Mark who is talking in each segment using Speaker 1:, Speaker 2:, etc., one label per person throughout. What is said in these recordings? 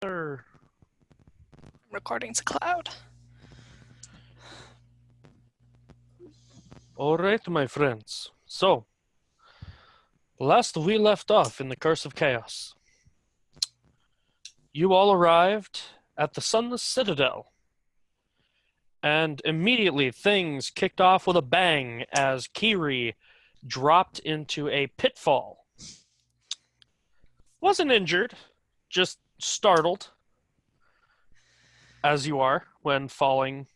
Speaker 1: Or
Speaker 2: Recording to cloud.
Speaker 1: all right, my friends. So, last we left off in the Curse of Chaos, you all arrived at the Sunless Citadel, and immediately things kicked off with a bang as Kiri dropped into a pitfall. Wasn't injured, just startled, as you are when falling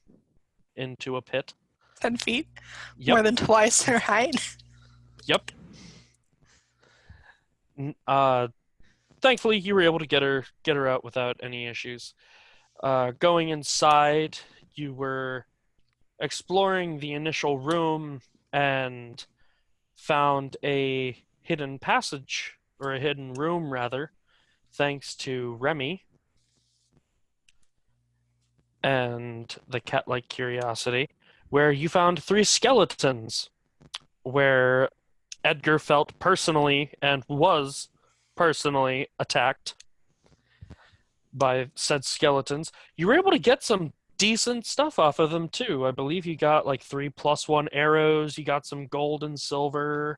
Speaker 1: into a pit.
Speaker 2: 10 feet.
Speaker 1: Yep.
Speaker 2: More than twice her height.
Speaker 1: Yep. Thankfully, you were able to get her out without any issues. Going inside, you were exploring the initial room and found a hidden passage, or a hidden room, rather, thanks to Remy and the cat-like curiosity, where you found 3 skeletons, where Edgar felt personally and was personally attacked by said skeletons. You were able to get some decent stuff off of them too. I believe you got like 3+1 arrows. You got some gold and silver.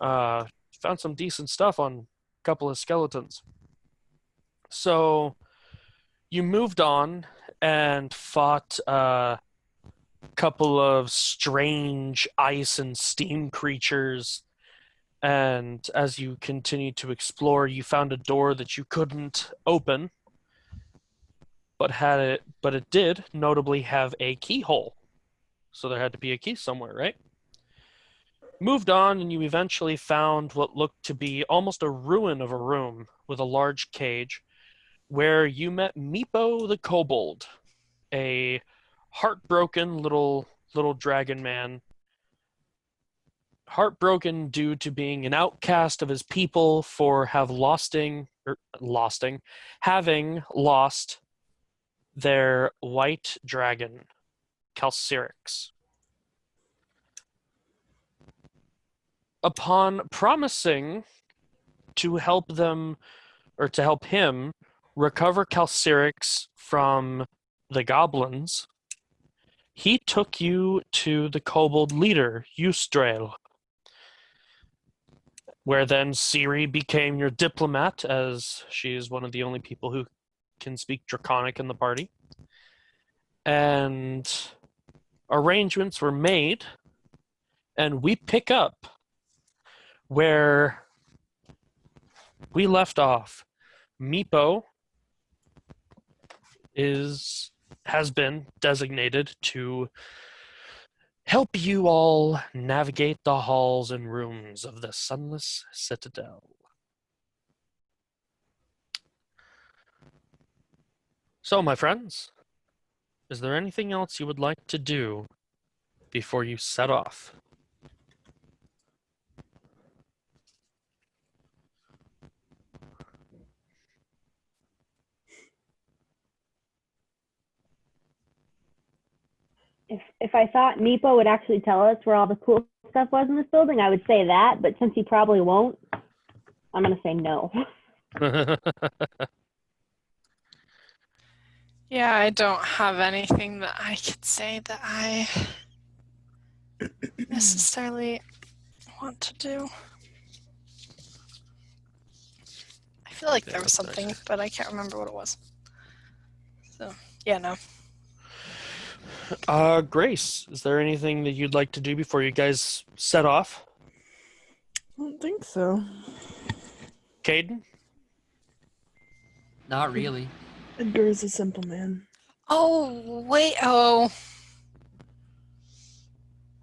Speaker 1: Found some decent stuff on a couple of skeletons. So you moved on and fought a couple of strange ice and steam creatures. And as you continued to explore, you found a door that you couldn't open, but it did notably have a keyhole. So there had to be a key somewhere, right? Moved on, and you eventually found what looked to be almost a ruin of a room with a large cage, where you met Meepo the Kobold, a heartbroken little dragon man. Heartbroken due to being an outcast of his people for having lost their white dragon, Calcyrix. Upon promising to help them, or to help him, recover Calcyrix from the goblins, he took you to the kobold leader, Eustrael, where then Ciri became your diplomat, as she is one of the only people who can speak Draconic in the party. And arrangements were made, and we pick up where we left off. Meepo has been designated to help you all navigate the halls and rooms of the Sunless Citadel. So, my friends, is there anything else you would like to do before you set off?
Speaker 3: If I thought Meepo would actually tell us where all the cool stuff was in this building, I would say that. But since he probably won't, I'm going to say no.
Speaker 2: Yeah, I don't have anything that I could say that I necessarily want to do. I feel like there was something, but I can't remember what it was. So, yeah, no.
Speaker 1: Grace, is there anything that you'd like to do before you guys set off?
Speaker 4: I don't think so.
Speaker 1: Caden?
Speaker 5: Not really.
Speaker 4: Edgar is a simple man.
Speaker 2: Oh, wait. Oh.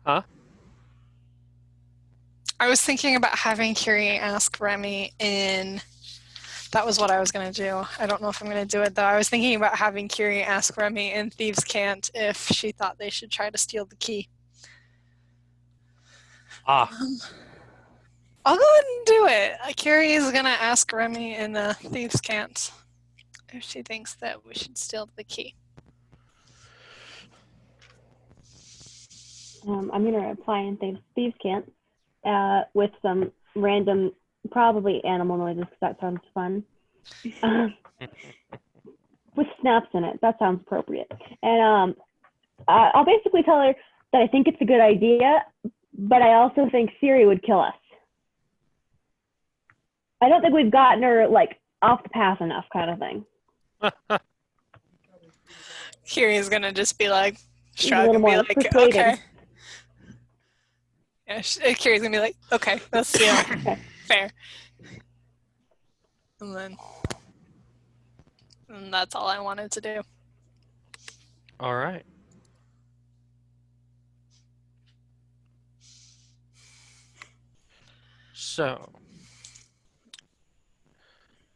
Speaker 1: Huh?
Speaker 2: I was thinking about having Kiri ask Remy in... That was what I was going to do. I don't know if I'm going to do it, though. I was thinking about having Kiri ask Remy in Thieves' Cant if she thought they should try to steal the key.
Speaker 1: Ah.
Speaker 2: I'll go ahead and do it. Kiri is going to ask Remy in Thieves' Cant if she thinks that we should steal the key.
Speaker 3: I'm going to reply in Thieves' Cant with some random, probably animal noises, because that sounds fun. snaps in it. That sounds appropriate. And I'll basically tell her that I think it's a good idea, but I also think Siri would kill us. I don't think we've gotten her like off the path enough, kind of thing.
Speaker 2: Kiri's gonna just be like,
Speaker 3: She's a
Speaker 2: shrug
Speaker 3: little
Speaker 2: and be
Speaker 3: more
Speaker 2: like,
Speaker 3: persuading.
Speaker 2: okay. Yeah, Kiri's gonna be like, okay, that's fair. And that's all I wanted to do.
Speaker 1: All right. So,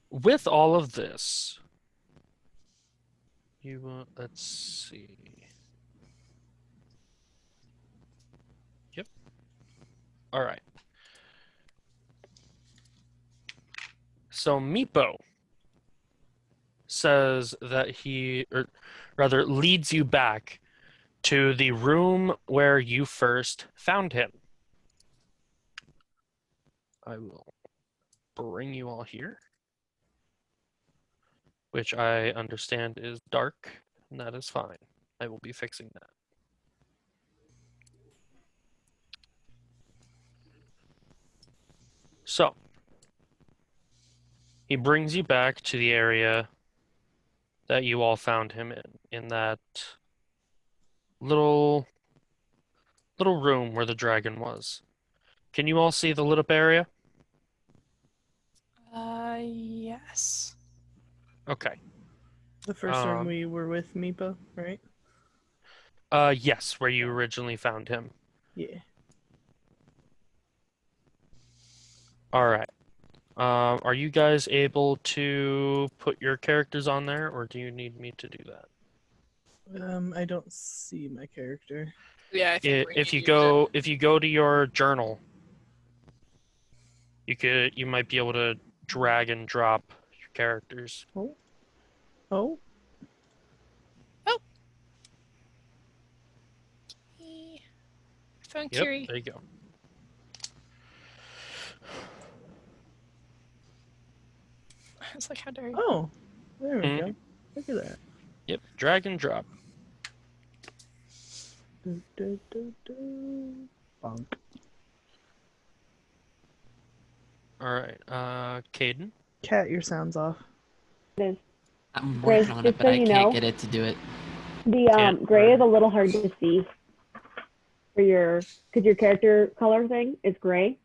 Speaker 1: with all of this, let's see. Yep. All right. So Meepo says that or rather, leads you back to the room where you first found him. I will bring you all here, which I understand is dark, and that is fine. I will be fixing that. So, he brings you back to the area that you all found him in that little room where the dragon was. Can you all see the lit up area?
Speaker 2: Yes.
Speaker 1: Okay.
Speaker 4: The first room we were with Meepo, right?
Speaker 1: Yes, where you originally found him.
Speaker 4: Yeah.
Speaker 1: All right. Are you guys able to put your characters on there, or do you need me to do that?
Speaker 4: I don't see my character.
Speaker 2: Yeah, I think we
Speaker 1: If
Speaker 2: need
Speaker 1: you
Speaker 2: to
Speaker 1: go to your journal, you might be able to drag and drop your characters.
Speaker 4: Oh.
Speaker 2: Found
Speaker 1: Yep,
Speaker 2: Kiri.
Speaker 1: there you go.
Speaker 2: I was like, how dare you?
Speaker 4: Oh. There we
Speaker 1: Mhm.
Speaker 4: go. Look at that.
Speaker 1: Yep, drag and drop.
Speaker 4: Do, do, do, do. Bonk.
Speaker 1: All right, Caden.
Speaker 4: Cat, your sound's off.
Speaker 3: It is.
Speaker 5: I'm
Speaker 3: Grace,
Speaker 5: working on
Speaker 3: just
Speaker 5: it, but
Speaker 3: so
Speaker 5: I
Speaker 3: you
Speaker 5: can't
Speaker 3: know,
Speaker 5: get it to do it.
Speaker 3: the
Speaker 1: Can't,
Speaker 3: gray is
Speaker 1: or-
Speaker 3: a little hard to see because your character color thing is gray.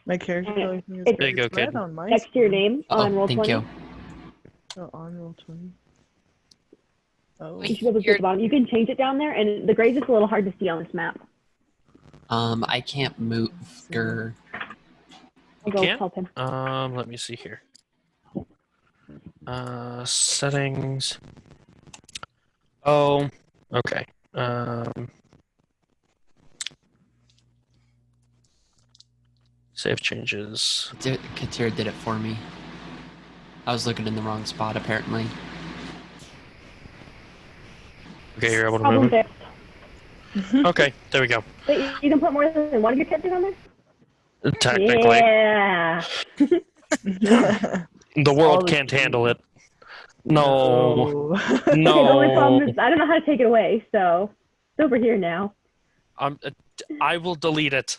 Speaker 4: My character
Speaker 3: Yeah.
Speaker 4: color thing is
Speaker 3: There
Speaker 1: you go,
Speaker 4: red
Speaker 1: kid.
Speaker 4: on my
Speaker 3: Next to your
Speaker 4: screen.
Speaker 3: name on
Speaker 5: Oh,
Speaker 3: roll
Speaker 5: thank
Speaker 3: 20.
Speaker 5: you.
Speaker 4: Oh, on roll 20. Oh.
Speaker 3: You should be able to see at the bottom. You can change it down there, and the gray is just a little hard to see on this map.
Speaker 5: I can't move or
Speaker 3: I'll go
Speaker 1: can't?
Speaker 3: help him.
Speaker 1: Let me see here. Settings. Oh, okay. Save changes.
Speaker 5: Katir did it for me. I was looking in the wrong spot, apparently.
Speaker 1: Okay, you're able to
Speaker 3: Problem
Speaker 1: move it.
Speaker 3: fixed.
Speaker 1: Okay, there we go.
Speaker 3: Wait, you can put more than one of your characters on there?
Speaker 1: Technically,
Speaker 3: Yeah.
Speaker 1: the
Speaker 4: All
Speaker 1: world
Speaker 4: the
Speaker 1: can't handle
Speaker 4: speed.
Speaker 1: it. No,
Speaker 4: Oh.
Speaker 3: Okay, the only problem
Speaker 1: no.
Speaker 3: is I don't know how to take it away, so it's over here now.
Speaker 1: I will delete it.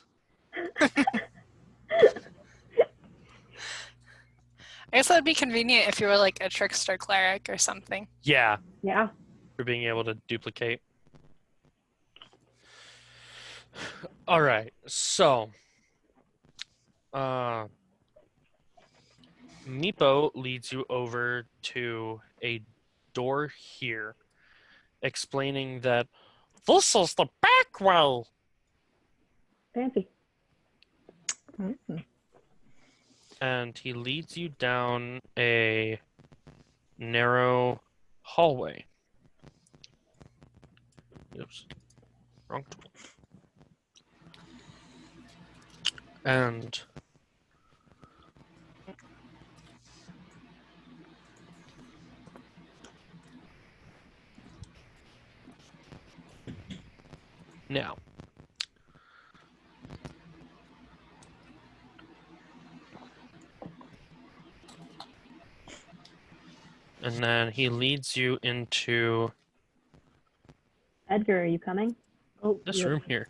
Speaker 2: I guess that'd be convenient if you were like a trickster cleric or something.
Speaker 1: Yeah,
Speaker 3: Yeah.
Speaker 1: for being able to duplicate. All right, so Meepo leads you over to a door here, explaining that this is the back way.
Speaker 3: Fancy.
Speaker 4: Mhm.
Speaker 1: And he leads you down a narrow hallway. Oops, wrong tool. And now, And then he leads you into
Speaker 3: Edgar, are you coming?
Speaker 4: Oh,
Speaker 1: this
Speaker 4: yep.
Speaker 1: room here.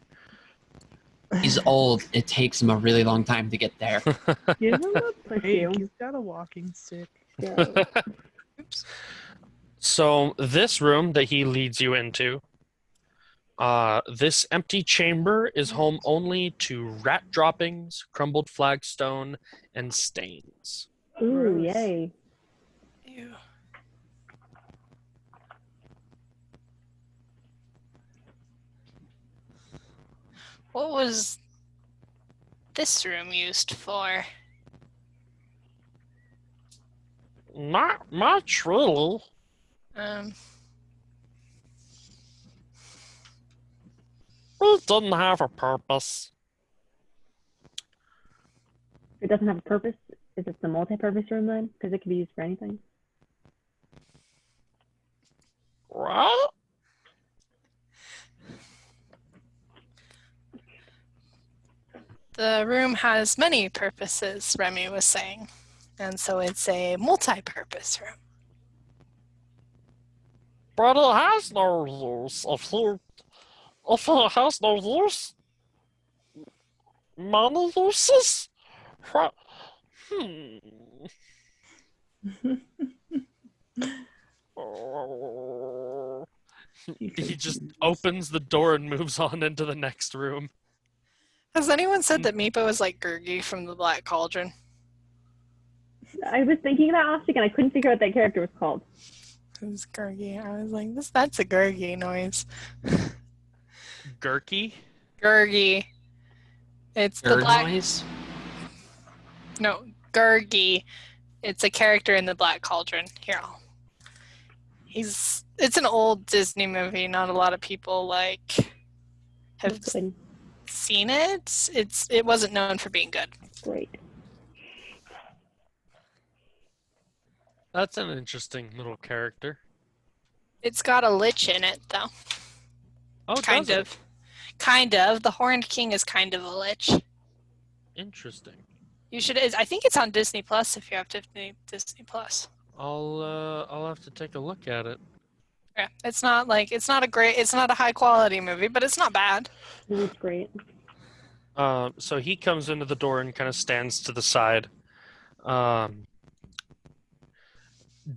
Speaker 5: He's old. It takes him a really long time to get there.
Speaker 4: Give him a
Speaker 3: Push
Speaker 4: break.
Speaker 3: you.
Speaker 4: He's got a walking stick.
Speaker 3: Go.
Speaker 2: Oops.
Speaker 1: So this room that he leads you into, this empty chamber is home only to rat droppings, crumbled flagstone, and stains.
Speaker 3: Ooh,
Speaker 4: Gross.
Speaker 3: yay.
Speaker 2: Ew. What was this room used for?
Speaker 1: Not much, really.
Speaker 2: Um,
Speaker 1: It didn't have a purpose.
Speaker 3: It doesn't have a purpose. Is it the multi-purpose room then? Because it could be used for anything.
Speaker 1: Right?
Speaker 2: the room has many purposes, Remy was saying. And so it's a multi-purpose room.
Speaker 1: But it has no use. If it has no use, many uses? What? He just opens the door and moves on into the next room.
Speaker 2: Has anyone said that Meepo is like Gurgi from the Black Cauldron?
Speaker 3: I was thinking that last week and I couldn't figure out what that character was called.
Speaker 2: Who's Gurgi? I was like, that's a Gurgi noise.
Speaker 1: Gurky?
Speaker 2: Gurgi. It's the
Speaker 5: Bird
Speaker 2: black.
Speaker 5: noise?
Speaker 2: No, Gurgi. It's a character in the Black Cauldron. Here, it's an old Disney movie. Not a lot of people have
Speaker 3: Good.
Speaker 2: seen it. It wasn't known for being good.
Speaker 3: Great.
Speaker 1: That's an interesting little character.
Speaker 2: It's got a lich in it though.
Speaker 1: Oh,
Speaker 2: Kind
Speaker 1: does it?
Speaker 2: of. Kind of. The Horned King is kind of a lich.
Speaker 1: Interesting.
Speaker 2: You should. I think it's on Disney Plus if you have Disney Plus.
Speaker 1: I'll have to take a look at it.
Speaker 2: Yeah, it's not a high quality movie, but it's not bad.
Speaker 3: That's great.
Speaker 1: So he comes into the door and kind of stands to the side.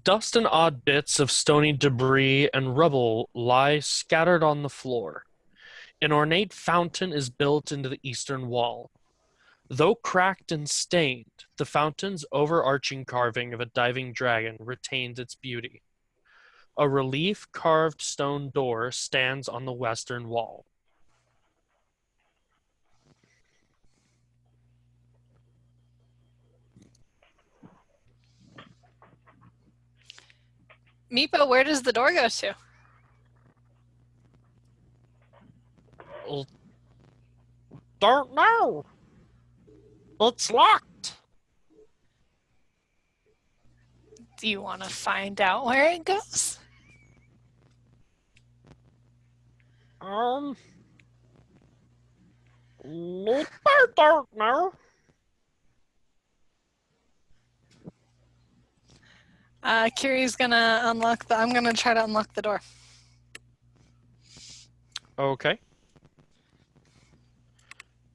Speaker 1: Dust and odd bits of stony debris and rubble lie scattered on the floor. An ornate fountain is built into the eastern wall. Though cracked and stained, the fountain's overarching carving of a diving dragon retains its beauty. A relief-carved stone door stands on the western wall.
Speaker 2: Meepo, where does the door go to?
Speaker 1: Don't know. It's locked.
Speaker 2: Do you want to find out where it goes?
Speaker 1: Nope, I don't know.
Speaker 2: Kiri's gonna I'm gonna try to unlock the door.
Speaker 1: Okay.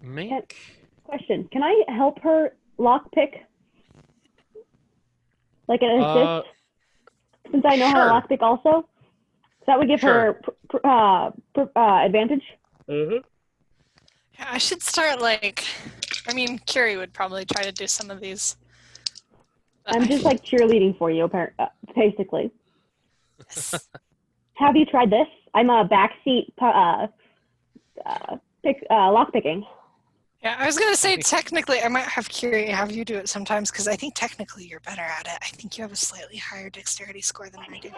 Speaker 1: Make.
Speaker 3: Question. Can I help her lockpick? Like an assist? Since I know how
Speaker 1: sure.
Speaker 3: to lockpick also? So that would give
Speaker 1: Sure.
Speaker 3: her advantage?
Speaker 1: Uh-huh.
Speaker 2: Yeah, I should start Kiri would probably try to do some of these. But
Speaker 3: I'm just like cheerleading for you, basically. Have you tried this? I'm a backseat lockpicking.
Speaker 2: Yeah, I was gonna say technically I might have Kiri have you do it sometimes because I think technically you're better at it. I think you have a slightly higher dexterity score than I do.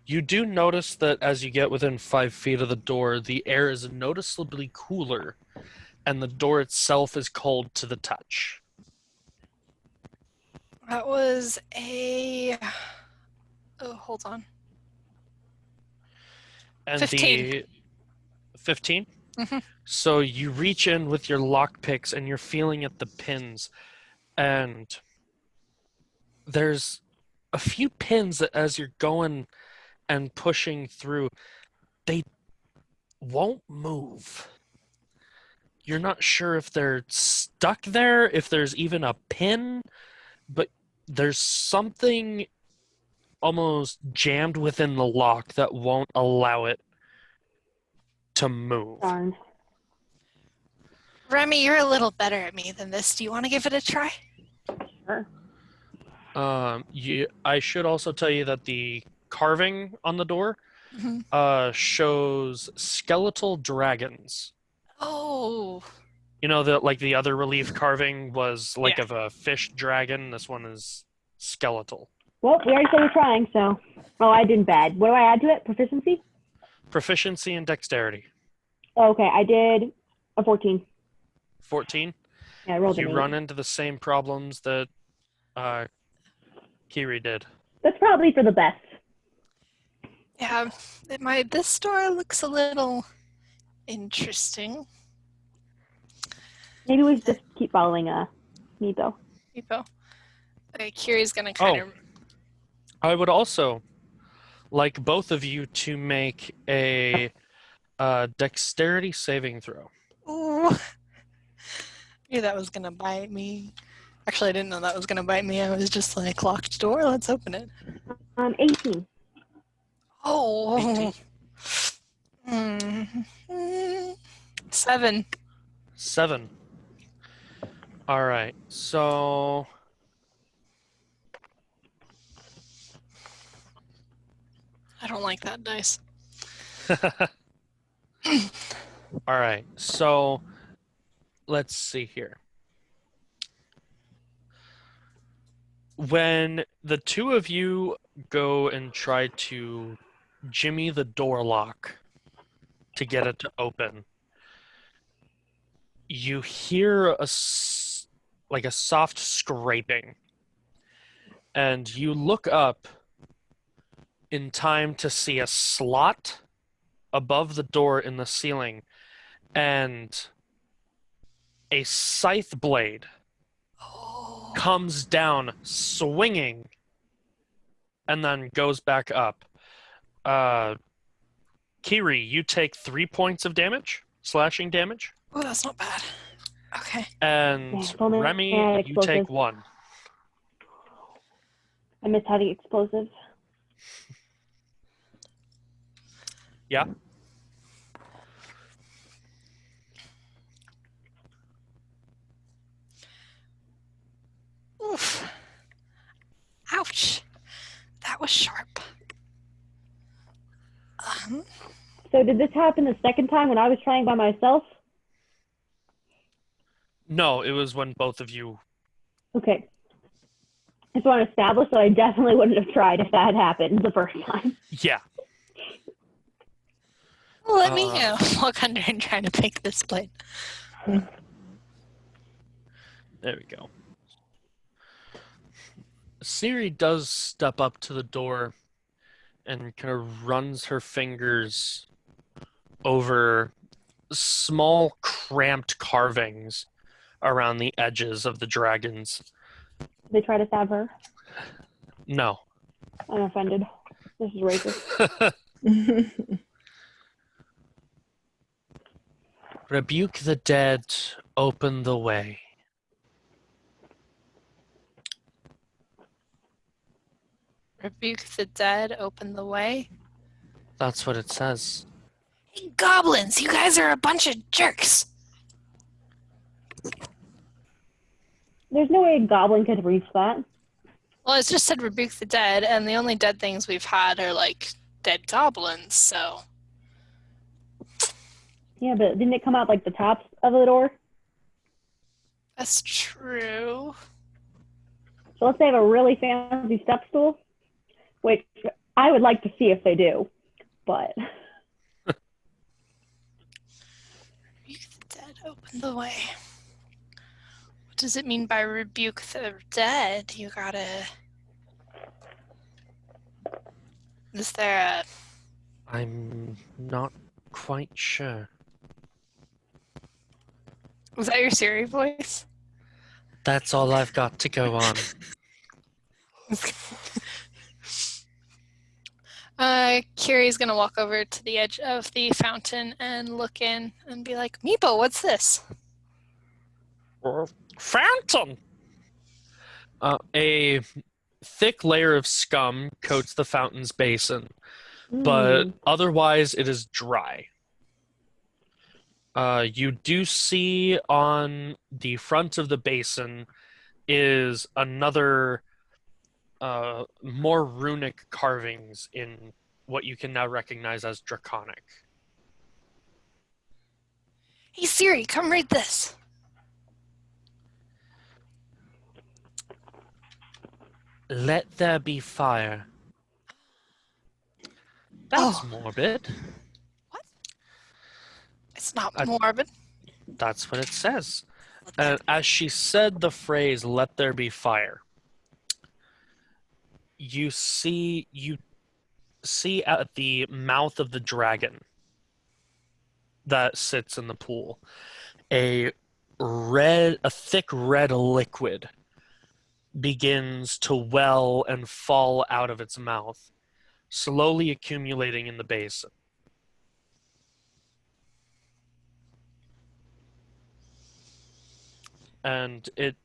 Speaker 1: You do notice that as you get within 5 feet of the door, the air is noticeably cooler, and the door itself is cold to the touch.
Speaker 2: That was a. Oh, hold on.
Speaker 1: And
Speaker 2: 15.
Speaker 1: the 15?
Speaker 2: Mhm.
Speaker 1: So you reach in with your lock picks and you're feeling at the pins, and there's a few pins that as you're going and pushing through, they won't move. You're not sure if they're stuck there, if there's even a pin, but there's something almost jammed within the lock that won't allow it to move.
Speaker 3: Darn.
Speaker 2: Remy, you're a little better at me than this. Do you want to give it a try?
Speaker 3: Sure.
Speaker 1: I should also tell you that the carving on the door
Speaker 2: Mhm.
Speaker 1: shows skeletal dragons.
Speaker 2: Oh,
Speaker 1: You know that like the other relief carving was like
Speaker 2: Yeah.
Speaker 1: of a fish dragon. This one is skeletal.
Speaker 3: Well, we already said we're trying, so. Oh, I did bad. What do I add to it? Proficiency?
Speaker 1: Proficiency and dexterity.
Speaker 3: Oh, okay, I did a 14.
Speaker 1: 14.
Speaker 3: Yeah, I rolled an
Speaker 1: You
Speaker 3: 8.
Speaker 1: run into the same problems that Kiri did.
Speaker 3: That's probably for the best.
Speaker 2: yeah. This door looks a little interesting.
Speaker 3: Maybe we should just keep following Nepo.
Speaker 2: People. Kiri's gonna kind of.
Speaker 1: I would also like both of you to make a dexterity saving throw.
Speaker 2: Ooh. Knew that was gonna bite me. Actually, I didn't know that was gonna bite me. I was just like, locked door. Let's open it.
Speaker 3: 18.
Speaker 2: Oh. 7.
Speaker 1: 7. All right. So
Speaker 2: I don't like that dice.
Speaker 1: all right. So let's see here. When the two of you go and try to jimmy the door lock to get it to open, you hear like a soft scraping, and you look up in time to see a slot above the door in the ceiling and a scythe blade
Speaker 2: Oh.
Speaker 1: comes down swinging and then goes back up. Kiri, you take 3 points of damage, slashing damage,
Speaker 2: Oh, that's not bad. Okay.
Speaker 1: and
Speaker 3: Yeah, if only I
Speaker 1: Remy,
Speaker 3: had
Speaker 1: you take
Speaker 3: explosives.
Speaker 1: 1.
Speaker 3: I miss having explosives.
Speaker 1: Yeah.
Speaker 2: Oof. Ouch. That was sharp.
Speaker 3: So did this happen the second time when I was trying by myself?
Speaker 1: No, it was when both of you.
Speaker 3: Okay. I just want to establish that I definitely wouldn't have tried if that had happened the first time.
Speaker 1: Yeah.
Speaker 2: Let me walk under and try to pick this blade.
Speaker 1: There we go. Siri does step up to the door and kind of runs her fingers over small, cramped carvings around the edges of the dragons.
Speaker 3: They try to stab her.
Speaker 1: No.
Speaker 3: I'm offended. This is racist.
Speaker 1: Rebuke the dead, open the way.
Speaker 2: Rebuke the dead, open the way.
Speaker 1: That's what it says.
Speaker 2: Hey, goblins, you guys are a bunch of jerks.
Speaker 3: There's no way a goblin could reach that.
Speaker 2: Well, it's just said rebuke the dead, and the only dead things we've had are like dead goblins, so.
Speaker 3: Yeah, but didn't it come out like the tops of the door?
Speaker 2: That's true.
Speaker 3: So let's say I have a really fancy step stool, which I would like to see if they do, but
Speaker 2: Rebuke the dead, open the way. What does it mean by rebuke the dead? You gotta. Is there a.
Speaker 1: I'm not quite sure.
Speaker 2: Was that your Siri voice?
Speaker 1: That's all I've got to go on.
Speaker 2: Kiri's gonna walk over to the edge of the fountain and look in and be like, Meepo, what's this?
Speaker 1: Fountain! A thick layer of scum coats the fountain's basin, but otherwise it is dry. You do see on the front of the basin is another more runic carvings in what you can now recognize as Draconic.
Speaker 2: Hey Siri, come read this.
Speaker 1: Let there be fire. That's
Speaker 2: Oh.
Speaker 1: morbid.
Speaker 2: It's not
Speaker 1: I-
Speaker 2: morbid.
Speaker 1: That's what it says. And as she said the phrase, let there be fire, you see at the mouth of the dragon that sits in the pool a thick red liquid begins to well and fall out of its mouth, slowly accumulating in the basin. And it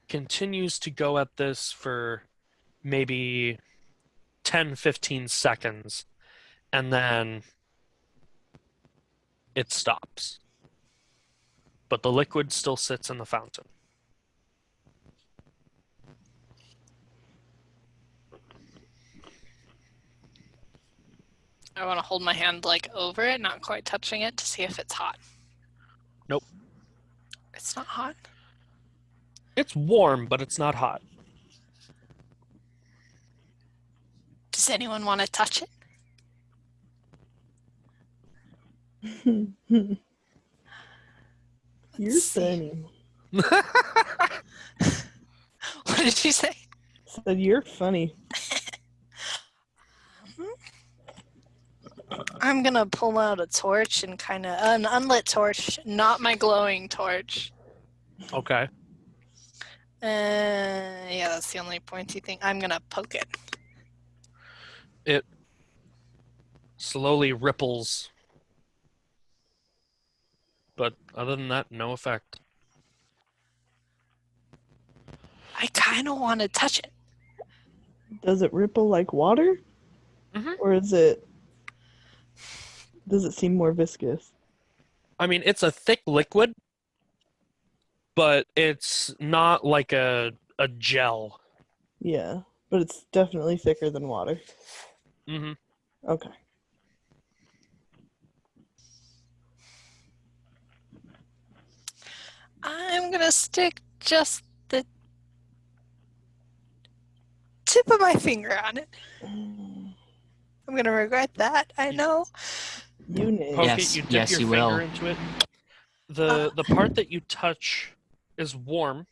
Speaker 1: continues to go at this for maybe 10-15 seconds, and then it stops. But the liquid still sits in the fountain.
Speaker 2: I want to hold my hand like over it, not quite touching it, to see if it's hot.
Speaker 1: Nope.
Speaker 2: It's not hot.
Speaker 1: It's warm, but it's not hot.
Speaker 2: Does anyone want to touch it?
Speaker 4: You're
Speaker 2: Let's see.
Speaker 4: funny.
Speaker 2: What did you say?
Speaker 4: Said you're funny.
Speaker 2: I'm gonna pull out a torch and kind of an unlit torch, not my glowing torch.
Speaker 1: Okay.
Speaker 2: Yeah, that's the only pointy thing. I'm gonna poke it.
Speaker 1: It slowly ripples. But other than that, no effect.
Speaker 2: I kind of want to touch it.
Speaker 4: Does it ripple like water?
Speaker 1: Mhm.
Speaker 4: Or does it seem more viscous?
Speaker 1: I mean, it's a thick liquid, but it's not like a gel.
Speaker 4: Yeah, but it's definitely thicker than water.
Speaker 1: Mm-hmm.
Speaker 4: Okay.
Speaker 2: I'm gonna stick just the tip of my finger on it. I'm gonna regret that. I know.
Speaker 4: Unit.
Speaker 1: Poke
Speaker 5: Yes,
Speaker 1: it, you dip
Speaker 5: yes,
Speaker 1: your
Speaker 5: you
Speaker 1: finger
Speaker 5: will.
Speaker 1: into it. The part that you touch is warm,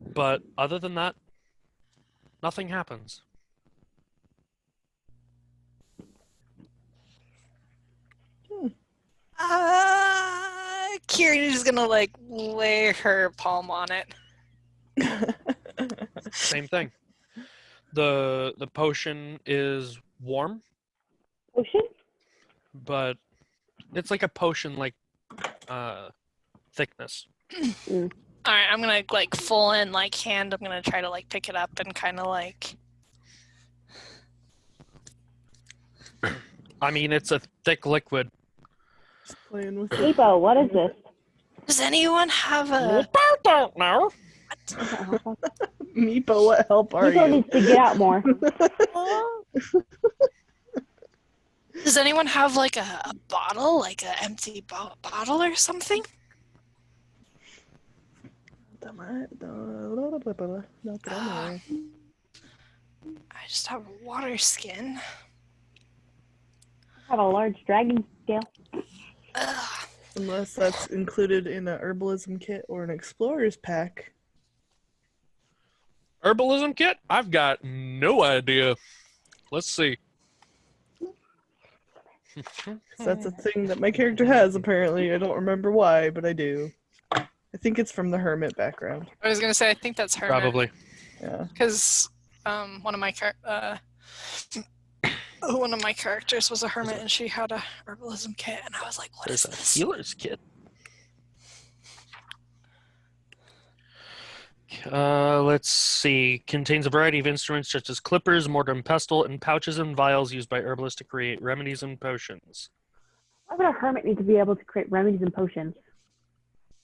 Speaker 1: but other than that, nothing happens.
Speaker 2: Kieran is gonna like lay her palm on it.
Speaker 1: Same thing. The potion is warm,
Speaker 3: Ocean?
Speaker 1: but it's like a potion like thickness.
Speaker 2: All right, I'm gonna like full in like hand. I'm gonna try to like pick it up and kind of like.
Speaker 1: I mean, it's a thick liquid.
Speaker 4: Just playing with it.
Speaker 3: Meepo, what is this?
Speaker 2: Does anyone have a?
Speaker 1: I don't know.
Speaker 4: Meepo, what help are
Speaker 3: Meepo
Speaker 4: you?
Speaker 3: needs to get out more.
Speaker 2: Does anyone have like a bottle, like an empty bottle or something? I just have a water skin.
Speaker 3: I have a large dragon scale.
Speaker 2: Ugh.
Speaker 4: Unless that's included in a herbalism kit or an explorer's pack.
Speaker 1: Herbalism kit? I've got no idea. Let's see.
Speaker 4: 'Cause that's a thing that my character has, apparently. I don't remember why, but I do. I think it's from the hermit background.
Speaker 2: I was gonna say I think that's her.
Speaker 1: Probably.
Speaker 4: Yeah.
Speaker 2: Because one of my one of my characters was a hermit, and she had a herbalism kit, and I was like, "What is
Speaker 1: There's a
Speaker 2: this?"
Speaker 1: healer's kit. Let's see. Contains a variety of instruments such as clippers, mortar and pestle, and pouches and vials used by herbalists to create remedies and potions.
Speaker 3: Why would a hermit need to be able to create remedies and potions?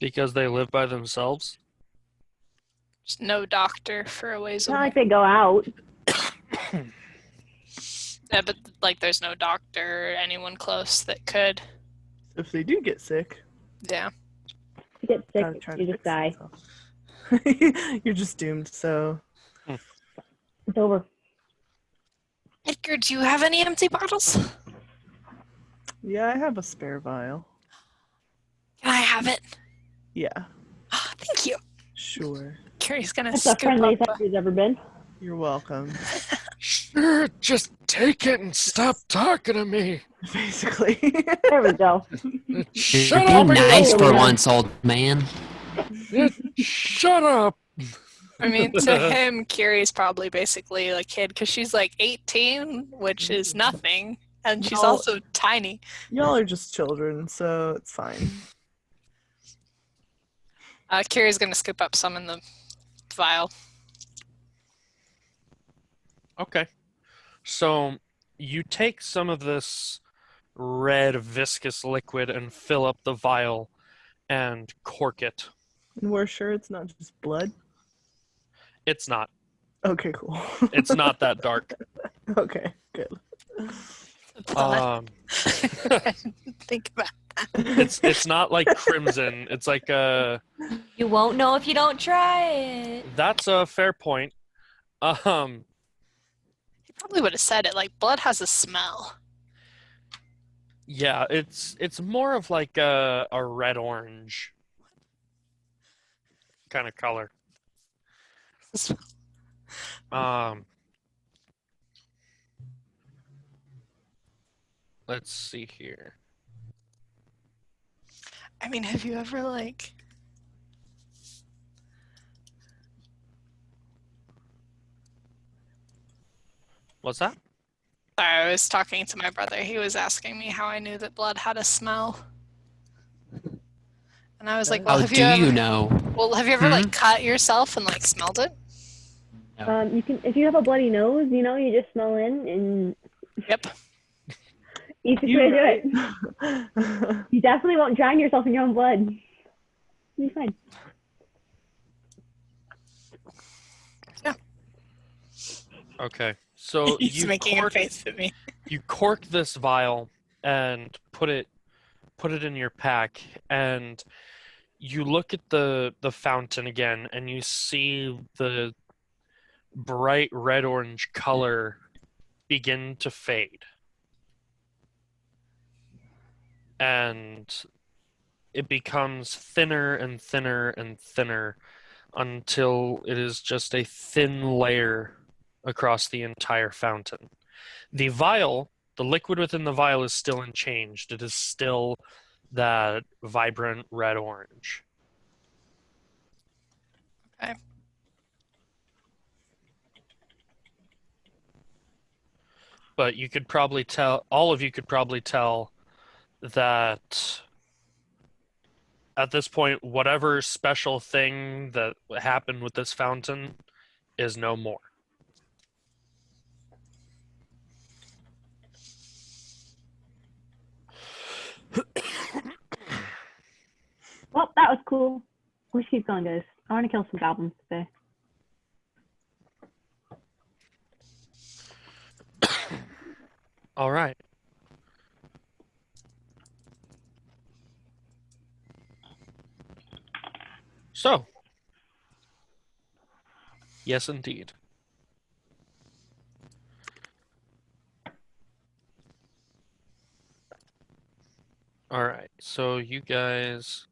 Speaker 1: Because they live by themselves.
Speaker 2: Just no doctor for a ways
Speaker 3: It's not
Speaker 2: away.
Speaker 3: like they go out.
Speaker 2: Yeah, but like, there's no doctor or anyone close that could.
Speaker 4: If they do get sick,
Speaker 2: Yeah.
Speaker 3: If you get
Speaker 4: gotta
Speaker 3: sick,
Speaker 4: try
Speaker 3: you
Speaker 4: to
Speaker 3: just
Speaker 4: fix
Speaker 3: die.
Speaker 4: themselves. You're just doomed, so
Speaker 3: It's over.
Speaker 2: Edgar, do you have any empty bottles?
Speaker 4: yeah, I have a spare vial.
Speaker 2: Can I have it?
Speaker 4: Yeah,
Speaker 2: Oh, thank you.
Speaker 4: sure.
Speaker 2: Carrie's gonna
Speaker 3: That's the
Speaker 2: scoop
Speaker 3: friendliest
Speaker 2: up.
Speaker 3: Edgar's ever been.
Speaker 4: You're welcome.
Speaker 1: Sure, just take it and stop talking to me.
Speaker 4: Basically.
Speaker 3: There we go.
Speaker 1: Shut
Speaker 5: Be
Speaker 1: up!
Speaker 5: nice
Speaker 3: again.
Speaker 5: for once, old man.
Speaker 1: Shut up!
Speaker 2: I mean, to him, Carrie's probably basically a kid because she's like 18, which is nothing, and she's
Speaker 4: No.
Speaker 2: also tiny.
Speaker 4: Y'all are just children, so it's fine.
Speaker 2: Carrie's gonna scoop up some in the vial.
Speaker 1: Okay. So you take some of this red viscous liquid and fill up the vial and cork it.
Speaker 4: And we're sure it's not just blood?
Speaker 1: It's not.
Speaker 4: Okay, cool.
Speaker 1: It's not that dark.
Speaker 4: Okay, good.
Speaker 2: Think about
Speaker 1: It's not like crimson. It's like
Speaker 6: You won't know if you don't try it.
Speaker 1: that's a fair point.
Speaker 2: He probably would have said it. Like, blood has a smell.
Speaker 1: Yeah, it's more of like a red orange kind of color. Let's see here.
Speaker 2: I mean, have you ever like?
Speaker 1: What's that?
Speaker 2: I was talking to my brother. He was asking me how I knew that blood had a smell. And I was like, well,
Speaker 5: How
Speaker 2: have
Speaker 5: do
Speaker 2: you ever,
Speaker 5: you know?
Speaker 2: well, have you ever like cut yourself and like smelled it?
Speaker 3: You can, if you have a bloody nose, you just smell in and
Speaker 2: Yep.
Speaker 3: easy way
Speaker 4: You're
Speaker 3: to do it. You definitely won't drown yourself in your own blood. You'll be fine.
Speaker 1: Okay. So
Speaker 2: He's
Speaker 1: you
Speaker 2: making a
Speaker 1: cork,
Speaker 2: face at me.
Speaker 1: you cork this vial and put it in your pack, and you look at the fountain again, and you see the bright red orange color begin to fade, and it becomes thinner and thinner and thinner until it is just a thin layer across the entire fountain. The vial, the liquid within the vial is still unchanged. It is still that vibrant red orange.
Speaker 2: Okay.
Speaker 1: But you could probably tell, all of you could probably tell that at this point, whatever special thing that happened with this fountain is no more.
Speaker 3: Well, that was cool. Let's keep going, guys. I want to kill some goblins today.
Speaker 1: All right. So, yes, indeed. All right. So you guys,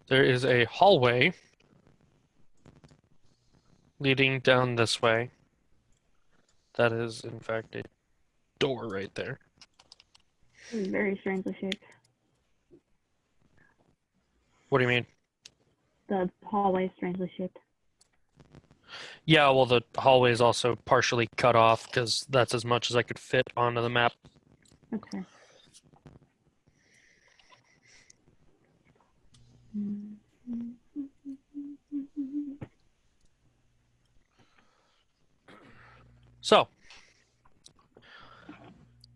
Speaker 1: there is a hallway leading down this way. That is, in fact, a door right there.
Speaker 3: Very strangely shaped.
Speaker 1: What do you mean?
Speaker 3: The hallway is strangely shaped.
Speaker 1: Yeah, well, the hallway is also partially cut off because that's as much as I could fit onto the map.
Speaker 3: Okay.
Speaker 1: So,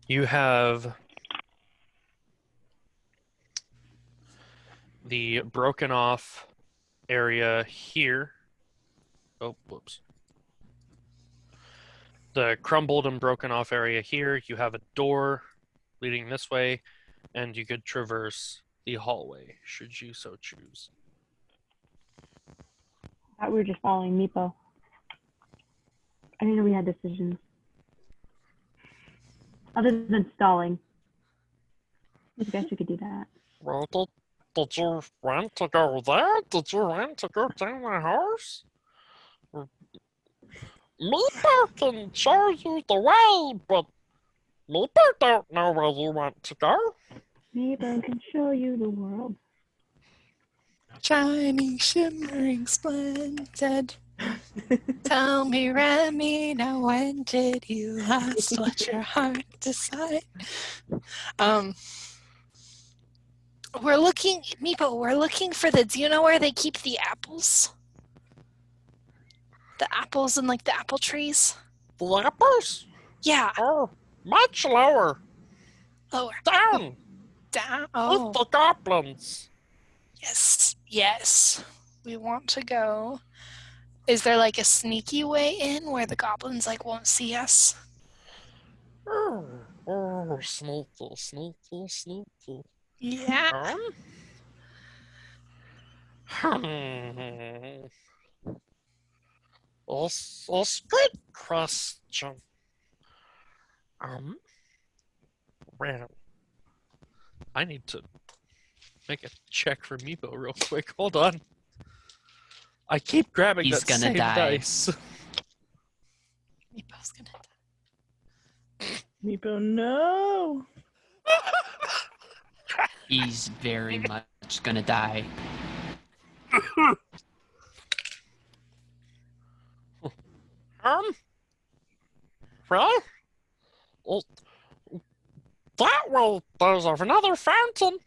Speaker 1: you have the broken off area here. Oh, whoops. The crumbled and broken off area here. You have a door leading this way, and you could traverse the hallway should you so choose.
Speaker 3: I thought we were just following Meepo. I didn't know we had decisions. Other than stalling. I guess we could do that.
Speaker 1: Well, did you want to go there? Did you want to go down the house? Meepo can show you the way, but Meepo don't know where you want to go.
Speaker 3: Meepo can show you the world.
Speaker 2: Shining, shimmering, splendid. Tell me, Remy, now when did you last let your heart decide? We're looking, Meepo, we're looking for the, do you know where they keep the apples? The apples and like the apple trees?
Speaker 1: The apples?
Speaker 2: Yeah,
Speaker 1: Oh, much lower.
Speaker 2: lower.
Speaker 1: Down
Speaker 2: Down.
Speaker 1: with
Speaker 2: Oh,
Speaker 1: the goblins.
Speaker 2: yes, yes. We want to go. Is there like a sneaky way in where the goblins like won't see us?
Speaker 1: Oh, sneaky, sneaky, sneaky.
Speaker 2: Yeah.
Speaker 1: That's good question. Well, I need to make a check for Meepo real quick. Hold on. I keep grabbing
Speaker 5: He's
Speaker 1: that
Speaker 5: gonna
Speaker 1: same
Speaker 5: die.
Speaker 1: dice.
Speaker 2: Meepo's gonna die.
Speaker 4: Meepo, no.
Speaker 5: He's very much gonna die.
Speaker 1: Well, that way there's another fountain.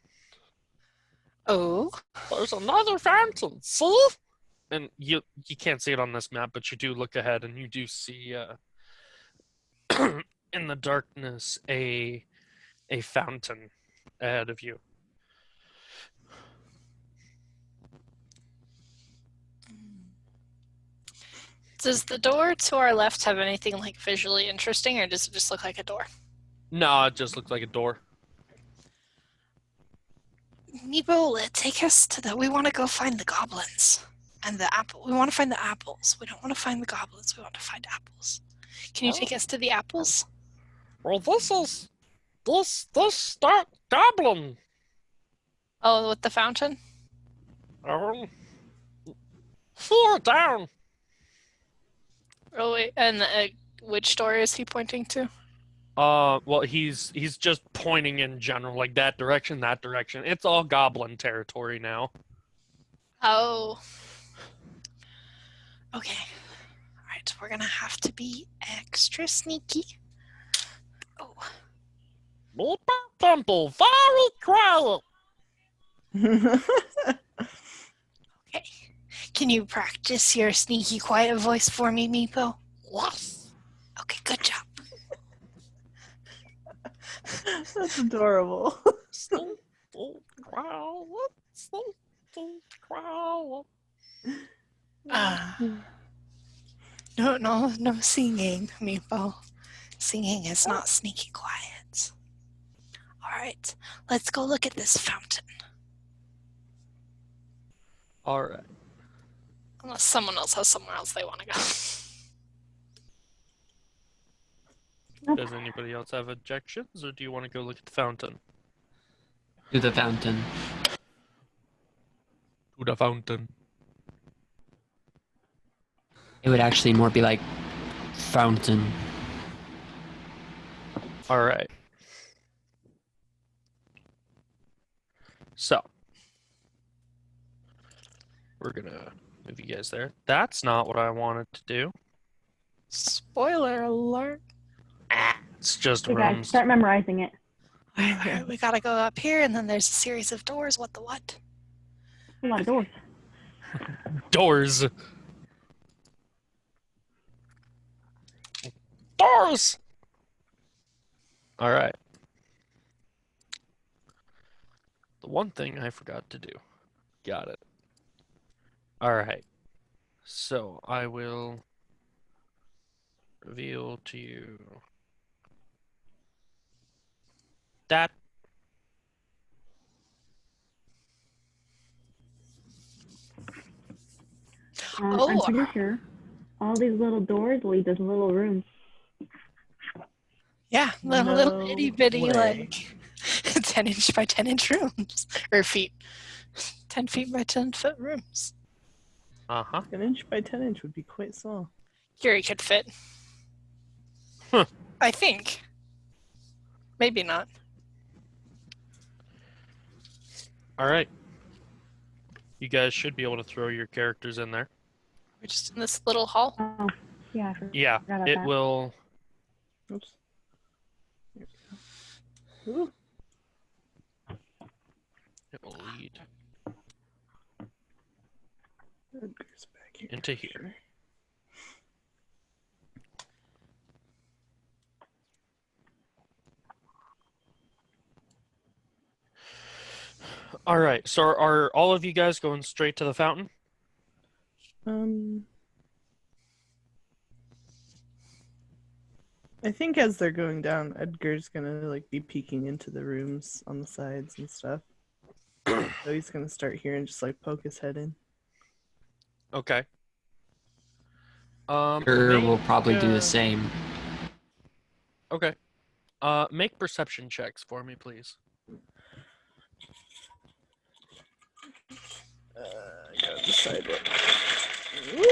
Speaker 2: Oh.
Speaker 1: There's another fountain. See? And you can't see it on this map, but you do look ahead and you do see in the darkness a fountain ahead of you.
Speaker 2: Does the door to our left have anything like visually interesting, or does it just look like a door?
Speaker 1: No, it just looks like a door.
Speaker 2: Meepo, take us to the. We want to go find the goblins and the apple. We want to find the apples. We don't want to find the goblins. We want to find apples. Can you take us to the apples?
Speaker 1: Well, this is this goblin.
Speaker 2: Oh, with the fountain?
Speaker 1: Here down.
Speaker 2: Oh wait, and which door is he pointing to?
Speaker 1: Well, he's just pointing in general, like that direction, that direction. It's all goblin territory now.
Speaker 2: Oh. Okay. All right, we're gonna have to be extra sneaky. Oh.
Speaker 1: Meepo can be very quiet.
Speaker 2: Okay. Can you practice your sneaky quiet voice for me, Meepo?
Speaker 1: Yes.
Speaker 2: Okay, good job.
Speaker 4: That's adorable.
Speaker 1: Sneaky quiet. Sneaky quiet.
Speaker 2: No singing, Meepo. Singing is not sneaky quiet. All right, let's go look at this fountain.
Speaker 1: All right.
Speaker 2: Unless someone else has somewhere else they want to go.
Speaker 1: Does anybody else have objections, or do you want to go look at the fountain?
Speaker 5: To the fountain.
Speaker 1: To the fountain.
Speaker 5: It would actually more be like fountain.
Speaker 1: All right. So we're gonna move you guys there. That's not what I wanted to do.
Speaker 2: Spoiler alert.
Speaker 1: It's just
Speaker 3: Okay, guys,
Speaker 1: rooms.
Speaker 3: start memorizing it.
Speaker 2: Alright, we gotta go up here, and then there's a series of doors. What the what?
Speaker 3: A lot of doors.
Speaker 1: Doors. Doors. All right. The one thing I forgot to do. Got it. All right. So I will reveal to you that
Speaker 3: I'm
Speaker 2: Oh.
Speaker 3: pretty sure all these little doors lead to little rooms.
Speaker 2: Yeah, little
Speaker 4: No
Speaker 2: itty bitty,
Speaker 4: way.
Speaker 2: like 10-inch by 10-inch rooms. Or feet. 10 feet by 10-foot rooms.
Speaker 1: uh-huh.
Speaker 4: 10 inch by 10 inch would be quite small.
Speaker 2: Yuri could fit.
Speaker 1: Huh.
Speaker 2: I think. Maybe not.
Speaker 1: All right. You guys should be able to throw your characters in there.
Speaker 2: We're just in this little hall.
Speaker 3: Oh, yeah. I forgot
Speaker 1: Yeah,
Speaker 3: about
Speaker 1: it
Speaker 3: that.
Speaker 1: will.
Speaker 4: Oops. There we go. Ooh.
Speaker 1: It will lead
Speaker 4: Edgar's back here.
Speaker 1: into here. All right. So are all of you guys going straight to the fountain?
Speaker 4: I think as they're going down, Edgar's gonna like be peeking into the rooms on the sides and stuff. So he's gonna start here and just like poke his head in.
Speaker 1: Okay.
Speaker 5: Sure, we'll
Speaker 1: make,
Speaker 5: probably do the same.
Speaker 1: Okay. Make perception checks for me, please.
Speaker 4: I gotta decide what. Woo!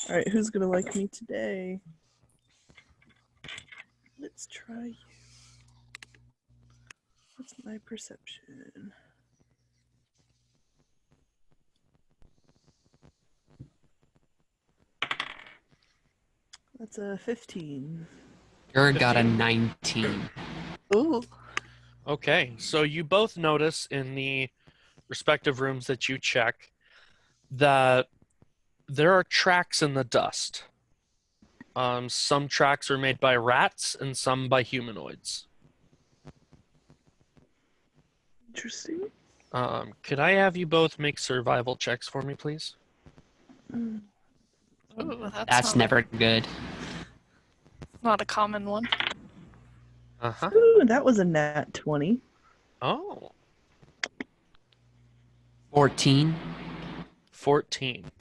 Speaker 4: All right, who's gonna like me today? Let's try you. What's my perception? That's a 15.
Speaker 5: Jared got a
Speaker 1: 15.
Speaker 5: 19.
Speaker 2: Ooh.
Speaker 1: Okay. So you both notice in the respective rooms that you check that there are tracks in the dust. Some tracks are made by rats and some by humanoids.
Speaker 4: Interesting.
Speaker 1: Could I have you both make survival checks for me, please?
Speaker 4: Mm.
Speaker 2: Ooh,
Speaker 5: That's
Speaker 2: not,
Speaker 5: never good.
Speaker 2: not a common one.
Speaker 1: Uh-huh.
Speaker 4: Ooh, that was a nat 20.
Speaker 1: Oh,
Speaker 5: 14.
Speaker 1: 14.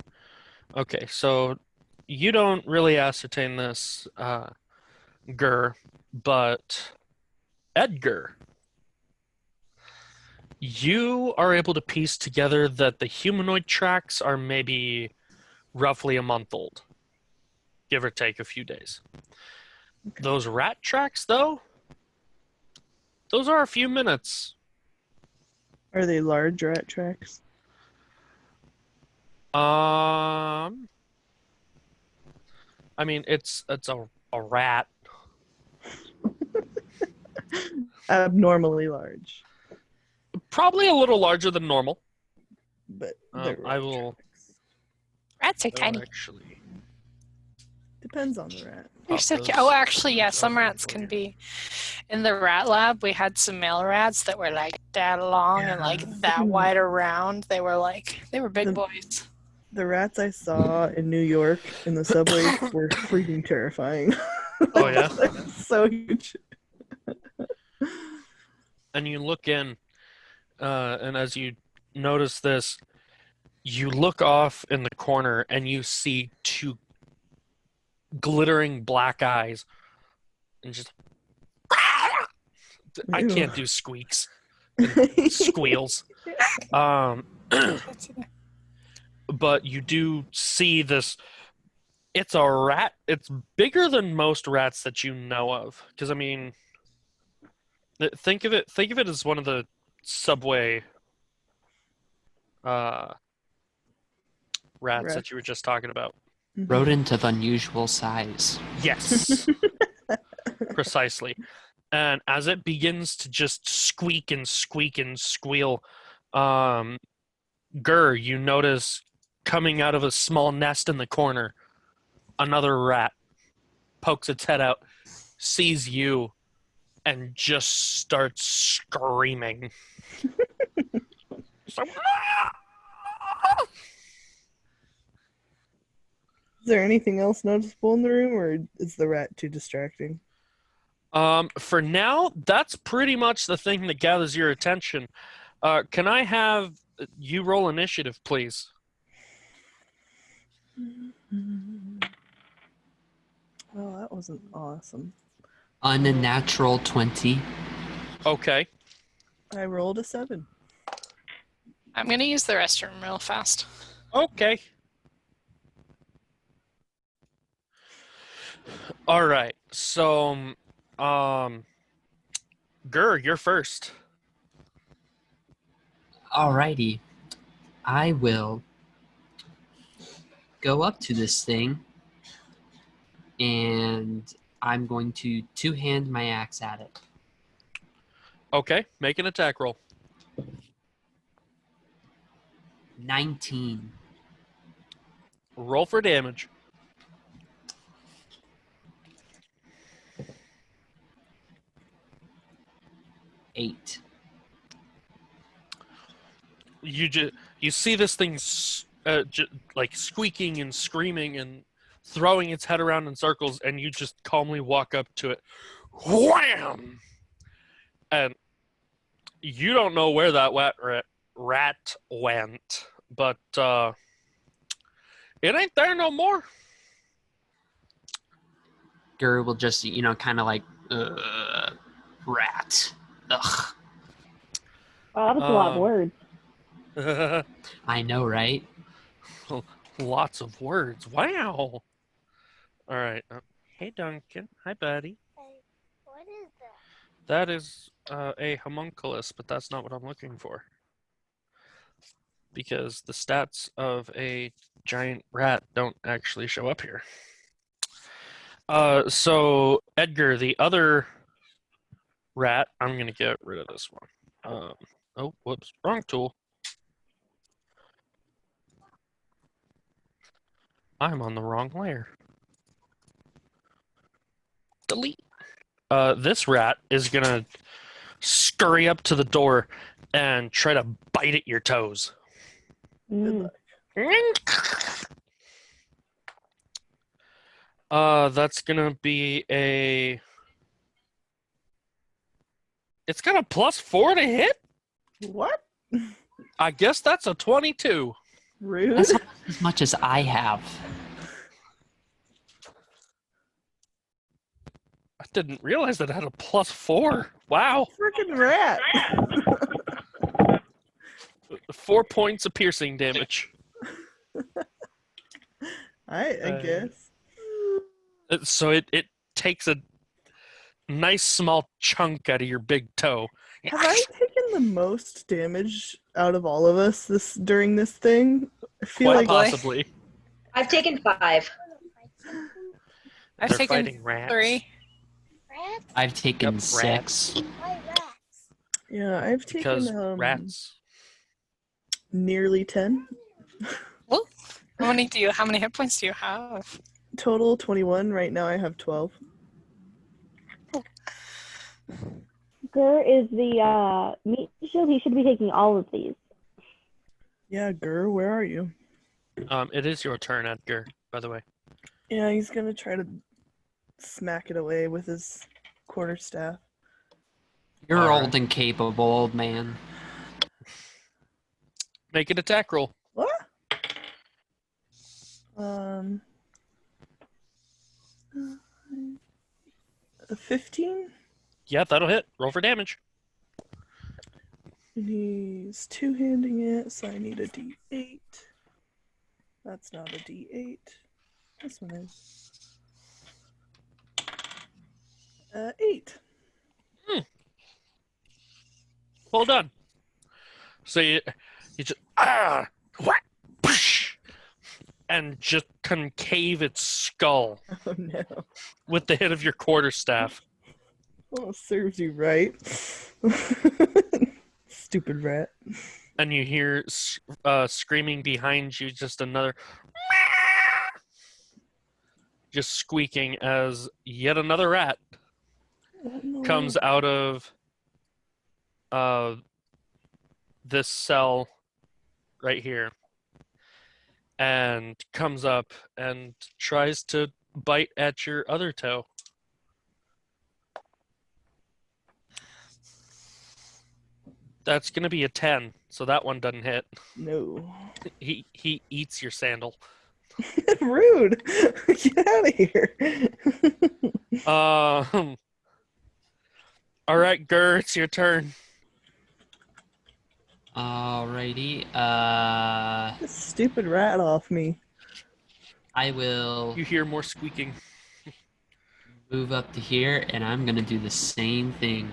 Speaker 1: Okay, so you don't really ascertain this, Gur, but Edgar, you are able to piece together that the humanoid tracks are maybe roughly a month old, give or take a few days.
Speaker 4: Okay.
Speaker 1: Those rat tracks, though, those are a few minutes.
Speaker 4: Are they large rat tracks?
Speaker 1: I mean, it's a rat.
Speaker 4: Abnormally large.
Speaker 1: Probably a little larger than normal.
Speaker 4: But
Speaker 1: I
Speaker 4: they're rat
Speaker 1: will-
Speaker 4: tracks.
Speaker 2: Rats are
Speaker 1: Oh,
Speaker 2: tiny.
Speaker 1: actually.
Speaker 4: Depends on the rat.
Speaker 2: They're
Speaker 1: pop
Speaker 2: so
Speaker 1: those
Speaker 2: cute. Oh, actually, yeah, some
Speaker 1: over
Speaker 2: rats
Speaker 1: for
Speaker 2: can
Speaker 1: you.
Speaker 2: be. In the rat lab, we had some male rats that were like that long and like
Speaker 4: Yeah.
Speaker 2: that wide around. They were big
Speaker 4: The-
Speaker 2: boys.
Speaker 4: The rats I saw in New York in the subways were freaking terrifying.
Speaker 1: Oh, yeah?
Speaker 4: They're so huge.
Speaker 1: And you look in, and as you notice this, you look off in the corner and you see two glittering black eyes, and just I can't do squeaks and squeals. But you do see this. It's a rat. It's bigger than most rats that you know of. Because I mean, think of it as one of the subway rats
Speaker 4: Rats.
Speaker 1: that you were just talking about.
Speaker 5: Rodent of unusual size.
Speaker 1: Yes, precisely. And as it begins to just squeak and squeal, Gur, you notice coming out of a small nest in the corner, another rat pokes its head out, sees you, and just starts screaming. So-
Speaker 4: Is there anything else noticeable in the room, or is the rat too distracting?
Speaker 1: For now, that's pretty much the thing that gathers your attention. Can I have you roll initiative, please?
Speaker 4: Oh, that wasn't awesome.
Speaker 5: Unnatural 20.
Speaker 1: Okay.
Speaker 4: I rolled a 7.
Speaker 2: I'm gonna use the restroom real fast.
Speaker 1: Okay. All right. So, Gur, you're first.
Speaker 5: Alrighty. I will go up to this thing and I'm going to two-hand my axe at it.
Speaker 1: Okay. Make an attack roll.
Speaker 5: 19.
Speaker 1: Roll for damage.
Speaker 5: Eight.
Speaker 1: You see this thing like squeaking and screaming and throwing its head around in circles, and you just calmly walk up to it, wham! And you don't know where that rat went, but it ain't there no more.
Speaker 5: Gur will just, kind of like, rat. Ugh.
Speaker 3: Oh, that was a lot of words.
Speaker 5: I know, right?
Speaker 1: Lots of words. Wow. All right. Hey, Duncan. Hi, buddy.
Speaker 7: What is that?
Speaker 1: That is a homunculus, but that's not what I'm looking for. Because the stats of a giant rat don't actually show up here. So, Edgar, the other rat, I'm going to get rid of this one. Oh, whoops. Wrong tool. I'm on the wrong layer. Delete. This rat is going to scurry up to the door and try to bite at your toes.
Speaker 3: Mm.
Speaker 1: That's gonna be a. It's got a +4 to hit.
Speaker 4: What?
Speaker 1: I guess that's a 22.
Speaker 4: Rude.
Speaker 5: That's almost as much as I have.
Speaker 1: I didn't realize that it had a +4. Wow.
Speaker 4: Freaking rat.
Speaker 1: 4 points of piercing damage.
Speaker 4: I guess.
Speaker 1: So it takes a nice small chunk out of your big toe.
Speaker 4: Have I taken the most damage out of all of us during this thing? I feel
Speaker 1: Quite
Speaker 4: like
Speaker 1: possibly.
Speaker 7: I've taken 5.
Speaker 2: I've
Speaker 1: They're
Speaker 2: taken
Speaker 1: fighting rats.
Speaker 2: 3.
Speaker 7: Rats?
Speaker 5: I've taken
Speaker 1: Yep,
Speaker 5: 6.
Speaker 7: Why rats?
Speaker 4: yeah, I've
Speaker 1: Because
Speaker 4: taken
Speaker 1: rats.
Speaker 4: nearly 10.
Speaker 2: How many hit points do you have?
Speaker 4: Total 21. Right now I have 12.
Speaker 3: Gur is the meat shield. He should be taking all of these.
Speaker 4: Yeah, Gur, where are you?
Speaker 1: It is your turn, Edgar, by the way.
Speaker 4: Yeah, he's gonna try to smack it away with his quarterstaff.
Speaker 5: You're
Speaker 1: Alright.
Speaker 5: old and capable, old man.
Speaker 1: Make an attack roll.
Speaker 4: What? A 15?
Speaker 1: Yeah, that'll hit. Roll for damage.
Speaker 4: And he's two-handing it, so I need a D8. That's not a D8. This one is. 8.
Speaker 1: Well done. So you just whack, poosh, and just concave its skull
Speaker 4: Oh no.
Speaker 1: with the hit of your quarterstaff.
Speaker 4: Oh, serves you right. Stupid rat.
Speaker 1: And you hear screaming behind you, just another just squeaking as yet another rat
Speaker 4: Oh, no.
Speaker 1: comes out of this cell right here and comes up and tries to bite at your other toe. That's going to be a 10, so that one doesn't hit.
Speaker 4: No.
Speaker 1: He eats your sandal.
Speaker 4: Rude. Get out of here.
Speaker 1: All right, Gur, it's your turn.
Speaker 5: Alrighty.
Speaker 4: This stupid rat off me.
Speaker 5: I will
Speaker 1: You hear more squeaking.
Speaker 5: move up to here, and I'm gonna do the same thing.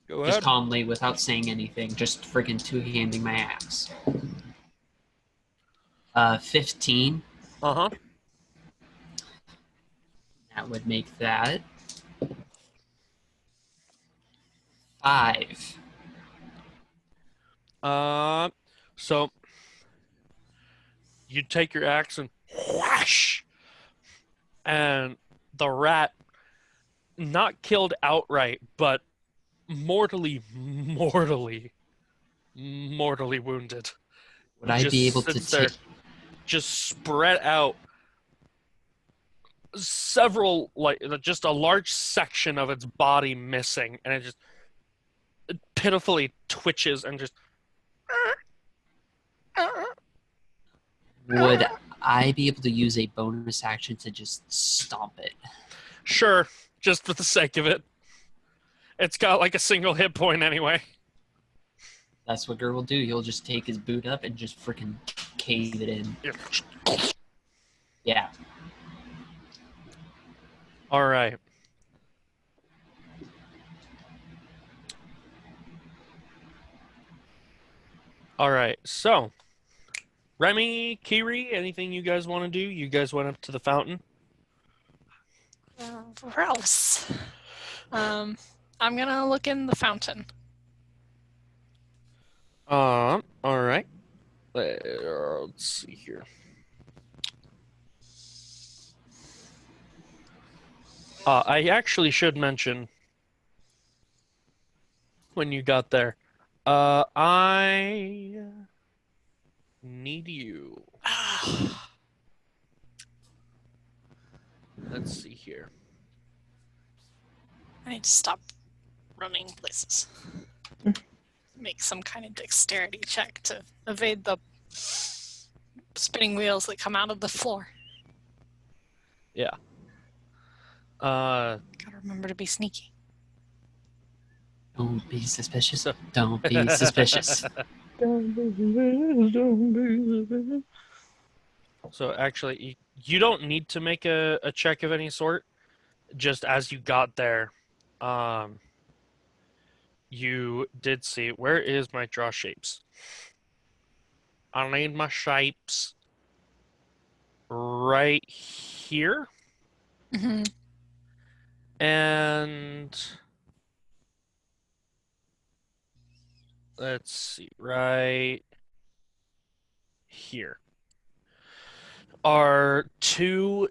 Speaker 1: Go
Speaker 5: Just
Speaker 1: ahead.
Speaker 5: calmly, without saying anything, just friggin' two-handing my axe. 15.
Speaker 1: Uh-huh.
Speaker 5: That would make that 5.
Speaker 1: So you take your axe and whoosh, and the rat, not killed outright, but mortally wounded.
Speaker 5: Would I
Speaker 1: Just
Speaker 5: be able to
Speaker 1: sits there,
Speaker 5: take?
Speaker 1: just spread out several, like just a large section of its body missing, and it pitifully twitches and just
Speaker 5: Would I be able to use a bonus action to just stomp it?
Speaker 1: sure, just for the sake of it. It's got like a single hit point anyway.
Speaker 5: That's what Gur will do. He'll just take his boot up and just freaking cave it in. Yeah.
Speaker 1: All right. All right. So, Remy, Kiri, anything you guys want to do? You guys went up to the fountain.
Speaker 2: Gross. I'm gonna look in the fountain.
Speaker 1: All right. Let's see here. I actually should mention when you got there. I need you. Let's see here.
Speaker 2: I need to stop running places. Make some kind of dexterity check to evade the spinning wheels that come out of the floor.
Speaker 1: Yeah.
Speaker 2: Gotta remember to be sneaky.
Speaker 5: Don't be suspicious. Don't be suspicious.
Speaker 1: So actually, you don't need to make a check of any sort. Just as you got there, you did see, where is my draw shapes? I need my shapes right here.
Speaker 2: Mm-hmm.
Speaker 1: And let's see, right here are two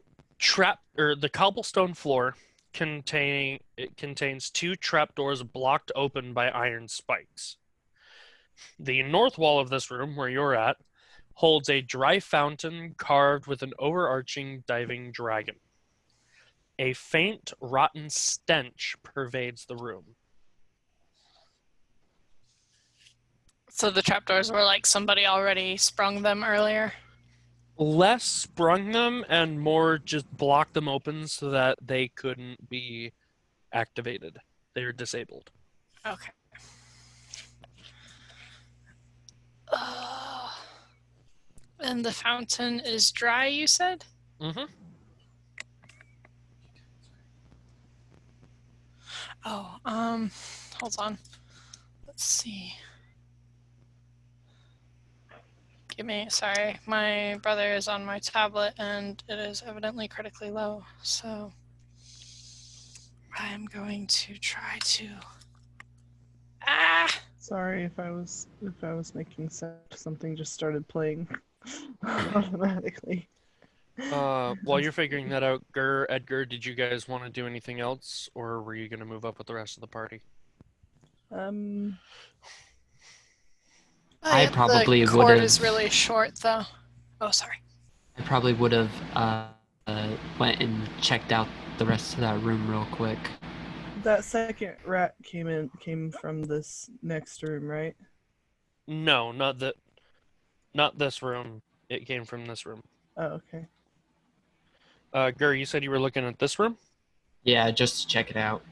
Speaker 1: the cobblestone floor contains two trapdoors blocked open by iron spikes. The north wall of this room, where you're at, holds a dry fountain carved with an overarching diving dragon. A faint, rotten stench pervades the room.
Speaker 2: So the trapdoors were like somebody already sprung them earlier?
Speaker 1: Less sprung them and more just blocked them open so that they couldn't be activated. They were disabled.
Speaker 2: Okay. And the fountain is dry, you said?
Speaker 1: Mm-hmm.
Speaker 2: Oh, hold on. Let's see. Sorry, my brother is on my tablet and it is evidently critically low, so I'm going to try to.
Speaker 4: Sorry if I was making sense. Something just started playing automatically.
Speaker 1: While you're figuring that out, Edgar, did you guys want to do anything else, or were you going to move up with the rest of the party?
Speaker 5: I probably
Speaker 2: The cord
Speaker 5: would've-
Speaker 2: is really short, though. Oh, sorry.
Speaker 5: I probably would have went and checked out the rest of that room real quick.
Speaker 4: That second rat came from this next room, right?
Speaker 1: No, not this room. It came from this room.
Speaker 4: Oh, okay.
Speaker 1: You said you were looking at this room?
Speaker 5: Yeah, just to check it out.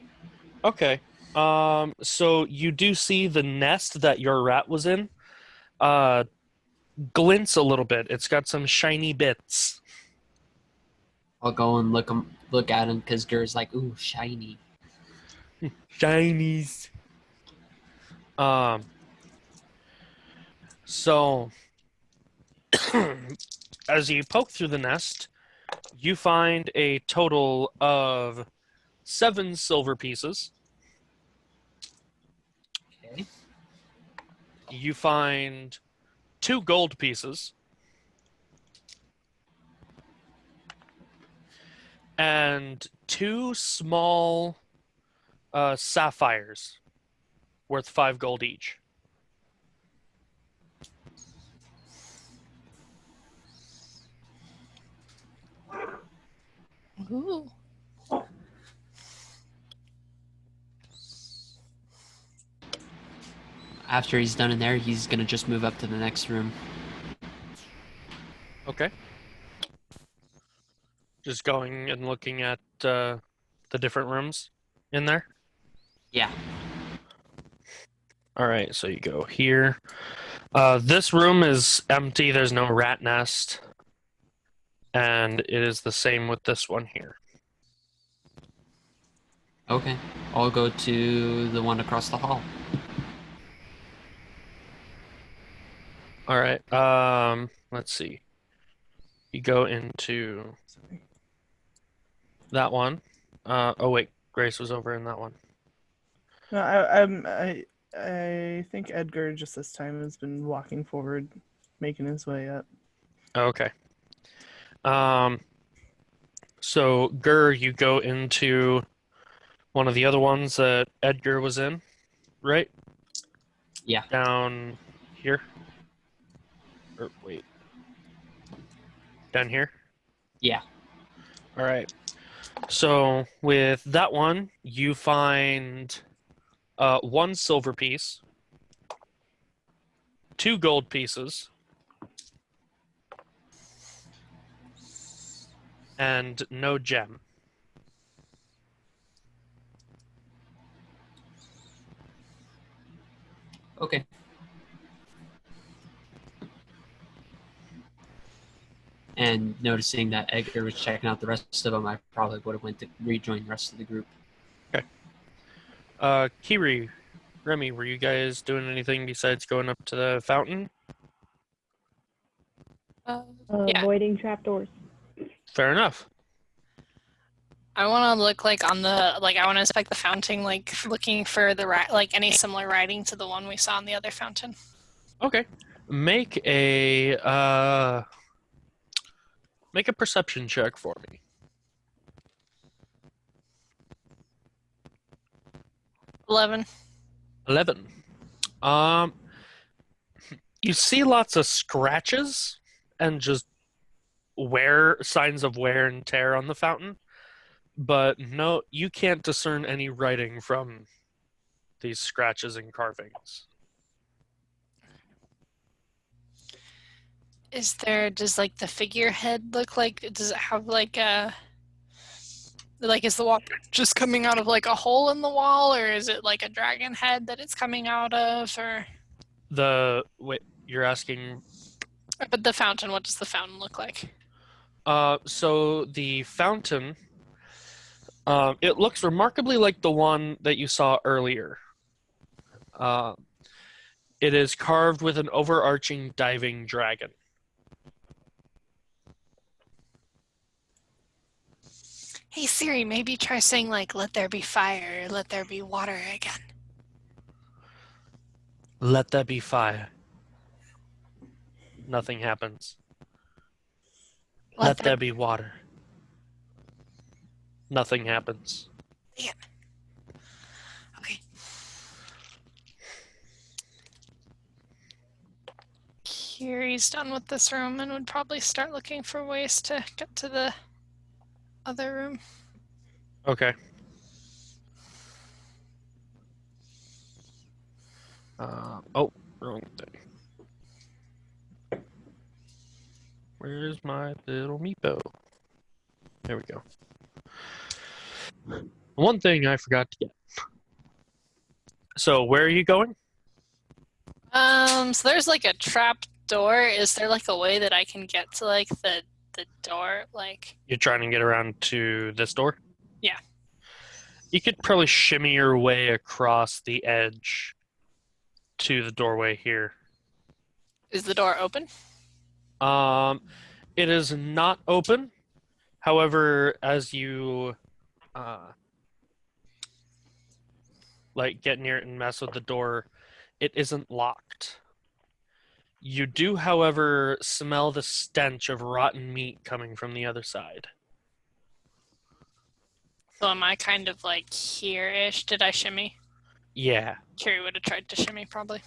Speaker 1: Okay. So you do see the nest that your rat was in, glints a little bit. It's got some shiny bits.
Speaker 5: I'll go and look at him because Gur's like, ooh, shiny.
Speaker 1: Shinies. So as you poke through the nest, you find a total of 7 silver pieces.
Speaker 5: Okay.
Speaker 1: You find 2 gold pieces. And 2 small sapphires worth 5 gold each.
Speaker 2: Ooh.
Speaker 5: After he's done in there, he's gonna just move up to the next room.
Speaker 1: Okay. Just going and looking at the different rooms in there.
Speaker 5: Yeah.
Speaker 1: All right, so you go here. This room is empty. There's no rat nest. And it is the same with this one here.
Speaker 5: Okay. I'll go to the one across the hall.
Speaker 1: All right. Let's see. You go into that one. Oh wait, Grace was over in that one.
Speaker 4: No, I think Edgar just this time has been walking forward, making his way up.
Speaker 1: Okay. So Gur, you go into one of the other ones that Edgar was in, right?
Speaker 5: Yeah.
Speaker 1: Down here. Or wait. Down here?
Speaker 5: Yeah.
Speaker 1: All right. So with that one, you find 1 silver piece, 2 gold pieces, and no gem.
Speaker 5: Okay. And noticing that Edgar was checking out the rest of them, I probably would have went to rejoin the rest of the group.
Speaker 1: Kiri, Remy, were you guys doing anything besides going up to the fountain?
Speaker 2: Yeah.
Speaker 3: Avoiding trapdoors.
Speaker 1: Fair enough.
Speaker 2: I want to look on the I want to inspect the fountain, looking for the any similar writing to the one we saw in the other fountain.
Speaker 1: Okay. Make a perception check for me.
Speaker 2: 11.
Speaker 1: 11. You see lots of scratches and just signs of wear and tear on the fountain, but no, you can't discern any writing from these scratches and carvings.
Speaker 2: Does the figurehead look does it have is the wall just coming out of a hole in the wall, or is it a dragon head that it's coming out of, or?
Speaker 1: Wait, you're asking?
Speaker 2: But the fountain, what does the fountain look like?
Speaker 1: So the fountain, it looks remarkably like the one that you saw earlier. It is carved with an overarching diving dragon.
Speaker 2: Hey Siri, maybe try saying like "Let there be fire," "Let there be water" again.
Speaker 1: Let there be fire. Nothing happens. Let there be water. Nothing happens.
Speaker 2: Okay. Kiri's done with this room and would probably start looking for ways to get to the other room.
Speaker 1: Okay. Oh, wrong thing. Where's my little meepo? There we go. One thing I forgot to get. So, where are you going?
Speaker 2: So there's like a trap door. Is there like a way that I can get to like the door? Like,
Speaker 1: You're trying to get around to this door?
Speaker 2: Yeah.
Speaker 1: You could probably shimmy your way across the edge to the doorway here.
Speaker 2: is the door open?
Speaker 1: It is not open. However, as you like get near it and mess with the door, it isn't locked. You do, however, smell the stench of rotten meat coming from the other side.
Speaker 2: So am I kind of like here-ish? Did I shimmy?
Speaker 1: Yeah.
Speaker 2: Kiri would have tried to shimmy probably.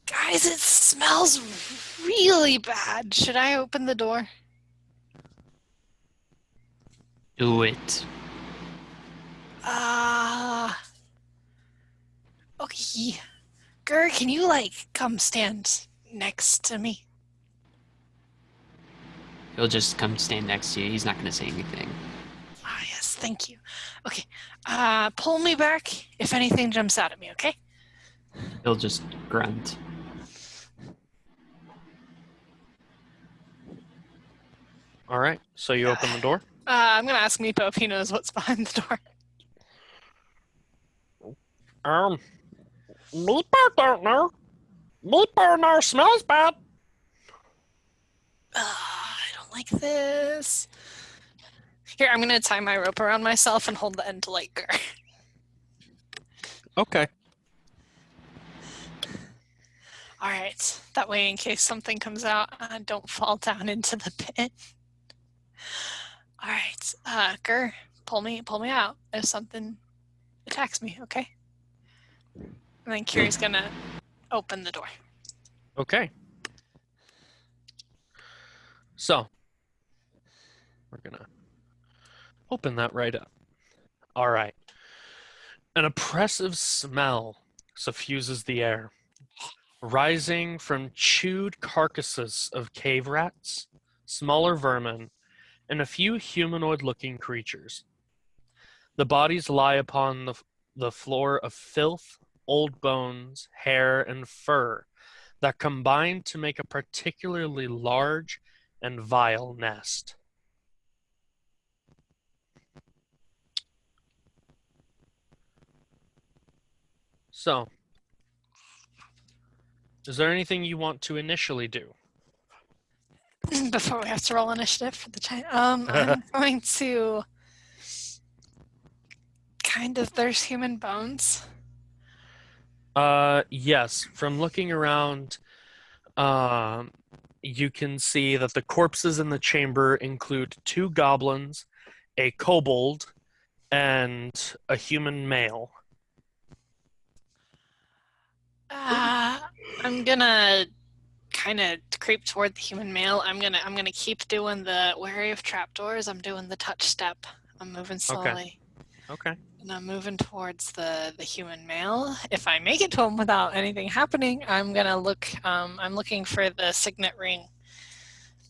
Speaker 2: Guys, it smells really bad. Should I open the door?
Speaker 5: Do it.
Speaker 2: Okay. Gur, can you like come stand next to me?
Speaker 5: He'll just come stand next to you. He's not going to say anything.
Speaker 2: Ah, yes, thank you. Okay. Pull me back if anything jumps out at me, okay?
Speaker 5: He'll just grunt.
Speaker 1: All right. So you open the door.
Speaker 2: I'm gonna ask Meepo if he knows what's behind the door.
Speaker 1: Meepo don't know. Meepo now smells bad.
Speaker 2: I don't like this. Here, I'm gonna tie my rope around myself and hold the end to like Gur.
Speaker 1: Okay.
Speaker 2: All right. That way, in case something comes out, I don't fall down into the pit. All right, Gur, pull me out if something attacks me, okay? And then Kiri's gonna open the door.
Speaker 1: Okay. So, we're going to open that right up. All right. An oppressive smell suffuses the air, rising from chewed carcasses of cave rats, smaller vermin, and a few humanoid-looking creatures. The bodies lie upon the floor of filth, old bones, hair, and fur that combine to make a particularly large and vile nest. So, is there anything you want to initially do?
Speaker 2: Before we have to roll initiative for the giant. I'm going to kind of. There's human bones.
Speaker 1: Yes. From looking around, you can see that the corpses in the chamber include 2 goblins, a kobold, and a human male.
Speaker 2: I'm gonna kind of creep toward the human male. I'm gonna keep doing the wary of trapdoors. I'm doing the touch step. I'm moving slowly.
Speaker 1: Okay.
Speaker 2: And I'm moving towards the human male. If I make it to him without anything happening, I'm gonna look. I'm looking for the signet ring.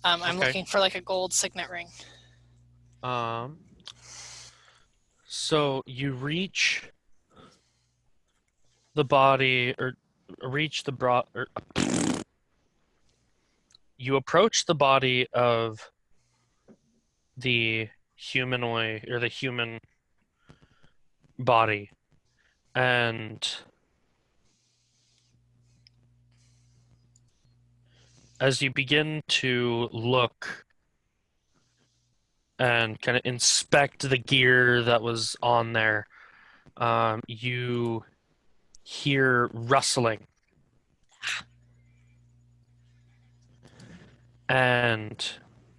Speaker 2: I'm
Speaker 1: Okay.
Speaker 2: looking for like a gold signet ring.
Speaker 1: So you reach the body, or reach the you approach the body of the humanoid, or the human body, and as you begin to look and kind of inspect the gear that was on there, you hear rustling. And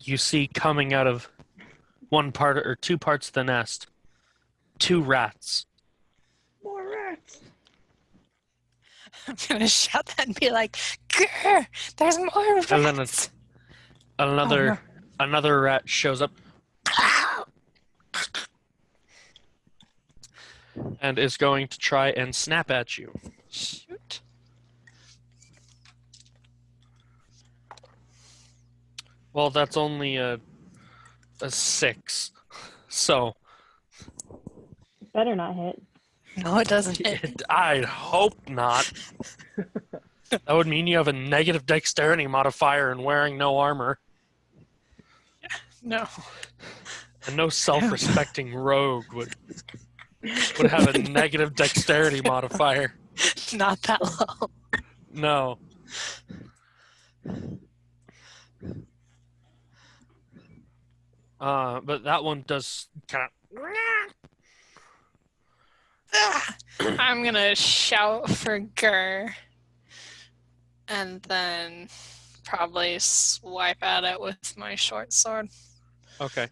Speaker 1: you see coming out of one part or two parts of the nest, 2 rats.
Speaker 4: More rats.
Speaker 2: I'm gonna shout that and be like, "Grr, there's more rats!"
Speaker 1: And then another rat shows up and is going to try and snap at you.
Speaker 2: Shoot.
Speaker 1: Well, that's only a 6. So
Speaker 3: Better not hit.
Speaker 2: No, it doesn't hit.
Speaker 1: I hope not. That would mean you have a negative dexterity modifier and wearing no armor.
Speaker 2: No.
Speaker 1: And no self-respecting rogue would have a negative dexterity modifier.
Speaker 2: Not that low.
Speaker 1: No. But that one does kind of.
Speaker 2: I'm gonna shout for Gur and then probably swipe at it with my short sword.
Speaker 1: Okay.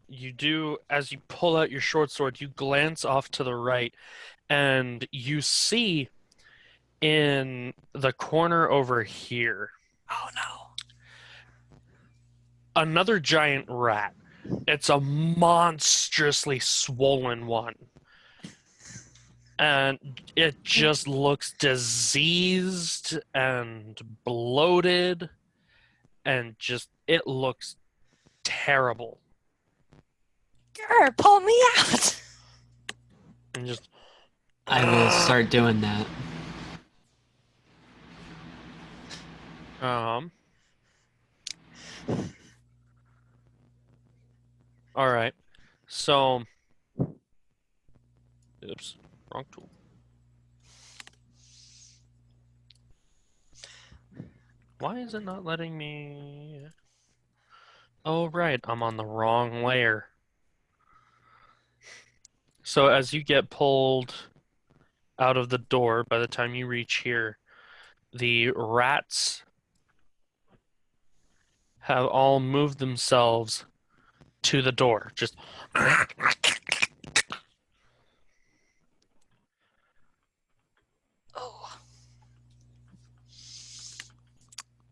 Speaker 1: You do, as you pull out your short sword, you glance off to the right, and you see in the corner over here
Speaker 2: Oh no.
Speaker 1: another giant rat. It's a monstrously swollen one. And it just looks diseased and bloated, and just, it looks terrible.
Speaker 2: Gur, pull me out!
Speaker 1: And just,
Speaker 5: I will start doing that.
Speaker 1: all right. So, oops, wrong tool. Why is it not letting me? Oh, right, I'm on the wrong layer. So as you get pulled out of the door, by the time you reach here, the rats have all moved themselves to the door. Just
Speaker 2: Oh.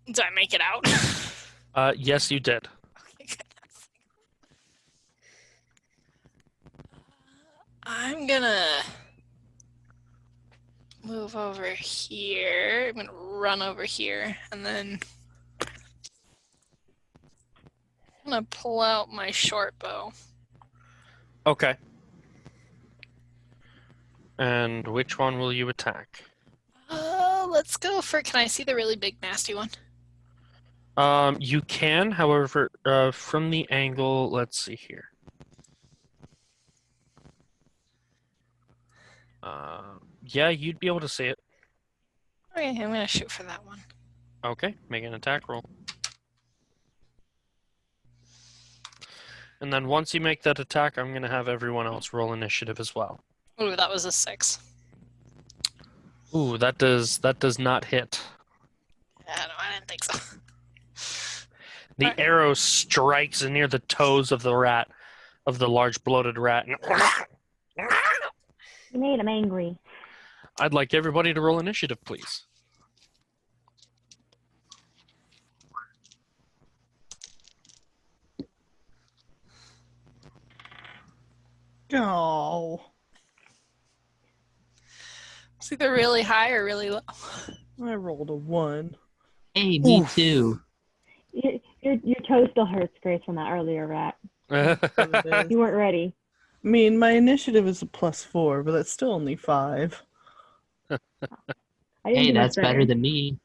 Speaker 2: Did I make it out?
Speaker 1: yes, you did.
Speaker 2: Okay, good. I'm gonna move over here. I'm gonna run over here and then I'm gonna pull out my short bow.
Speaker 1: Okay. And which one will you attack?
Speaker 2: Let's go for. Can I see the really big, nasty one?
Speaker 1: You can, however, from the angle, let's see here. Yeah, you'd be able to see it.
Speaker 2: Okay, I'm gonna shoot for that one.
Speaker 1: Okay, make an attack roll. And then once you make that attack, I'm going to have everyone else roll initiative as well.
Speaker 2: Ooh, that was a 6.
Speaker 1: Ooh, that does not hit.
Speaker 2: Yeah, no, I didn't think so.
Speaker 1: The
Speaker 2: Alright.
Speaker 1: arrow strikes near the toes of the rat, of the large bloated rat.
Speaker 3: You made him angry.
Speaker 1: I'd like everybody to roll initiative, please.
Speaker 4: Oh.
Speaker 2: It's either really high or really low.
Speaker 4: I rolled a 1.
Speaker 5: Hey, me
Speaker 1: Oof.
Speaker 5: too.
Speaker 3: Your toe still hurts, Grace, from that earlier rat.
Speaker 4: I
Speaker 3: You weren't ready.
Speaker 4: mean, my initiative is a +4, but that's still only 5.
Speaker 3: I didn't
Speaker 5: Hey,
Speaker 3: do much
Speaker 5: that's better than me.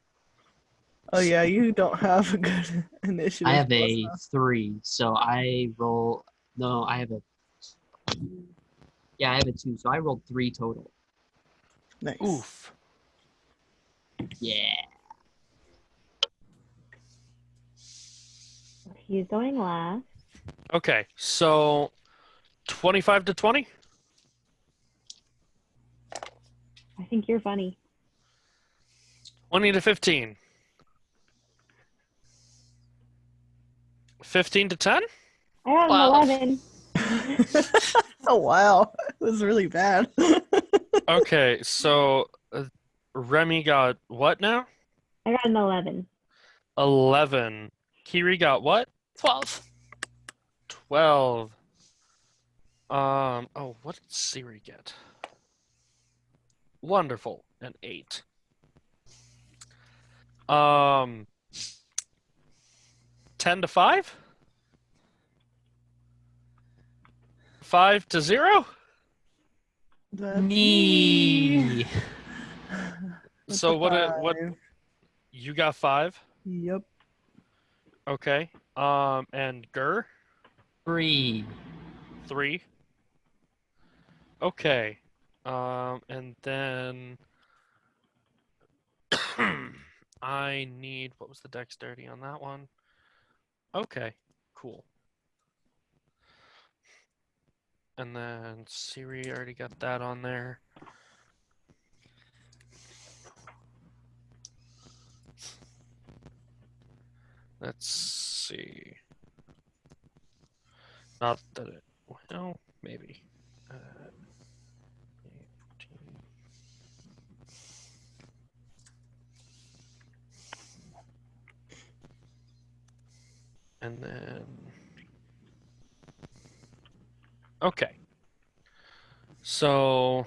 Speaker 4: Oh yeah, you don't have a good initiative.
Speaker 5: I have
Speaker 4: plus,
Speaker 5: a
Speaker 4: huh?
Speaker 5: 3, so I roll. No, I have a. Yeah, I have a 2, so I rolled 3 total.
Speaker 4: Nice.
Speaker 1: Oof.
Speaker 5: Yeah.
Speaker 3: He's going last.
Speaker 1: Okay, so 25 to 20?
Speaker 3: I think you're funny.
Speaker 1: 20 to 15? 15 to 10?
Speaker 3: I got
Speaker 2: Wow.
Speaker 3: an 11.
Speaker 4: Oh wow, it was really bad.
Speaker 1: Okay, so Remy got what now?
Speaker 3: I got an 11.
Speaker 1: 11. Kiri got what?
Speaker 2: 12.
Speaker 1: 12. Oh, what did Siri get? Wonderful. An 8. 10 to 5? 5 to 0?
Speaker 4: That's
Speaker 5: Me.
Speaker 4: With
Speaker 1: So
Speaker 4: the
Speaker 1: what
Speaker 4: 5.
Speaker 1: you got 5?
Speaker 4: Yep.
Speaker 1: Okay. And Gur
Speaker 5: 3.
Speaker 1: 3. Okay. And then I need, what was the dexterity on that one? Okay, cool. And then Siri already got that on there. Let's see. Not that it, well, maybe. 14. And then, okay. So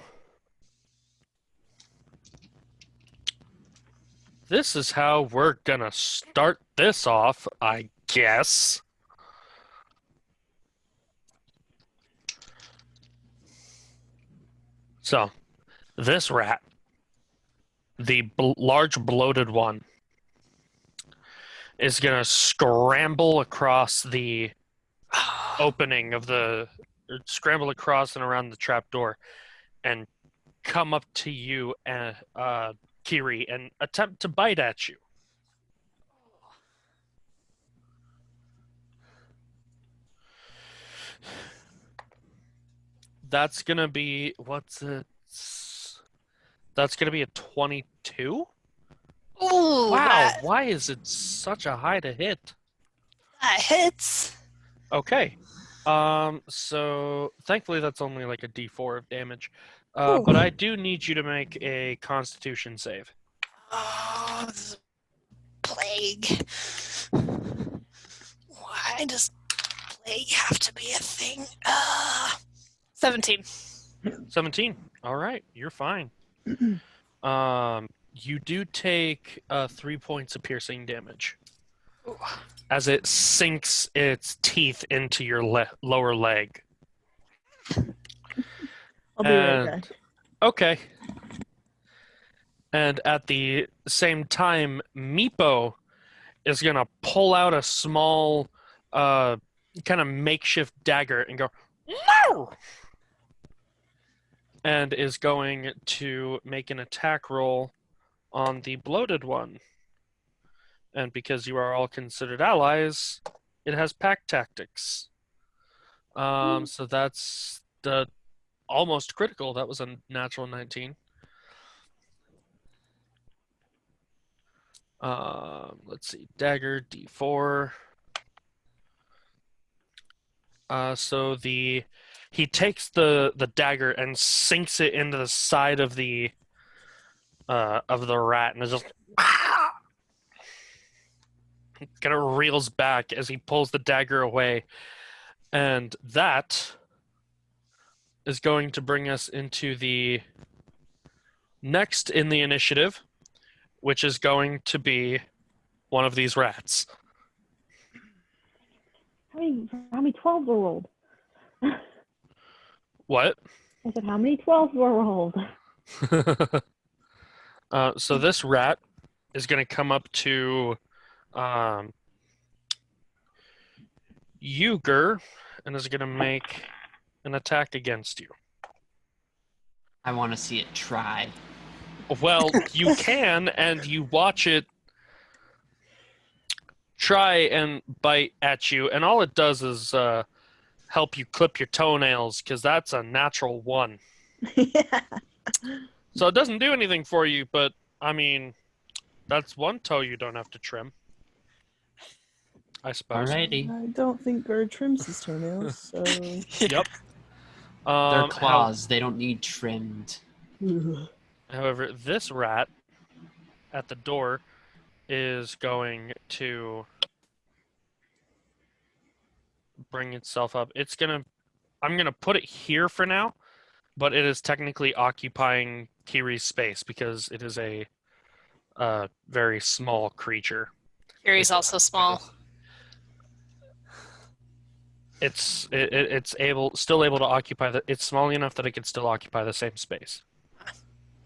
Speaker 1: this is how we're gonna start this off, I guess. So, this rat, the large bloated one, is gonna scramble across the opening of the, scramble across and around the trapdoor, and come up to you and Kiri and attempt to bite at you. That's gonna be what's it? That's gonna be a 22.
Speaker 2: Ooh,
Speaker 1: Wow,
Speaker 2: that
Speaker 1: why is it such a high to hit?
Speaker 2: hits.
Speaker 1: Okay. So thankfully that's only like a D4 of damage.
Speaker 2: Ooh.
Speaker 1: But I do need you to make a Constitution save.
Speaker 2: Oh, this is plague. Why does plague have to be a thing? 17.
Speaker 1: 17. All right, you're fine. You do take 3 points of piercing damage
Speaker 2: Ooh.
Speaker 1: as it sinks its teeth into your lower leg.
Speaker 4: I'll be right back.
Speaker 1: Okay. And at the same time, Meepo is gonna pull out a small, kind of makeshift dagger and go, no! And is going to make an attack roll on the bloated one. And because you are all considered allies, it has pack tactics. So that's the almost critical. That was a natural 19. Let's see, dagger D4. So he takes the dagger and sinks it into the side of the rat, and is just kind of reels back as he pulls the dagger away, and that is going to bring us into the next in the initiative, which is going to be one of these rats.
Speaker 3: How many 12s were rolled?
Speaker 1: What?
Speaker 3: I said, how many 12s were rolled?
Speaker 1: So this rat is going to come up to Uger and is going to make an attack against you.
Speaker 5: I want to see it try.
Speaker 1: Well, you can, and you watch it try and bite at you, and all it does is help you clip your toenails, because that's a natural 1.
Speaker 4: Yeah.
Speaker 1: So it doesn't do anything for you, but, I mean, that's one toe you don't have to trim. I suppose.
Speaker 5: Alrighty.
Speaker 4: I don't think Gar trims his toenails, so.
Speaker 1: Yep.
Speaker 5: They're claws. They don't need trimmed.
Speaker 1: However, this rat at the door is going to bring itself up. I'm gonna put it here for now, but it is technically occupying Kiri's space because it is a very small creature.
Speaker 2: Kiri's also small.
Speaker 1: It's still able to occupy it's small enough that it can still occupy the same space.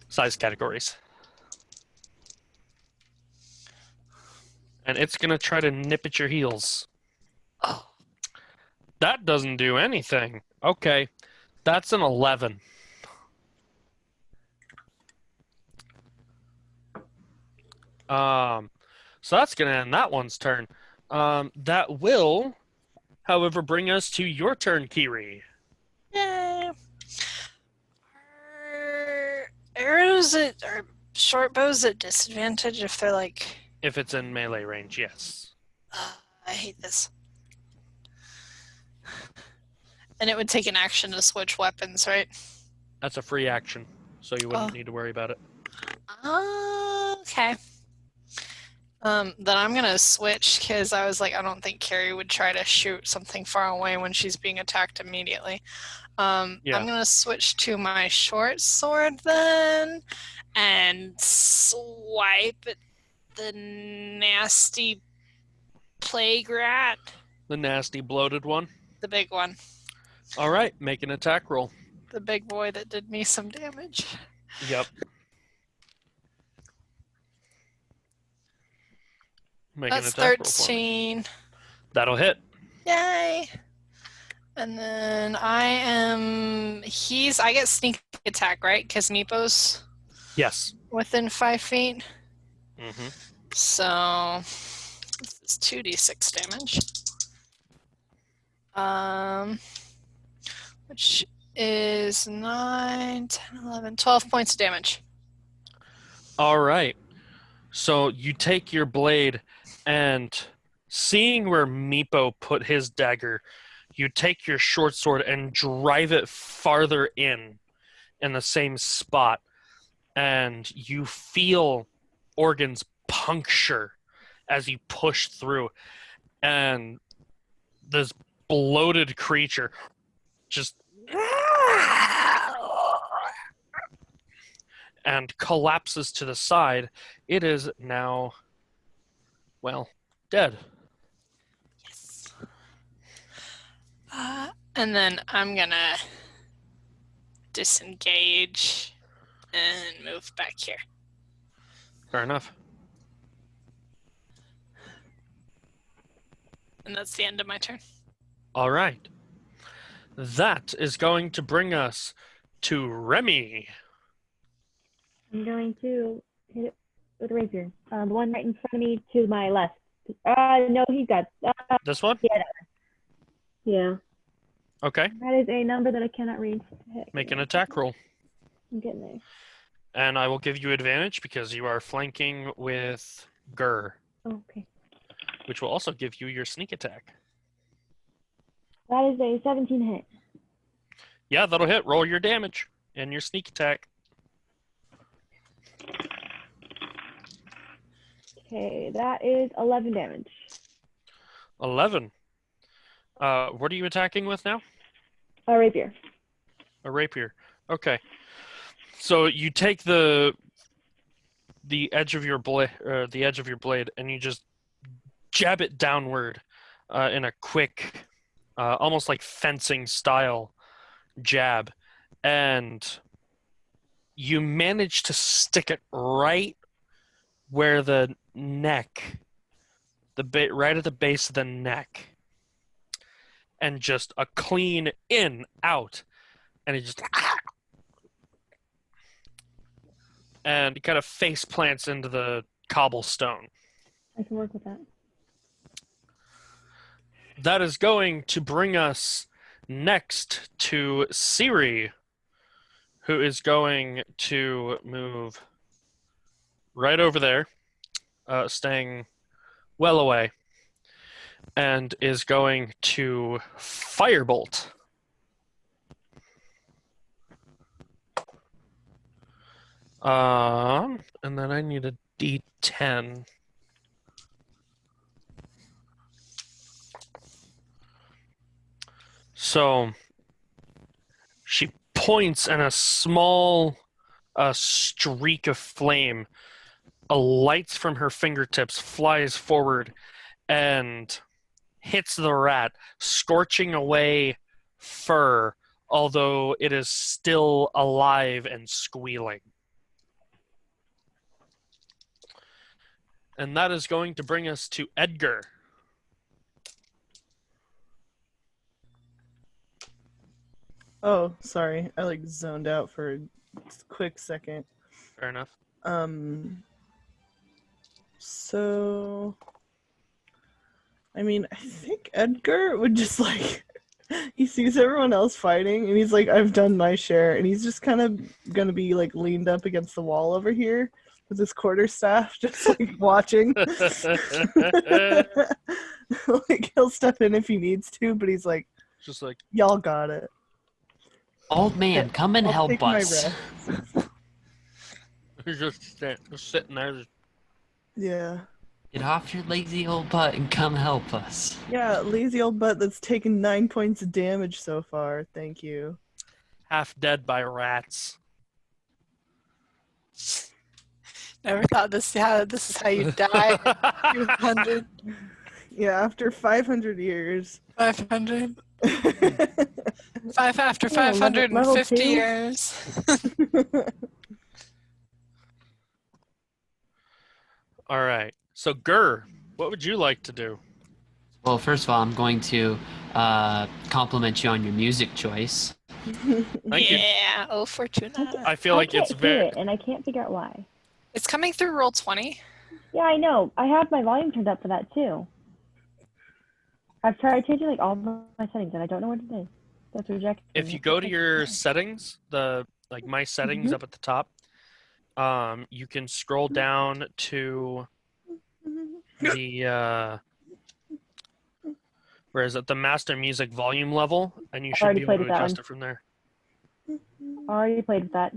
Speaker 1: Size categories. And it's gonna try to nip at your heels.
Speaker 2: Oh.
Speaker 1: That doesn't do anything. Okay. That's an 11. So that's gonna end that one's turn. That will, however, bring us to your turn, Kiri.
Speaker 2: Yay. Are arrows or short bows at disadvantage if they're like.
Speaker 1: If it's in melee range, yes.
Speaker 2: I hate this. And it would take an action to switch weapons, right?
Speaker 1: That's a free action, so you wouldn't need to worry about it.
Speaker 2: Okay. Then I'm gonna switch because I was like, I don't think Carrie would try to shoot something far away when she's being attacked immediately. I'm gonna switch to my short sword then, and swipe at the nasty plague rat,
Speaker 1: The nasty bloated one.
Speaker 2: the big one,
Speaker 1: All right, make an attack roll.
Speaker 2: the big boy that did me some damage.
Speaker 1: Yep. Make
Speaker 2: That's
Speaker 1: an attack roll for me.
Speaker 2: 13.
Speaker 1: That'll hit.
Speaker 2: Yay! And then I get sneak attack, right? Because Meepo's
Speaker 1: Yes.
Speaker 2: within 5 feet.
Speaker 1: Mm-hmm.
Speaker 2: So this is 2d6 damage. Which is 9, 10, 11, 12 points of damage.
Speaker 1: All right. So you take your blade, and seeing where Meepo put his dagger, you take your short sword and drive it farther in the same spot, and you feel organs puncture as you push through, and this bloated creature just and collapses to the side. It is now, well, dead.
Speaker 2: Yes. And then I'm gonna disengage and move back here.
Speaker 1: Fair enough.
Speaker 2: And that's the end of my turn.
Speaker 1: All right. That is going to bring us to Remy.
Speaker 3: I'm going to hit it with a rapier. The one right in front of me to my left. No, he's got.
Speaker 1: This one?
Speaker 3: Yeah.
Speaker 1: Okay.
Speaker 3: That is a number that I cannot read. Heck,
Speaker 1: Make an attack roll.
Speaker 3: I'm getting there.
Speaker 1: And I will give you advantage because you are flanking with Gur,
Speaker 3: Oh, okay.
Speaker 1: which will also give you your sneak attack.
Speaker 3: That is a 17 hit.
Speaker 1: Yeah, that'll hit. Roll your damage and your sneak attack.
Speaker 3: Okay, that is 11 damage.
Speaker 1: 11. What are you attacking with now?
Speaker 3: A rapier.
Speaker 1: A rapier. Okay. So you take the edge of your blade, and you just jab it downward in a quick, almost like fencing style jab, and you manage to stick it right where the neck, right at the base of the neck, and just a clean in out, and it just and it kind of face plants into the cobblestone.
Speaker 3: I can work with that.
Speaker 1: that is going to bring us next to Siri, who is going to move right over there, staying well away, and is going to firebolt. And then I need a D10. So she points, and a small streak of flame alights from her fingertips, flies forward, and hits the rat, scorching away fur, although it is still alive and squealing. And that is going to bring us to Edgar.
Speaker 4: Oh, sorry. I like zoned out for a quick second.
Speaker 1: Fair enough.
Speaker 4: So I mean, I think Edgar would just like he sees everyone else fighting and he's like, I've done my share, and he's just kind of gonna be like leaned up against the wall over here with his quarterstaff, just like watching. Like he'll step in if he needs to, but he's like,
Speaker 1: Just like,
Speaker 4: y'all got it.
Speaker 5: Old man, come and
Speaker 4: I'll
Speaker 5: help
Speaker 4: take my
Speaker 5: us.
Speaker 4: rest.
Speaker 1: he's just sitting there. Just,
Speaker 4: Yeah.
Speaker 5: Get off your lazy old butt and come help us.
Speaker 4: Yeah, lazy old butt that's taken 9 points of damage so far. Thank you.
Speaker 1: half dead by rats.
Speaker 2: Never thought this is how you die. 200,
Speaker 4: Yeah, after 500 years.
Speaker 2: 500. After
Speaker 3: Yeah, level
Speaker 2: 550
Speaker 3: two.
Speaker 2: years.
Speaker 1: All right. So, Gur, what would you like to do?
Speaker 5: Well, first of all, I'm going to compliment you on your music choice.
Speaker 1: Thank you.
Speaker 2: Yeah, oh Fortuna.
Speaker 1: I feel like it's
Speaker 3: can't hear
Speaker 1: very.
Speaker 3: it, and I can't figure out why.
Speaker 2: It's coming through roll 20.
Speaker 3: Yeah, I know. I have my volume turned up for that too. I've tried changing like all my settings, and I don't know what it is. That's rejected.
Speaker 1: If you go to your settings, the like my settings up at the top, you can scroll down to the where is it? The master music volume level, and you should
Speaker 3: already
Speaker 1: be able
Speaker 3: played
Speaker 1: to
Speaker 3: with that
Speaker 1: adjust
Speaker 3: one.
Speaker 1: it from there.
Speaker 3: Already played with that.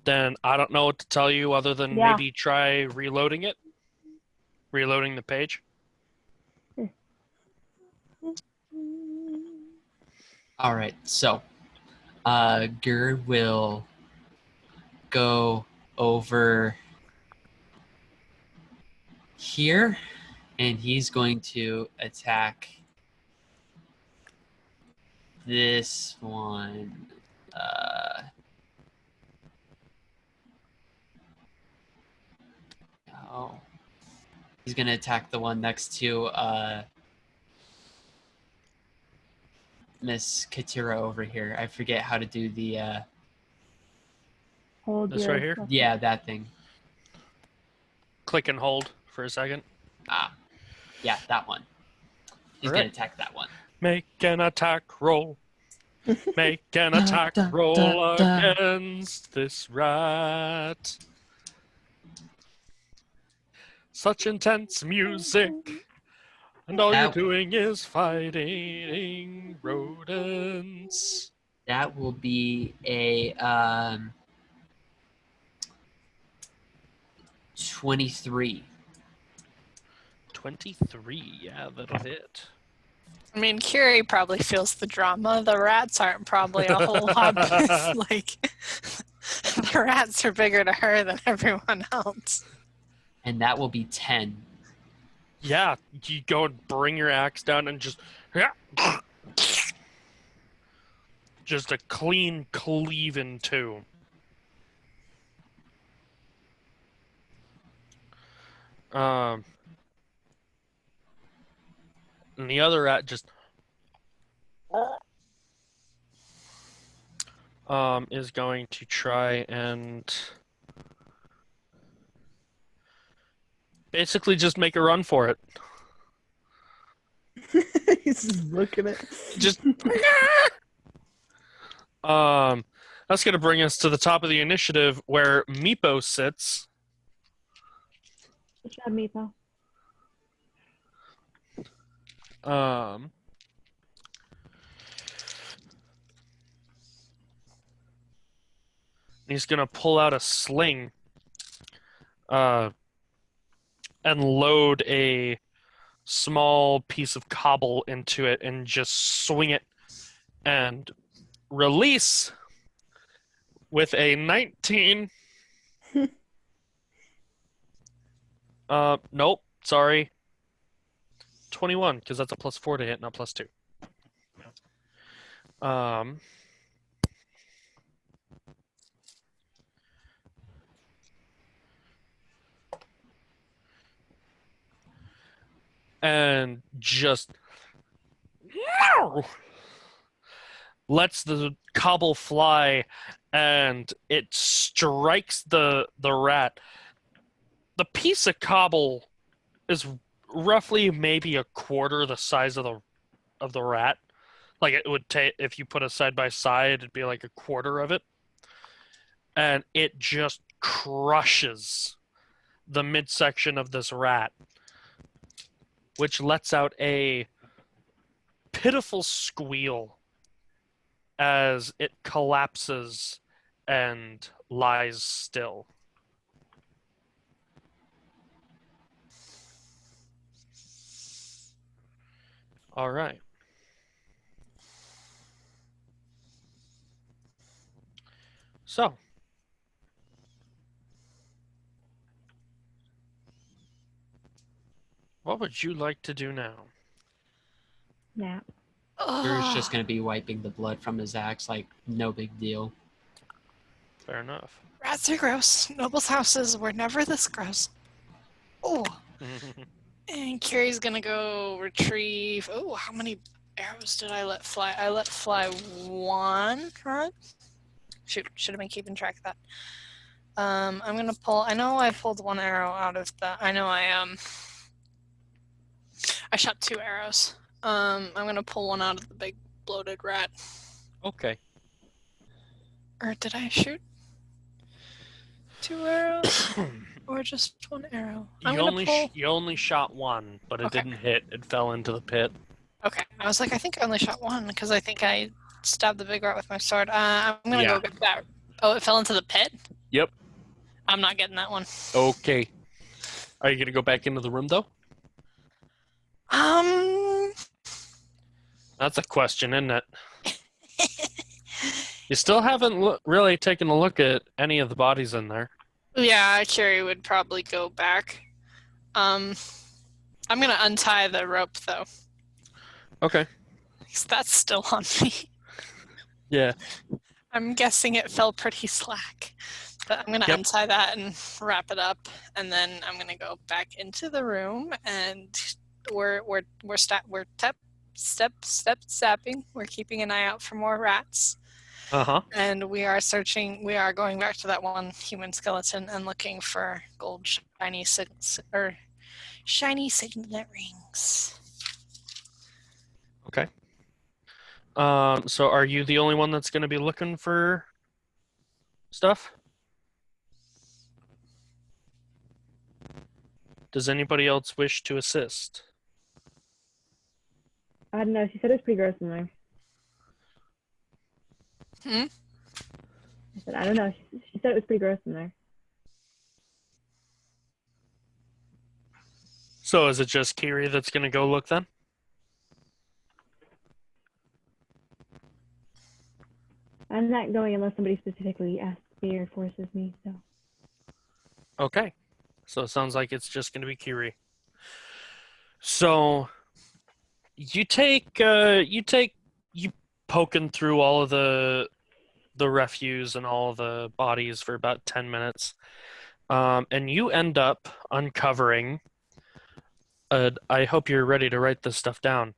Speaker 1: Then I don't know what to tell you other than
Speaker 3: Yeah.
Speaker 1: maybe try reloading it, reloading the page.
Speaker 5: All right, so Gur will go over here, and he's going to attack this one. Oh, he's going to attack the one next to Miss Katira over here. I forget how to do the
Speaker 3: Hold
Speaker 1: This
Speaker 3: your
Speaker 1: right here?
Speaker 5: yeah, that thing.
Speaker 1: Click and hold for a second.
Speaker 5: Yeah, that one. He's
Speaker 1: All right.
Speaker 5: gonna attack that one.
Speaker 1: Make an attack roll. Make an attack
Speaker 5: Da, da,
Speaker 1: roll
Speaker 5: da, da.
Speaker 1: against this rat. Such intense music. And all you're
Speaker 5: That-
Speaker 1: doing is fighting rodents.
Speaker 5: That will be a 23.
Speaker 1: 23, yeah, that'll hit.
Speaker 2: I mean, Curie probably feels the drama. The rats aren't probably a whole lot. Like, the rats are bigger to her than everyone else.
Speaker 5: And that will be 10.
Speaker 1: Yeah, you go and bring your axe down and just a clean cleave in two. And the other rat just is going to try and basically just make a run for it.
Speaker 4: He's just looking at.
Speaker 1: Just that's gonna bring us to the top of the initiative where Meepo sits.
Speaker 3: Good job, Meepo.
Speaker 1: He's gonna pull out a sling, and load a small piece of cobble into it, and just swing it, and release with a 19. Nope, sorry. 21, because that's a +4 to hit, not +2. And just lets the cobble fly, and it strikes the rat. The piece of cobble is roughly maybe a quarter the size of the rat. Like it would take if you put it side by side, it'd be like a quarter of it, and it just crushes the midsection of this rat, which lets out a pitiful squeal as it collapses and lies still. All right. So, what would you like to do now?
Speaker 3: Nap.
Speaker 5: Drew's just going to be wiping the blood from his axe like no big deal.
Speaker 1: Fair enough.
Speaker 2: Rats are gross. Nobles' houses were never this gross. Oh, and Carrie's gonna go retrieve. Oh, how many arrows did I let fly? I let fly one, right? Shoot, should have been keeping track of that. I'm gonna pull. I know I pulled one arrow out of the. I know I shot 2 arrows. I'm gonna pull one out of the big bloated rat.
Speaker 1: Okay.
Speaker 2: Or did I shoot 2 arrows? Or just 1 arrow? I'm
Speaker 1: You
Speaker 2: gonna
Speaker 1: only
Speaker 2: pull.
Speaker 1: you only shot one, but it
Speaker 2: Okay.
Speaker 1: didn't hit. It fell into the pit.
Speaker 2: Okay, I was like, I think I only shot 1 because I think I stabbed the big rat with my sword. I'm gonna
Speaker 1: Yeah.
Speaker 2: go get that. Oh, it fell into the pit?
Speaker 1: Yep.
Speaker 2: I'm not getting that one.
Speaker 1: Okay. Are you gonna go back into the room though? That's a question, isn't it? You still haven't really taken a look at any of the bodies in there.
Speaker 2: Yeah, Carrie would probably go back. I'm gonna untie the rope though,
Speaker 1: Okay.
Speaker 2: because that's still on me.
Speaker 1: Yeah.
Speaker 2: I'm guessing it fell pretty slack. But I'm gonna
Speaker 1: Yep.
Speaker 2: untie that and wrap it up, and then I'm gonna go back into the room, and we're step stepping. We're keeping an eye out for more rats,
Speaker 1: Uh-huh.
Speaker 2: and we are searching. We are going back to that one human skeleton and looking for gold shiny signet rings.
Speaker 1: Okay. So are you the only one that's gonna be looking for stuff? Does anybody else wish to assist?
Speaker 3: I don't know. She said it was pretty gross in there.
Speaker 2: Hmm?
Speaker 3: I said, I don't know. She said it was pretty gross in there.
Speaker 1: So is it just Kiri that's gonna go look then?
Speaker 3: I'm not going unless somebody specifically asks me or forces me. So
Speaker 1: Okay. So it sounds like it's just gonna be Kiri. So you poking through all of the refuse and all the bodies for about 10 minutes. And you end up uncovering I hope you're ready to write this stuff down.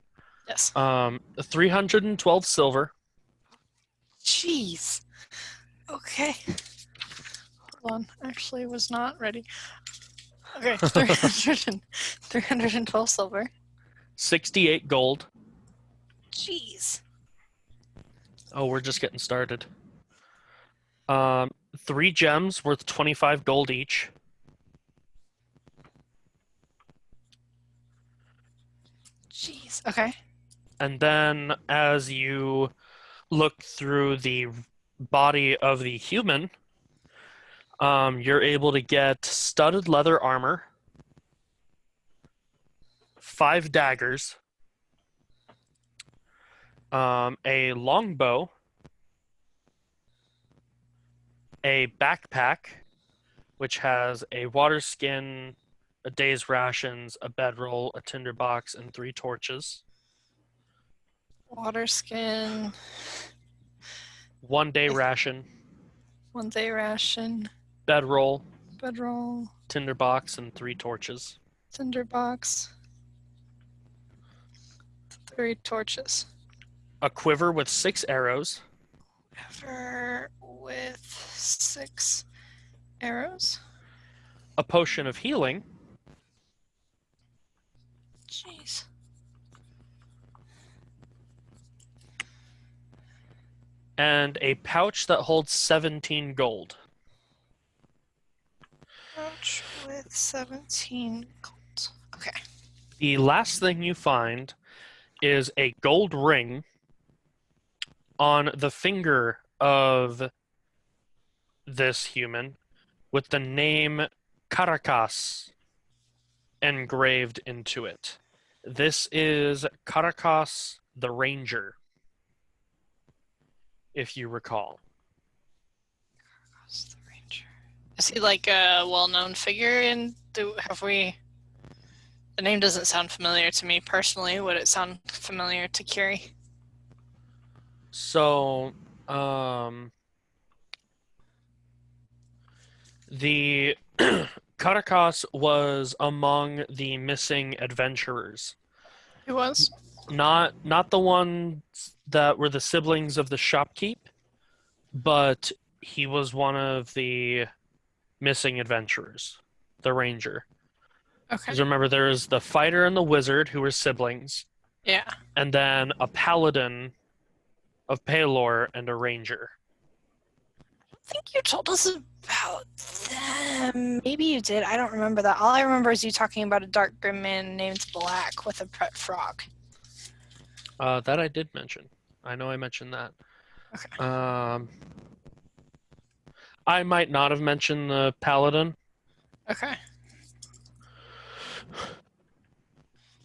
Speaker 2: Yes.
Speaker 1: 312 silver,
Speaker 2: Jeez. Okay. Hold on. Actually, was not ready. Okay, 312 silver.
Speaker 1: 68 gold.
Speaker 2: Jeez.
Speaker 1: Oh, we're just getting started. 3 gems worth 25 gold each.
Speaker 2: Jeez. Okay.
Speaker 1: And then as you look through the body of the human, you're able to get studded leather armor, 5 daggers, a longbow, a backpack, which has a water skin, a day's rations, a bedroll, a tinderbox, and 3 torches.
Speaker 2: Water skin,
Speaker 1: 1 day ration,
Speaker 2: 1 day ration,
Speaker 1: bedroll,
Speaker 2: bedroll,
Speaker 1: tinderbox, and 3 torches.
Speaker 2: tinderbox, 3 torches.
Speaker 1: A quiver with 6 arrows,
Speaker 2: Ever with 6 arrows.
Speaker 1: a potion of healing,
Speaker 2: Jeez.
Speaker 1: and a pouch that holds 17 gold.
Speaker 2: Pouch with 17 gold. Okay.
Speaker 1: The last thing you find is a gold ring on the finger of this human with the name Caracas engraved into it. This is Caracas the Ranger, if you recall.
Speaker 2: Who's the ranger? Is he like a well-known figure? And have we? The name doesn't sound familiar to me personally. Would it sound familiar to Kiri?
Speaker 1: So, the Caracas was among the missing adventurers.
Speaker 2: He was.
Speaker 1: Not the ones that were the siblings of the shopkeep, but he was one of the missing adventurers, the ranger.
Speaker 2: Okay.
Speaker 1: Because remember, there's the fighter and the wizard who were siblings,
Speaker 2: Yeah.
Speaker 1: and then a paladin of Palor and a ranger.
Speaker 2: I think you told us about them. Maybe you did. I don't remember that. All I remember is you talking about a dark grim man named Black with a pet frog.
Speaker 1: That I did mention. I know I mentioned that.
Speaker 2: Okay.
Speaker 1: I might not have mentioned the paladin.
Speaker 2: Okay.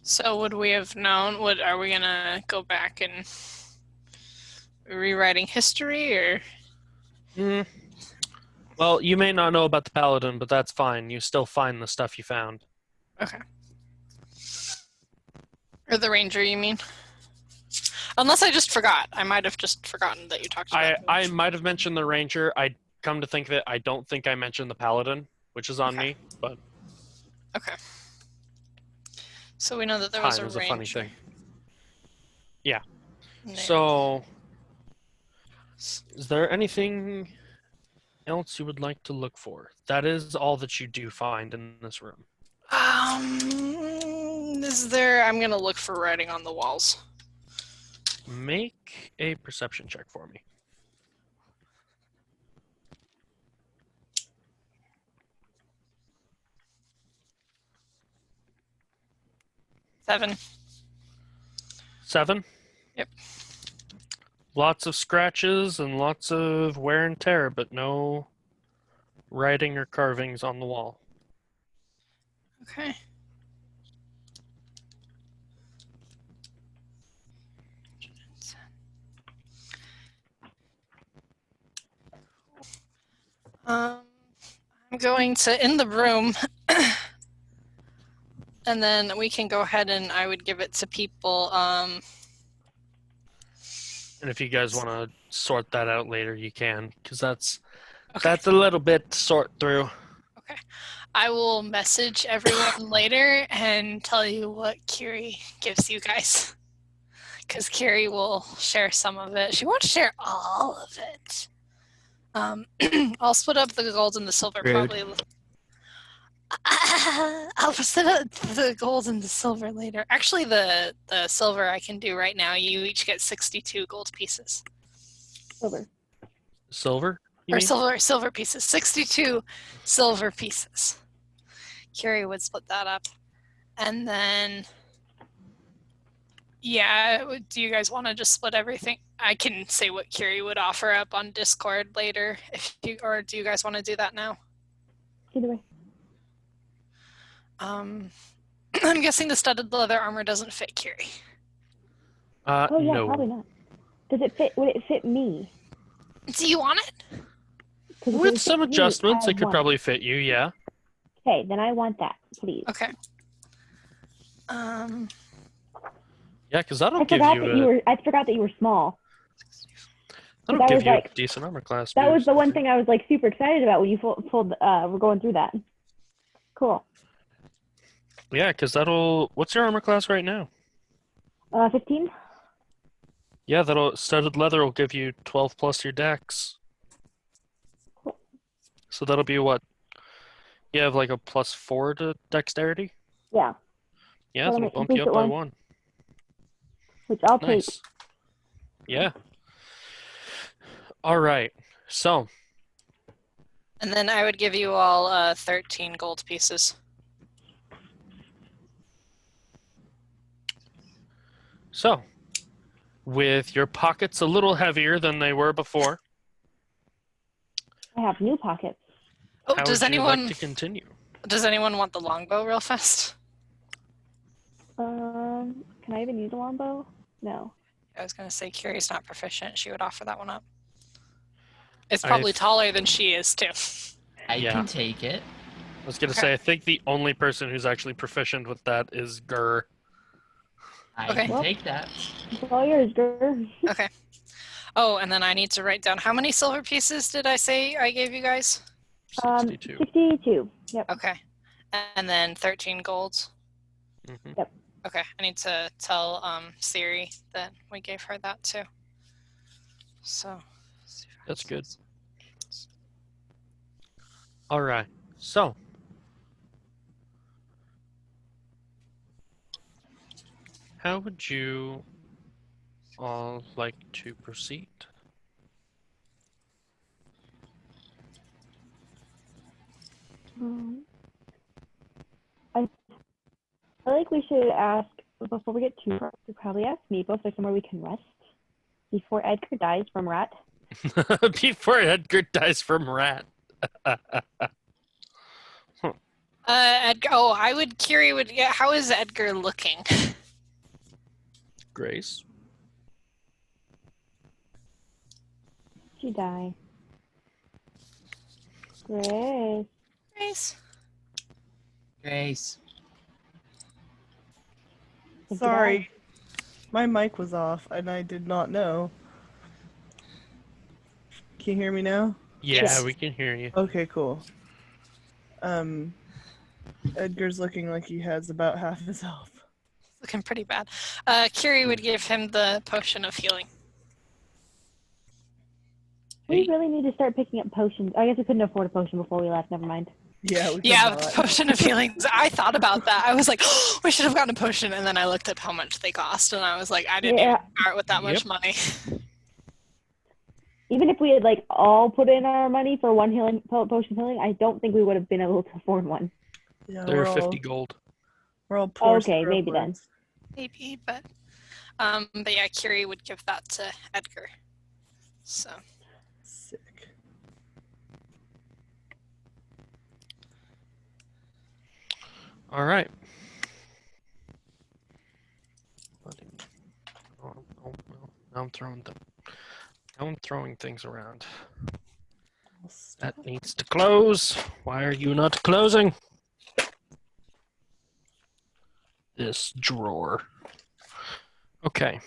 Speaker 2: So would we have known? Are we gonna go back and rewriting history, or?
Speaker 1: Well, you may not know about the paladin, but that's fine. You still find the stuff you found.
Speaker 2: Okay. Or the ranger, you mean? Unless I just forgot. I might have just forgotten that you talked about
Speaker 1: I might have mentioned the ranger. I come to think of it, I don't think I mentioned the paladin, which is on
Speaker 2: Okay.
Speaker 1: me, but
Speaker 2: Okay. So we know that there was
Speaker 1: time
Speaker 2: a
Speaker 1: is a
Speaker 2: ranger.
Speaker 1: funny thing. Yeah.
Speaker 2: named-
Speaker 1: So, is there anything else you would like to look for? That is all that you do find in this room.
Speaker 2: Is there? I'm gonna look for writing on the walls.
Speaker 1: Make a perception check for me.
Speaker 2: Seven.
Speaker 1: 7?
Speaker 2: Yep.
Speaker 1: Lots of scratches and lots of wear and tear, but no writing or carvings on the wall.
Speaker 2: Okay. I'm going to end the room, and then we can go ahead and I would give it to people.
Speaker 1: And if you guys want to sort that out later, you can, because that's a little bit to sort through.
Speaker 2: I will message everyone later and tell you what Kiri gives you guys. Because Kiri will share some of it. She won't share all of it. I'll split up the gold and the silver
Speaker 5: Rude.
Speaker 2: probably. I'll put the gold and the silver later. Actually, the silver I can do right now. You each get 62 gold pieces.
Speaker 3: Silver.
Speaker 1: Silver? You
Speaker 2: Or
Speaker 1: mean?
Speaker 2: silver pieces. 62 silver pieces. Curie would split that up. And then, yeah, do you guys want to just split everything? I can say what Curie would offer up on Discord later, or do you guys want to do that now?
Speaker 3: Either way.
Speaker 2: I'm guessing the studded leather armor doesn't fit Curie.
Speaker 3: Oh yeah,
Speaker 1: No.
Speaker 3: probably not. Does it fit? Would it fit me?
Speaker 2: Do you want it?
Speaker 3: 'Cause if it
Speaker 1: With
Speaker 3: would
Speaker 1: some
Speaker 3: fit me,
Speaker 1: adjustments,
Speaker 3: I
Speaker 1: it could
Speaker 3: want
Speaker 1: probably fit you, yeah.
Speaker 3: Okay, then I want that, please.
Speaker 2: Okay.
Speaker 1: Yeah, because that'll
Speaker 3: I
Speaker 1: give
Speaker 3: forgot
Speaker 1: you
Speaker 3: that
Speaker 1: a,
Speaker 3: you were. I forgot that you were small.
Speaker 1: that'll
Speaker 3: I
Speaker 1: give
Speaker 3: was
Speaker 1: you a
Speaker 3: like-
Speaker 1: decent armor class
Speaker 3: That was
Speaker 1: boost,
Speaker 3: the
Speaker 1: I
Speaker 3: one
Speaker 1: think.
Speaker 3: thing I was like super excited about when you pulled. We're going through that. Cool.
Speaker 1: Yeah, because that'll... What's your armor class right now?
Speaker 3: 15.
Speaker 1: Yeah, that'll... Studded leather will give you 12 plus your dex.
Speaker 3: Cool.
Speaker 1: So that'll be what? You have like a +4 to dexterity?
Speaker 3: Yeah,
Speaker 1: Yeah,
Speaker 3: So let
Speaker 1: that'll
Speaker 3: me
Speaker 1: bump you
Speaker 3: boost
Speaker 1: up
Speaker 3: it
Speaker 1: by
Speaker 3: once.
Speaker 1: 1.
Speaker 3: which I'll take.
Speaker 1: Nice. Yeah. All right. So,
Speaker 2: And then I would give you all 13 gold pieces.
Speaker 1: with your pockets a little heavier than they were before,
Speaker 3: I have new pockets.
Speaker 2: Oh,
Speaker 1: how
Speaker 2: does
Speaker 1: would you
Speaker 2: anyone
Speaker 1: like to continue?
Speaker 2: want the longbow real fast?
Speaker 3: Can I even use a longbow? No.
Speaker 2: I was gonna say Curie's not proficient. She would offer that one up. It's
Speaker 1: I
Speaker 2: probably
Speaker 1: th-
Speaker 2: taller than she is too.
Speaker 5: I
Speaker 1: Yeah.
Speaker 5: can take it.
Speaker 1: I was gonna
Speaker 2: Okay.
Speaker 1: say, I think the only person who's actually proficient with that is Gur.
Speaker 5: I
Speaker 2: Okay.
Speaker 5: can
Speaker 3: Well.
Speaker 5: take that.
Speaker 3: It's all yours, girl.
Speaker 2: Okay. Oh, and then I need to write down how many silver pieces did I say I gave you guys?
Speaker 1: 62.
Speaker 3: 62. Yep.
Speaker 2: Okay. And then 13 golds.
Speaker 1: Mhm.
Speaker 2: Okay. I need to tell Siri that we gave her that too. So.
Speaker 1: That's good. All right. So, how would you all like to proceed?
Speaker 3: I feel like we should ask, before we get too far, we probably ask Meepo if there's somewhere we can rest before Edgar dies from rat.
Speaker 1: Before Edgar dies from rat.
Speaker 2: Edgar. Oh, Curie would. Yeah. How is Edgar looking?
Speaker 1: Grace.
Speaker 3: She die. Grace.
Speaker 2: Nice.
Speaker 5: Grace.
Speaker 3: Think you
Speaker 4: Sorry. My mic was off and I did not know. Can you hear me now?
Speaker 1: Yeah,
Speaker 2: Yes.
Speaker 1: we can hear you.
Speaker 4: Okay, cool. Edgar's looking like he has about half his health.
Speaker 2: Looking pretty bad. Curie would give him the potion of healing.
Speaker 3: We really need to start picking up potions. I guess we couldn't afford a potion before we left. Never mind.
Speaker 4: Yeah, we could
Speaker 2: Yeah,
Speaker 4: not.
Speaker 2: potion of healing. I thought about that. I was like, oh, we should have gotten a potion, and then I looked up how much they cost, and I was like, I didn't even
Speaker 3: Yeah.
Speaker 2: start with that much
Speaker 1: Yep.
Speaker 2: money.
Speaker 3: Even if we had like all put in our money for one healing potion healing, I don't think we would have been able to afford one.
Speaker 4: Yeah,
Speaker 1: They're
Speaker 4: we're
Speaker 1: 50
Speaker 4: all,
Speaker 1: gold.
Speaker 4: we're all poor.
Speaker 3: Okay, maybe then.
Speaker 4: scrubs.
Speaker 2: Maybe, but yeah, Curie would give that to Edgar. So
Speaker 4: Sick.
Speaker 1: All right. Oh, now I'm throwing things around. That needs to close. Why are you not closing? This drawer. Okay.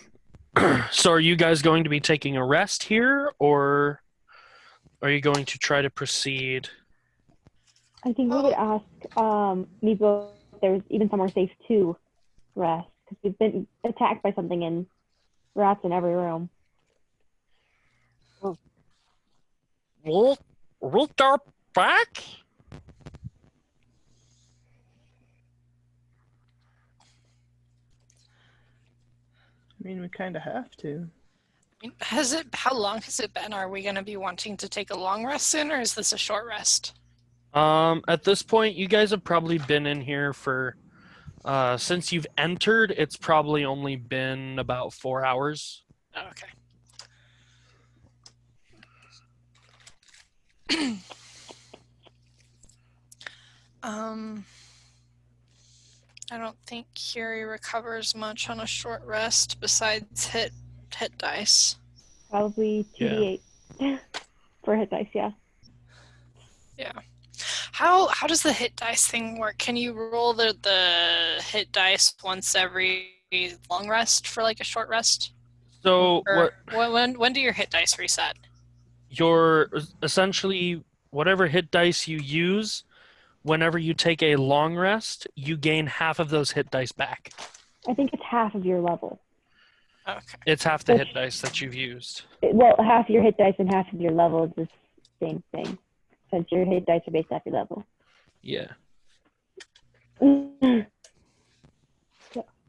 Speaker 1: So are you guys going to be taking a rest here, or are you going to try to proceed?
Speaker 3: I think we would ask Meepo if there's even somewhere safe to rest because we've been attacked by something and rats in every room.
Speaker 1: We'll start back.
Speaker 4: I mean, we kind of have to.
Speaker 2: I mean, how long has it been? Are we going to be wanting to take a long rest soon, or is this a short rest?
Speaker 1: At this point, you guys have probably been in here for, since you've entered, it's probably only been about 4 hours.
Speaker 2: Oh, okay. I don't think Curie recovers much on a short rest besides hit dice.
Speaker 3: Probably 2d8 for hit dice, yeah.
Speaker 2: Yeah. How does the hit dice thing work? Can you roll the hit dice once every long rest for like a short rest?
Speaker 1: So
Speaker 2: Or when do your hit dice reset?
Speaker 1: your essentially whatever hit dice you use, whenever you take a long rest, you gain half of those hit dice back.
Speaker 3: I think it's half of your level.
Speaker 2: Okay.
Speaker 1: It's half the hit dice that you've used.
Speaker 3: Well, half your hit dice and half of your level is the same thing, since your hit dice are based off your level.
Speaker 1: Yeah.
Speaker 3: Because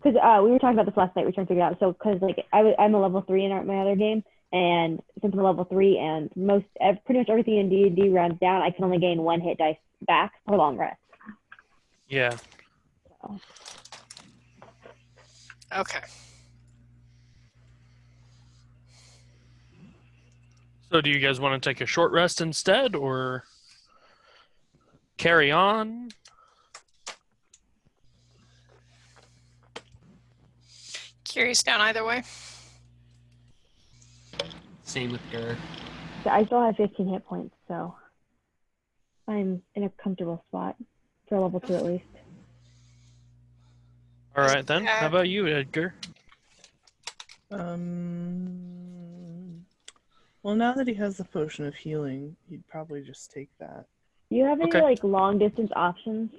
Speaker 3: we were talking about this last night, we were trying to figure it out. So, because like I'm a level 3 in my other game, and since I'm a level 3, and pretty much everything in D&D rounds down, I can only gain 1 hit dice back per long rest.
Speaker 1: Yeah.
Speaker 3: So,
Speaker 2: Okay.
Speaker 1: So do you guys want to take a short rest instead, or carry on?
Speaker 2: Curie's down either way.
Speaker 5: Same with Gur.
Speaker 3: so I still have 15 hit points, so I'm in a comfortable spot for level 2 at least.
Speaker 1: All right then. How about you, Edgar?
Speaker 4: Well, now that he has the potion of healing, he'd probably just take that.
Speaker 3: Do you have any
Speaker 1: Okay.
Speaker 3: like long distance options?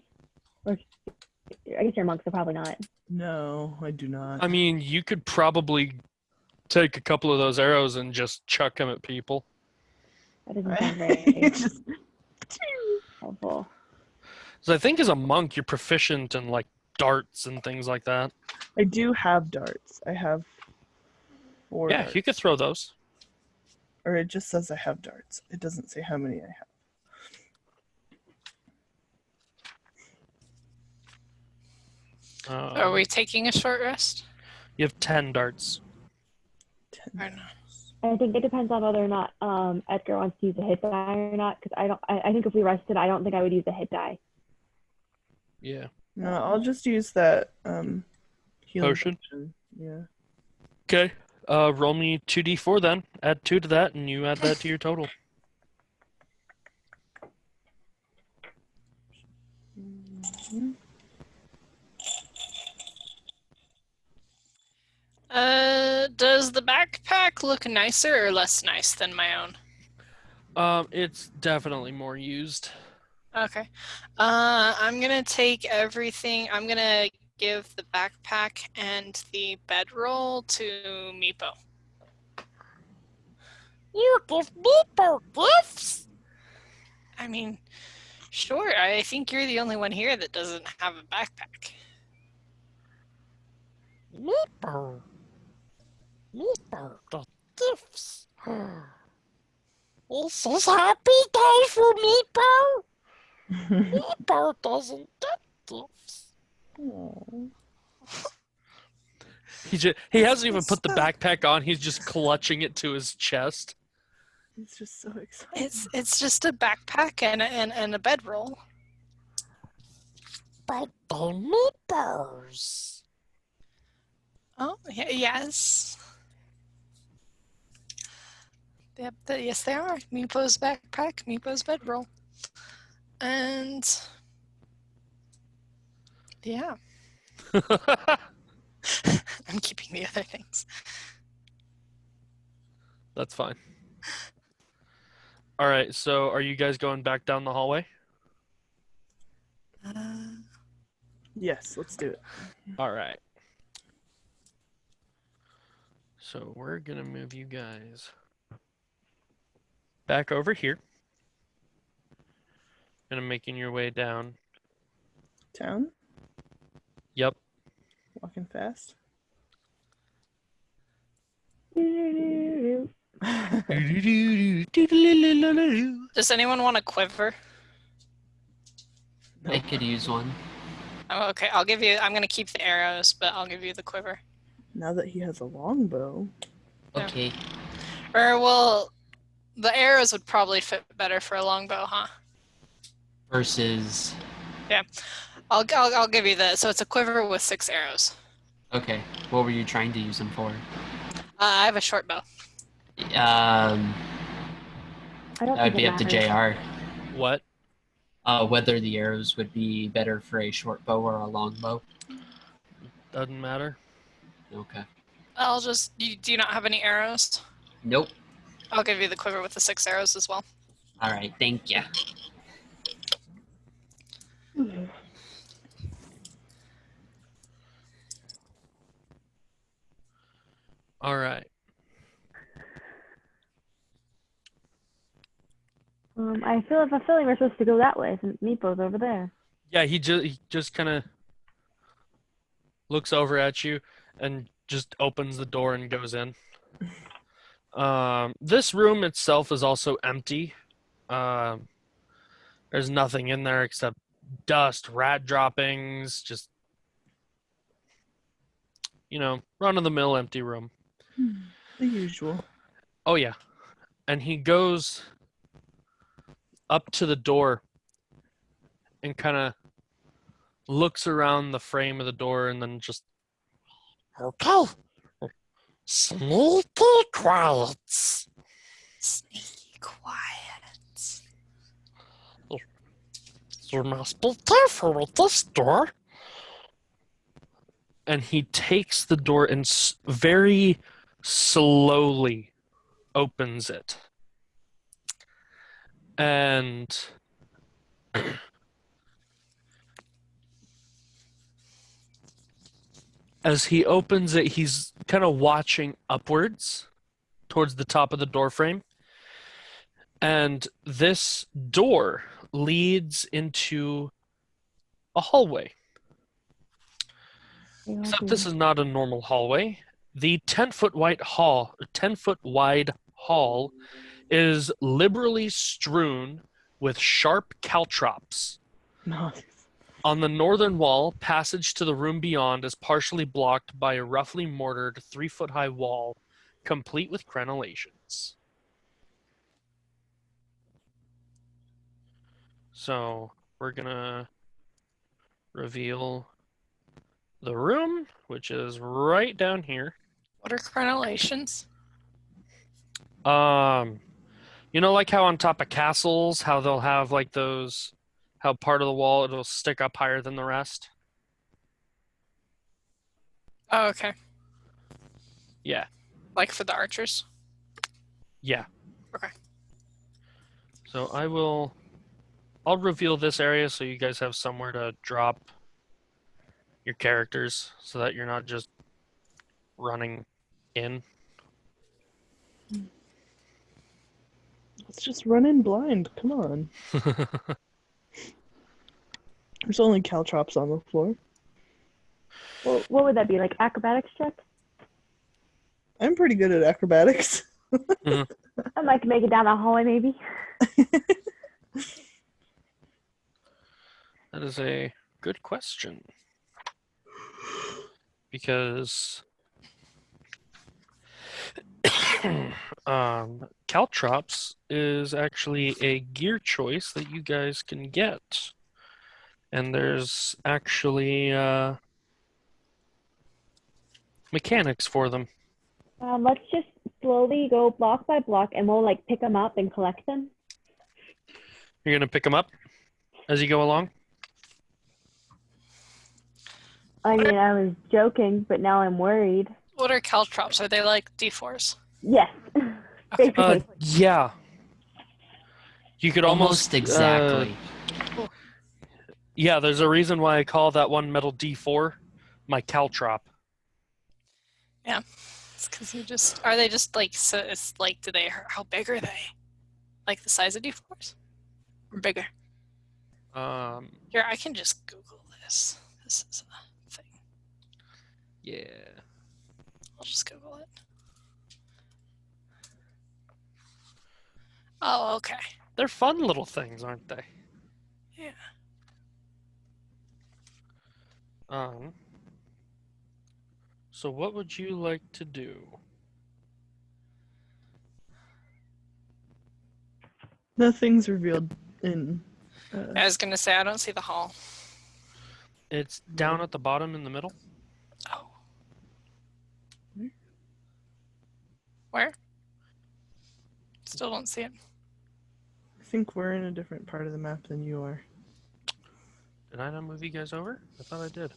Speaker 3: Or I guess you're a monk, so probably not.
Speaker 4: No, I do not.
Speaker 1: I mean, you could probably take a couple of those arrows and just chuck them at people.
Speaker 3: That doesn't sound very
Speaker 4: Just-
Speaker 3: helpful.
Speaker 1: So I think as a monk, you're proficient in like darts and things like that.
Speaker 4: I do have darts. I have 4
Speaker 1: Yeah,
Speaker 4: darts.
Speaker 1: you could throw those.
Speaker 4: Or it just says I have darts. It doesn't say how many I have.
Speaker 2: Are we taking a short rest?
Speaker 1: You have 10 darts.
Speaker 4: 10
Speaker 2: Or no?
Speaker 3: I think it depends on whether or not Edgar wants to use a hit die or not. Because I think if we rested, I don't think I would use a hit die.
Speaker 1: Yeah.
Speaker 4: No, I'll just use that healing
Speaker 1: Potion?
Speaker 4: Yeah.
Speaker 1: Okay. Roll me 2d4 then. Add 2 to that, and you add that to your total.
Speaker 4: Mhm.
Speaker 2: Does the backpack look nicer or less nice than my own?
Speaker 1: It's definitely more used.
Speaker 2: Okay. I'm gonna take everything. I'm gonna give the backpack and the bedroll to Meepo.
Speaker 7: You give Meepo gifts?
Speaker 2: I mean, sure. I think you're the only one here that doesn't have a backpack.
Speaker 7: Meepo. Meepo get gifts. This is happy day for Meepo. Meepo doesn't get gifts.
Speaker 4: Aw.
Speaker 1: He hasn't even put the backpack on. He's just clutching it to his chest.
Speaker 4: He's just so excited.
Speaker 2: It's just a backpack and a bedroll.
Speaker 7: But they're Meepos.
Speaker 2: Oh, yes. Yep, yes, they are. Meepo's backpack, Meepo's bedroll. And yeah, I'm keeping the other things.
Speaker 1: That's fine. All right, so are you guys going back down the hallway?
Speaker 4: Yes, let's do it.
Speaker 1: All right. So we're going to move you guys back over here. And making your way down.
Speaker 4: Town?
Speaker 1: Yep.
Speaker 4: Walking fast?
Speaker 2: Does anyone want a quiver?
Speaker 5: I could use one.
Speaker 2: Oh, okay, I'll give you. I'm gonna keep the arrows, but I'll give you the quiver.
Speaker 4: Now that he has a longbow.
Speaker 2: Yeah.
Speaker 5: Okay.
Speaker 2: Or well, the arrows would probably fit better for a longbow, huh?
Speaker 5: Versus.
Speaker 2: I'll give you the. So it's a quiver with 6 arrows.
Speaker 5: Okay. What were you trying to use them for?
Speaker 2: I have a short bow.
Speaker 3: I don't
Speaker 5: That would
Speaker 3: think
Speaker 5: be
Speaker 3: it
Speaker 5: up to
Speaker 3: matters.
Speaker 5: JR.
Speaker 1: What?
Speaker 5: Whether the arrows would be better for a short bow or a long bow.
Speaker 1: Doesn't matter.
Speaker 5: Okay.
Speaker 2: I'll just. Do you not have any arrows?
Speaker 5: Nope.
Speaker 2: I'll give you the quiver with the 6 arrows as well.
Speaker 5: All right. Thank you.
Speaker 1: All right.
Speaker 3: I feel if I'm feeling we're supposed to go that way since Meepo's over there.
Speaker 1: Yeah, he just kind of looks over at you and just opens the door and goes in. This room itself is also empty. There's nothing in there except dust, rat droppings, just run-of-the-mill empty room.
Speaker 4: The usual.
Speaker 1: Oh yeah. And he goes up to the door and kind of looks around the frame of the door and then just
Speaker 7: Okay. Sneaky quiet.
Speaker 2: Sneaky quiet.
Speaker 7: You must be careful with this door.
Speaker 1: and he takes the door and very slowly opens it. And as he opens it, he's kind of watching upwards towards the top of the door frame. And this door leads into a hallway. Except this is not a normal hallway. The 10-foot wide hall is liberally strewn with sharp caltrops.
Speaker 4: Nice.
Speaker 1: On the northern wall, passage to the room beyond is partially blocked by a roughly mortared 3-foot-high wall, complete with crenellations. So we're gonna reveal the room, which is right down here.
Speaker 2: What are crenellations?
Speaker 1: Like how on top of castles, how they'll have like those, how part of the wall it'll stick up higher than the rest.
Speaker 2: Oh, okay.
Speaker 1: Yeah.
Speaker 2: Like for the archers?
Speaker 1: Yeah.
Speaker 2: Okay.
Speaker 1: So I'll reveal this area so you guys have somewhere to drop your characters so that you're not just running in.
Speaker 4: Let's just run in blind. Come on. There's only caltrops on the floor.
Speaker 3: Well, what would that be? Like acrobatics check?
Speaker 4: I'm pretty good at acrobatics.
Speaker 3: I might make it down the hallway, maybe.
Speaker 1: That is a good question. Because caltrops is actually a gear choice that you guys can get. And there's actually mechanics for them.
Speaker 3: Let's just slowly go block by block, and we'll like pick them up and collect them.
Speaker 1: You're gonna pick them up as you go along?
Speaker 3: I mean, I was joking, but now I'm worried.
Speaker 2: What are caltrops? Are they like D4s?
Speaker 3: Yes. Basically.
Speaker 1: Yeah. You could almost
Speaker 5: exactly.
Speaker 1: Yeah, there's a reason why I call that one metal D4 my caltrop.
Speaker 2: Yeah. It's because you just. Are they just like. So it's like, how big are they? Like the size of D4s? Or bigger? Here, I can just Google this. This is a thing.
Speaker 1: Yeah.
Speaker 2: I'll just Google it. Oh, okay.
Speaker 1: They're fun little things, aren't they?
Speaker 2: Yeah.
Speaker 1: So what would you like to do?
Speaker 4: Nothing's revealed in.
Speaker 2: I was gonna say I don't see the hall.
Speaker 1: It's down at the bottom in the middle.
Speaker 2: Oh. Where? Still don't see it.
Speaker 4: I think we're in a different part of the map than you are.
Speaker 1: Did I not move you guys over? I thought I did.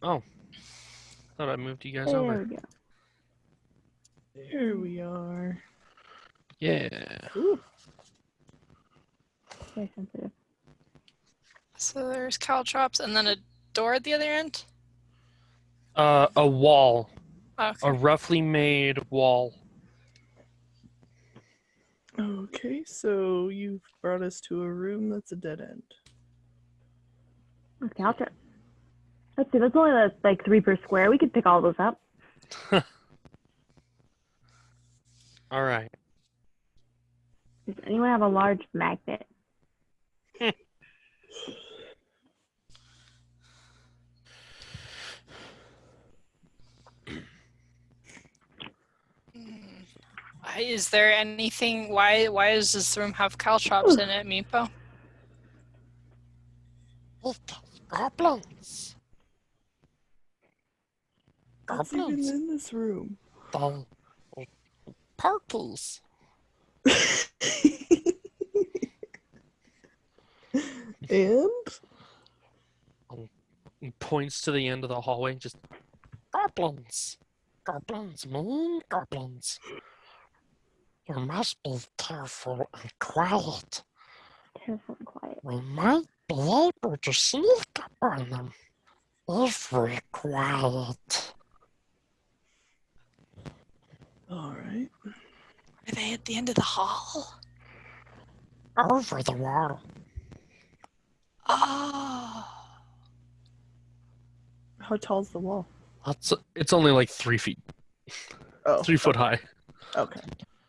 Speaker 1: Oh. I thought I moved you guys
Speaker 3: There
Speaker 1: over.
Speaker 3: we go.
Speaker 4: There we are.
Speaker 1: Yeah.
Speaker 4: Ooh.
Speaker 3: Very sensitive.
Speaker 2: So there's caltrops and then a door at the other end.
Speaker 1: A wall.
Speaker 2: Okay.
Speaker 1: A roughly made wall.
Speaker 4: Okay, so you've brought us to a room that's a dead end.
Speaker 3: Okay, I'll try. Let's see, that's only like 3 per square. We could pick all those up.
Speaker 1: All right.
Speaker 3: Does anyone have a large magnet?
Speaker 2: Is there anything? Why does this room have caltrops in it, Meepo?
Speaker 7: Goblins.
Speaker 4: What's even
Speaker 7: Goblins.
Speaker 4: in this room?
Speaker 7: The parties.
Speaker 4: And?
Speaker 1: He points to the end of the hallway. Just
Speaker 7: Goblins. Goblins mean goblins. You must be careful and quiet.
Speaker 3: Careful and quiet.
Speaker 7: We might be able to sneak up on them if we're quiet.
Speaker 4: Alright.
Speaker 2: Are they at the end of the hall?
Speaker 7: Over the wall.
Speaker 2: Oh.
Speaker 4: How tall's the wall?
Speaker 1: it's only like 3 feet.
Speaker 4: Oh.
Speaker 1: 3 foot high.
Speaker 4: Okay.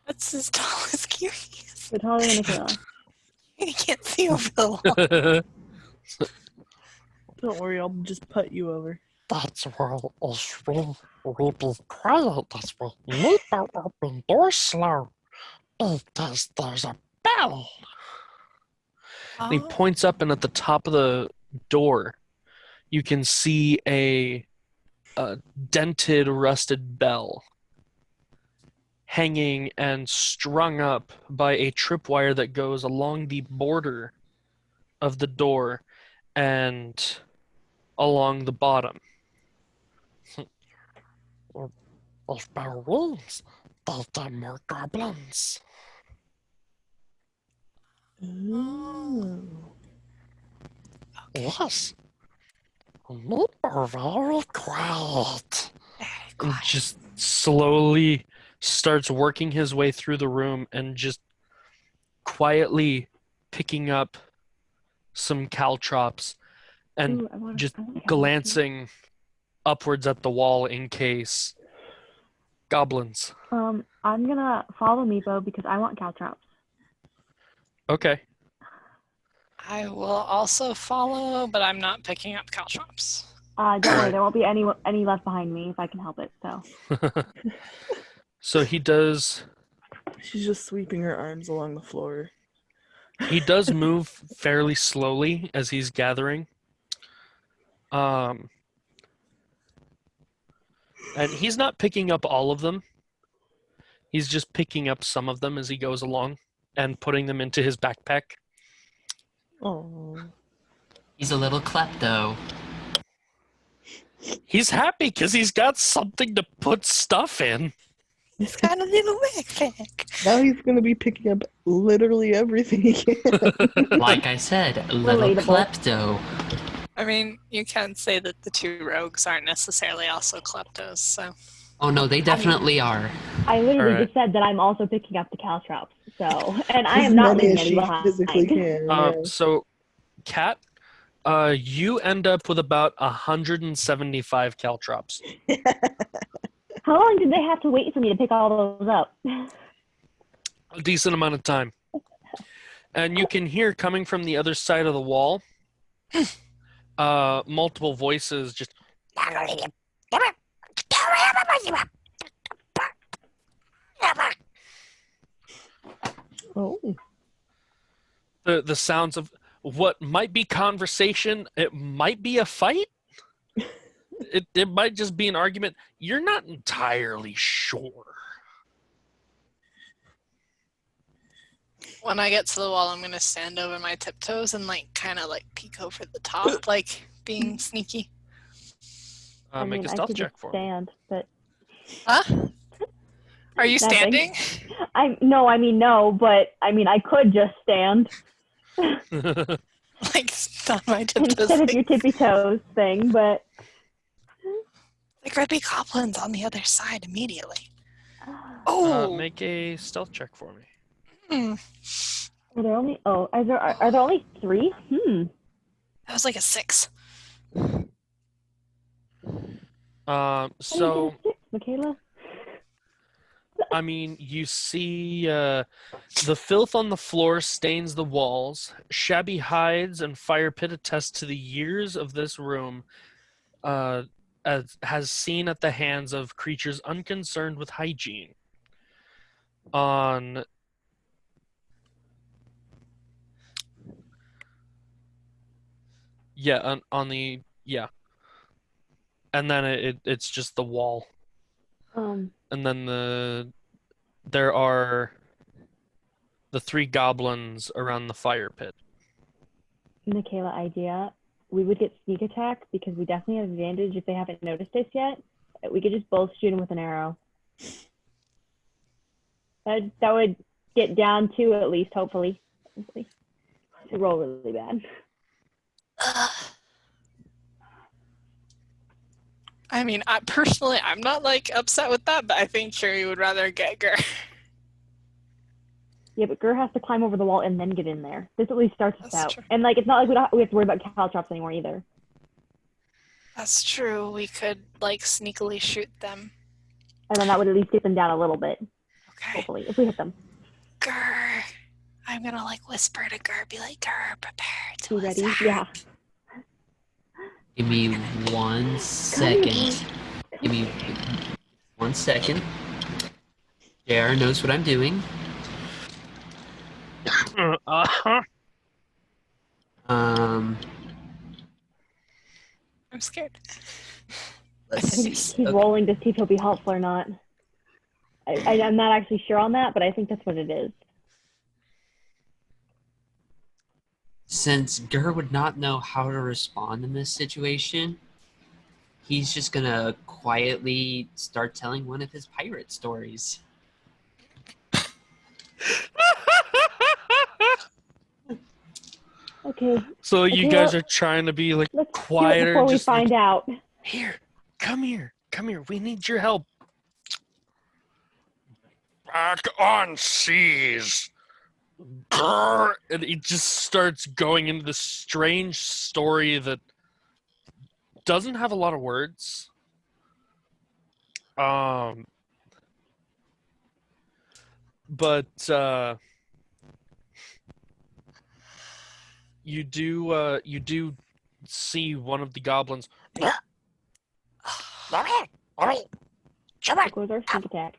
Speaker 2: That's as tall as Curious.
Speaker 3: We're taller than Nicola.
Speaker 2: You can't see over the wall.
Speaker 4: Don't worry, I'll just put you over.
Speaker 7: That's why if we be quiet, that's why Meepo open doors slow. Because there's a bell.
Speaker 1: And he points up, and at the top of the door, you can see a dented, rusted bell hanging and strung up by a tripwire that goes along the border of the door and along the bottom.
Speaker 7: If bell rings, there's more goblins.
Speaker 4: Oh.
Speaker 7: Yes. Meepo very quiet.
Speaker 1: And just slowly starts working his way through the room and just quietly picking up some caltrops and
Speaker 3: Ooh, I wanna
Speaker 1: just
Speaker 3: count them.
Speaker 1: glancing upwards at the wall in case goblins.
Speaker 3: I'm gonna follow Meepo because I want caltrops.
Speaker 1: Okay.
Speaker 2: I will also follow, but I'm not picking up caltrops.
Speaker 3: Don't worry,
Speaker 1: Alright.
Speaker 3: there won't be any left behind me if I can help it. So
Speaker 1: So he does
Speaker 4: She's just sweeping her arms along the floor.
Speaker 1: move fairly slowly as he's gathering. And he's not picking up all of them. He's just picking up some of them as he goes along and putting them into his backpack.
Speaker 4: Oh.
Speaker 5: He's a little klepto.
Speaker 1: He's happy because he's got something to put stuff in.
Speaker 2: He's got a little backpack.
Speaker 4: Now he's gonna be picking up literally everything he can.
Speaker 5: Like I said, little
Speaker 3: Relatable.
Speaker 5: klepto.
Speaker 2: I mean, you can say that the 2 rogues aren't necessarily also kleptos, so.
Speaker 5: Oh no, they definitely are.
Speaker 3: I literally
Speaker 1: Alright.
Speaker 3: just said that I'm also picking up the caltrops. So, and I
Speaker 4: As
Speaker 3: am not
Speaker 4: many
Speaker 3: leaving
Speaker 4: as
Speaker 3: any
Speaker 4: she
Speaker 3: behind.
Speaker 4: physically can. yeah.
Speaker 1: So, Kat, you end up with about 175 caltrops.
Speaker 3: How long did they have to wait for me to pick all those up?
Speaker 1: A decent amount of time. And you can hear coming from the other side of the wall, multiple voices just.
Speaker 3: Oh.
Speaker 1: The sounds of what might be conversation. It might be a fight. It might just be an argument. You're not entirely sure.
Speaker 2: When I get to the wall, I'm gonna stand over my tiptoes and like kind of like peek over the top, like being sneaky.
Speaker 3: I
Speaker 1: Make
Speaker 3: mean,
Speaker 1: a
Speaker 3: I
Speaker 1: stealth
Speaker 3: could
Speaker 1: check
Speaker 3: just
Speaker 1: for me.
Speaker 3: stand, but
Speaker 2: Huh? Are you
Speaker 3: Nothing.
Speaker 2: standing?
Speaker 3: no, but I mean, I could just stand
Speaker 2: Like on my tiptoes.
Speaker 3: instead of your tippy toes thing, but
Speaker 2: Like there'd be goblins on the other side immediately. Oh,
Speaker 1: Make a stealth check for me.
Speaker 3: are there only? Oh, are there only 3?
Speaker 2: that was like a 6.
Speaker 3: How do you
Speaker 1: So
Speaker 3: get a 6, Michaela?
Speaker 1: I mean, you see the filth on the floor stains the walls. Shabby hides and fire pit attest to the years of this room has seen at the hands of creatures unconcerned with hygiene. On the and then it's just the wall, and then there are the 3 goblins around the fire pit.
Speaker 3: Michaela, idea. We would get sneak attack because we definitely have advantage if they haven't noticed us yet. We could just both shoot them with an arrow. That would get down 2 at least, hopefully. We roll really bad.
Speaker 2: I mean, I'm not like upset with that, but I think Shuri would rather get Gur.
Speaker 3: Yeah, but Gur has to climb over the wall and then get in there. This at least starts us
Speaker 2: That's
Speaker 3: out.
Speaker 2: true.
Speaker 3: And like, it's not like we have to worry about caltrops anymore either.
Speaker 2: That's true. We could like sneakily shoot them.
Speaker 3: And then that would at least get them down a little bit,
Speaker 2: Okay.
Speaker 3: hopefully, if we hit them.
Speaker 2: Gur. I'm gonna like whisper to Gur, be like, Gur, prepare to
Speaker 3: You ready?
Speaker 2: attack.
Speaker 3: Yeah.
Speaker 5: Give me 1 second. Give me 1 second. JR knows what I'm doing.
Speaker 1: Uh-huh.
Speaker 2: I'm scared.
Speaker 5: Let's see.
Speaker 3: He's
Speaker 5: Okay.
Speaker 3: rolling to see if he'll be helpful or not. I'm not actually sure on that, but I think that's what it is.
Speaker 5: Since Gur would not know how to respond in this situation, he's just gonna quietly start telling one of his pirate stories.
Speaker 3: Okay,
Speaker 1: So you
Speaker 3: you
Speaker 1: guys
Speaker 3: know-
Speaker 1: are trying to be like
Speaker 3: let's do it
Speaker 1: quieter,
Speaker 3: before we
Speaker 1: just like,
Speaker 3: find out.
Speaker 1: here, come here, we need your help. Back on seas. Grr, and he just starts going into this strange story that doesn't have a lot of words. But you do see one of the goblins.
Speaker 3: There goes our sneak attack.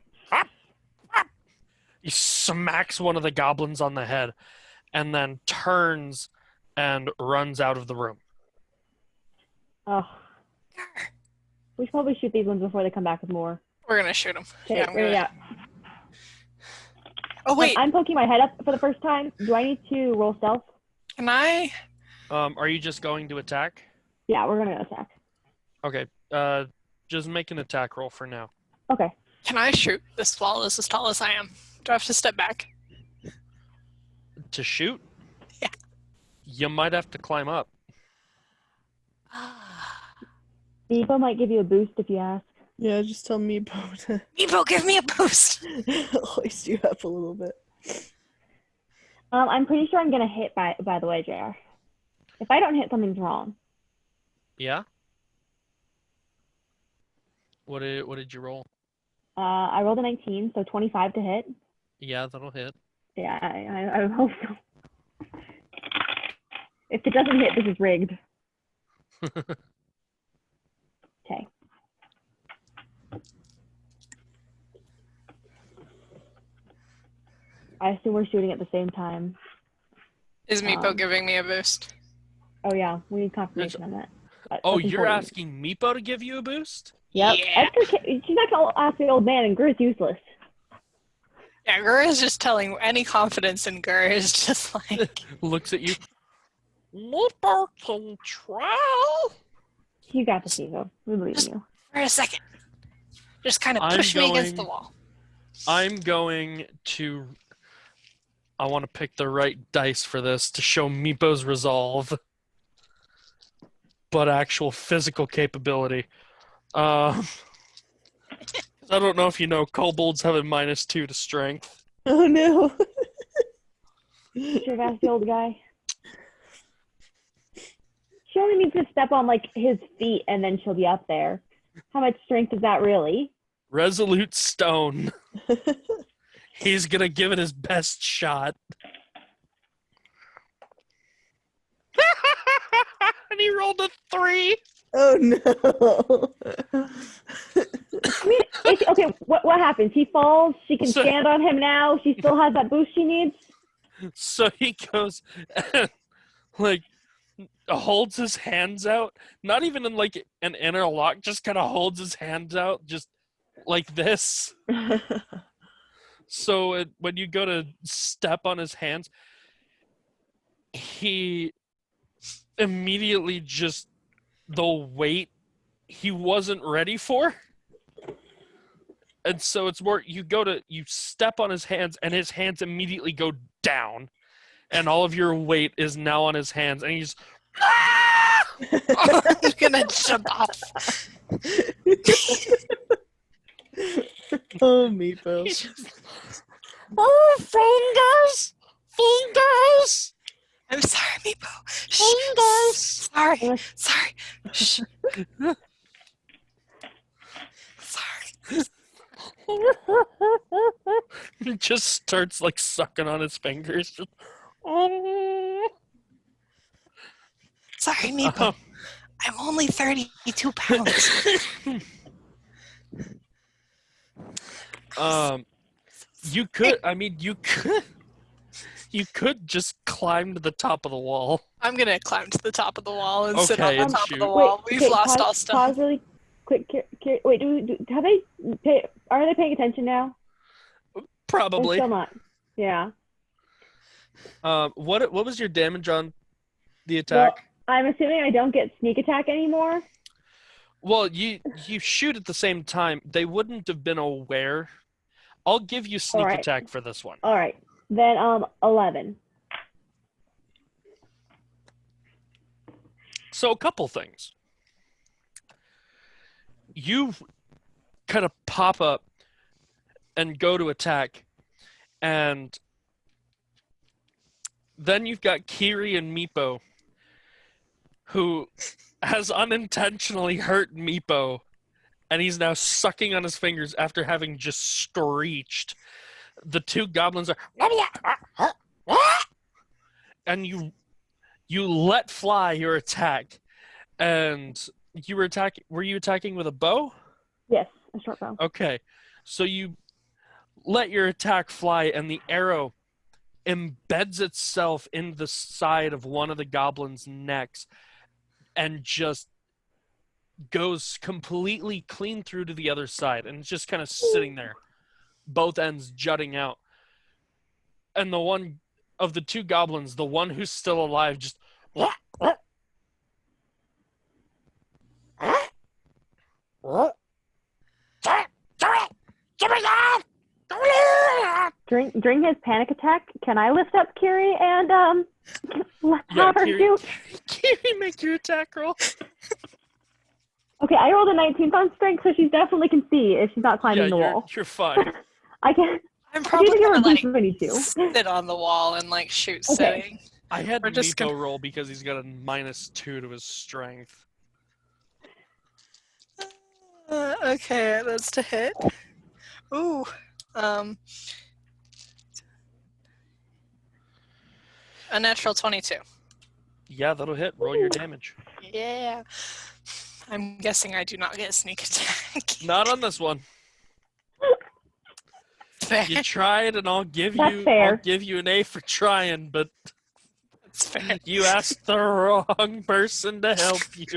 Speaker 1: He smacks one of the goblins on the head and then turns and runs out of the room.
Speaker 3: Oh. We should probably shoot these ones before they come back with more.
Speaker 2: We're gonna shoot him.
Speaker 3: Okay,
Speaker 2: Yeah, I'm gonna.
Speaker 3: yeah.
Speaker 2: Oh wait,
Speaker 3: I'm poking my head up for the first time. Do I need to roll stealth?
Speaker 2: can I?
Speaker 1: Are you just going to attack?
Speaker 3: Yeah, we're gonna attack.
Speaker 1: Okay. Just make an attack roll for now.
Speaker 3: Okay.
Speaker 2: Can I shoot? This wall is as tall as I am. Do I have to step back?
Speaker 1: To shoot?
Speaker 2: Yeah.
Speaker 1: You might have to climb up.
Speaker 3: Meepo might give you a boost if you ask.
Speaker 4: Yeah, just tell Meepo to
Speaker 2: Meepo, give me a boost.
Speaker 4: hoist you up a little bit.
Speaker 3: I'm pretty sure I'm gonna hit by the way, JR. If I don't hit, something's wrong.
Speaker 1: Yeah? What did you roll?
Speaker 3: I rolled a 19, so 25 to hit.
Speaker 1: Yeah, that'll hit.
Speaker 3: Yeah, I hope so. If it doesn't hit, this is rigged. Okay. I assume we're shooting at the same time.
Speaker 2: Is Meepo
Speaker 3: Um,
Speaker 2: giving me a boost?
Speaker 3: Oh yeah, we need confirmation on that.
Speaker 1: Oh,
Speaker 3: That's
Speaker 1: you're
Speaker 3: important.
Speaker 1: asking Meepo to give you a boost?
Speaker 3: Yep.
Speaker 2: Yeah.
Speaker 3: She's not gonna ask the old man, and Gru's useless.
Speaker 2: Yeah, Gur is just telling any confidence in Gur is just like
Speaker 1: Looks at you.
Speaker 7: Meepo can try.
Speaker 3: You got this, Eva. We believe in you.
Speaker 2: for a second. Just kind of
Speaker 1: I'm
Speaker 2: push me against the
Speaker 1: going-
Speaker 2: wall.
Speaker 1: I'm going to. I want to pick the right dice for this to show Meepo's resolve, but actual physical capability. I don't know if you know, kobolds have a -2 to strength.
Speaker 4: Oh no.
Speaker 3: Should have asked the old guy. She only needs to step on like his feet, and then she'll be up there. How much strength is that really?
Speaker 1: Resolute stone. He's gonna give it his best shot. And he rolled a 3.
Speaker 4: Oh no.
Speaker 3: I mean, okay. What happens? He falls. She can
Speaker 1: So-
Speaker 3: stand on him now. She still has that boost she needs.
Speaker 1: So he goes and like holds his hands out, not even in like an interlock, just kind of holds his hands out just like this. So when you go to step on his hands, he immediately just the weight he wasn't ready for. And so it's more you step on his hands and his hands immediately go down and all of your weight is now on his hands and he's
Speaker 2: He's gonna jump off.
Speaker 4: Oh, Meepo.
Speaker 7: Oh, fingers! Fingers!
Speaker 2: I'm sorry, Meepo. Shh.
Speaker 7: Fingers!
Speaker 2: Sorry. Sorry. Shh. Sorry.
Speaker 1: he just starts like sucking on his fingers. Just, oh.
Speaker 2: Sorry, Meepo. I'm only 32 pounds.
Speaker 1: You could just climb to the top of the wall.
Speaker 2: I'm gonna climb to the top of the wall and sit
Speaker 1: Okay,
Speaker 2: on
Speaker 1: and
Speaker 2: the top
Speaker 1: shoot.
Speaker 2: of the wall. We've lost all
Speaker 3: pause,
Speaker 2: stuff.
Speaker 3: Pause really quick. Wait, have they are they paying attention now? Or
Speaker 1: Probably.
Speaker 3: still not? Yeah.
Speaker 1: What was your damage on the
Speaker 3: Well,
Speaker 1: attack?
Speaker 3: I'm assuming I don't get sneak attack anymore.
Speaker 1: Well, you shoot at the same time. They wouldn't have been aware. I'll give you sneak
Speaker 3: Alright.
Speaker 1: attack for this one.
Speaker 3: All right. Then 11.
Speaker 1: So a couple things. You kind of pop up and go to attack, and then you've got Kiri and Meepo, who has unintentionally hurt Meepo, and he's now sucking on his fingers after having just screeched. The two goblins are, and you let fly your attack, and were you attacking with a bow?
Speaker 3: Yes, a short bow.
Speaker 1: Okay, so you let your attack fly, and the arrow embeds itself in the side of one of the goblins' necks and just goes completely clean through to the other side, and it's just kind of sitting there, both ends jutting out. And the one of the two goblins, the one who's still alive, just
Speaker 3: During his panic attack, can I lift up Kiri and have her
Speaker 1: Kiri,
Speaker 3: shoot?
Speaker 1: Kiri, make your attack roll.
Speaker 3: Okay, I rolled a 19 on strength, so she definitely can see if she's not climbing the wall.
Speaker 1: You're fine.
Speaker 3: I can.
Speaker 2: I'm
Speaker 3: I
Speaker 2: probably
Speaker 3: can give her
Speaker 2: gonna
Speaker 3: a
Speaker 2: let
Speaker 3: boost if I need to.
Speaker 2: sit on the wall and like shoot
Speaker 3: Okay.
Speaker 2: sitting.
Speaker 1: I had
Speaker 2: We're just
Speaker 1: Meepo
Speaker 2: gonna-
Speaker 1: roll because he's got a -2 to his strength.
Speaker 2: Okay, that's to hit. Ooh. A natural 22.
Speaker 1: Yeah, that'll hit. Roll your damage.
Speaker 2: Yeah. I'm guessing I do not get sneak attack.
Speaker 1: Not on this one.
Speaker 2: Fair.
Speaker 1: You tried, and I'll give
Speaker 3: That's
Speaker 1: you
Speaker 3: fair.
Speaker 1: I'll give you an A for trying, but
Speaker 2: That's fair.
Speaker 1: you asked the wrong person to help you.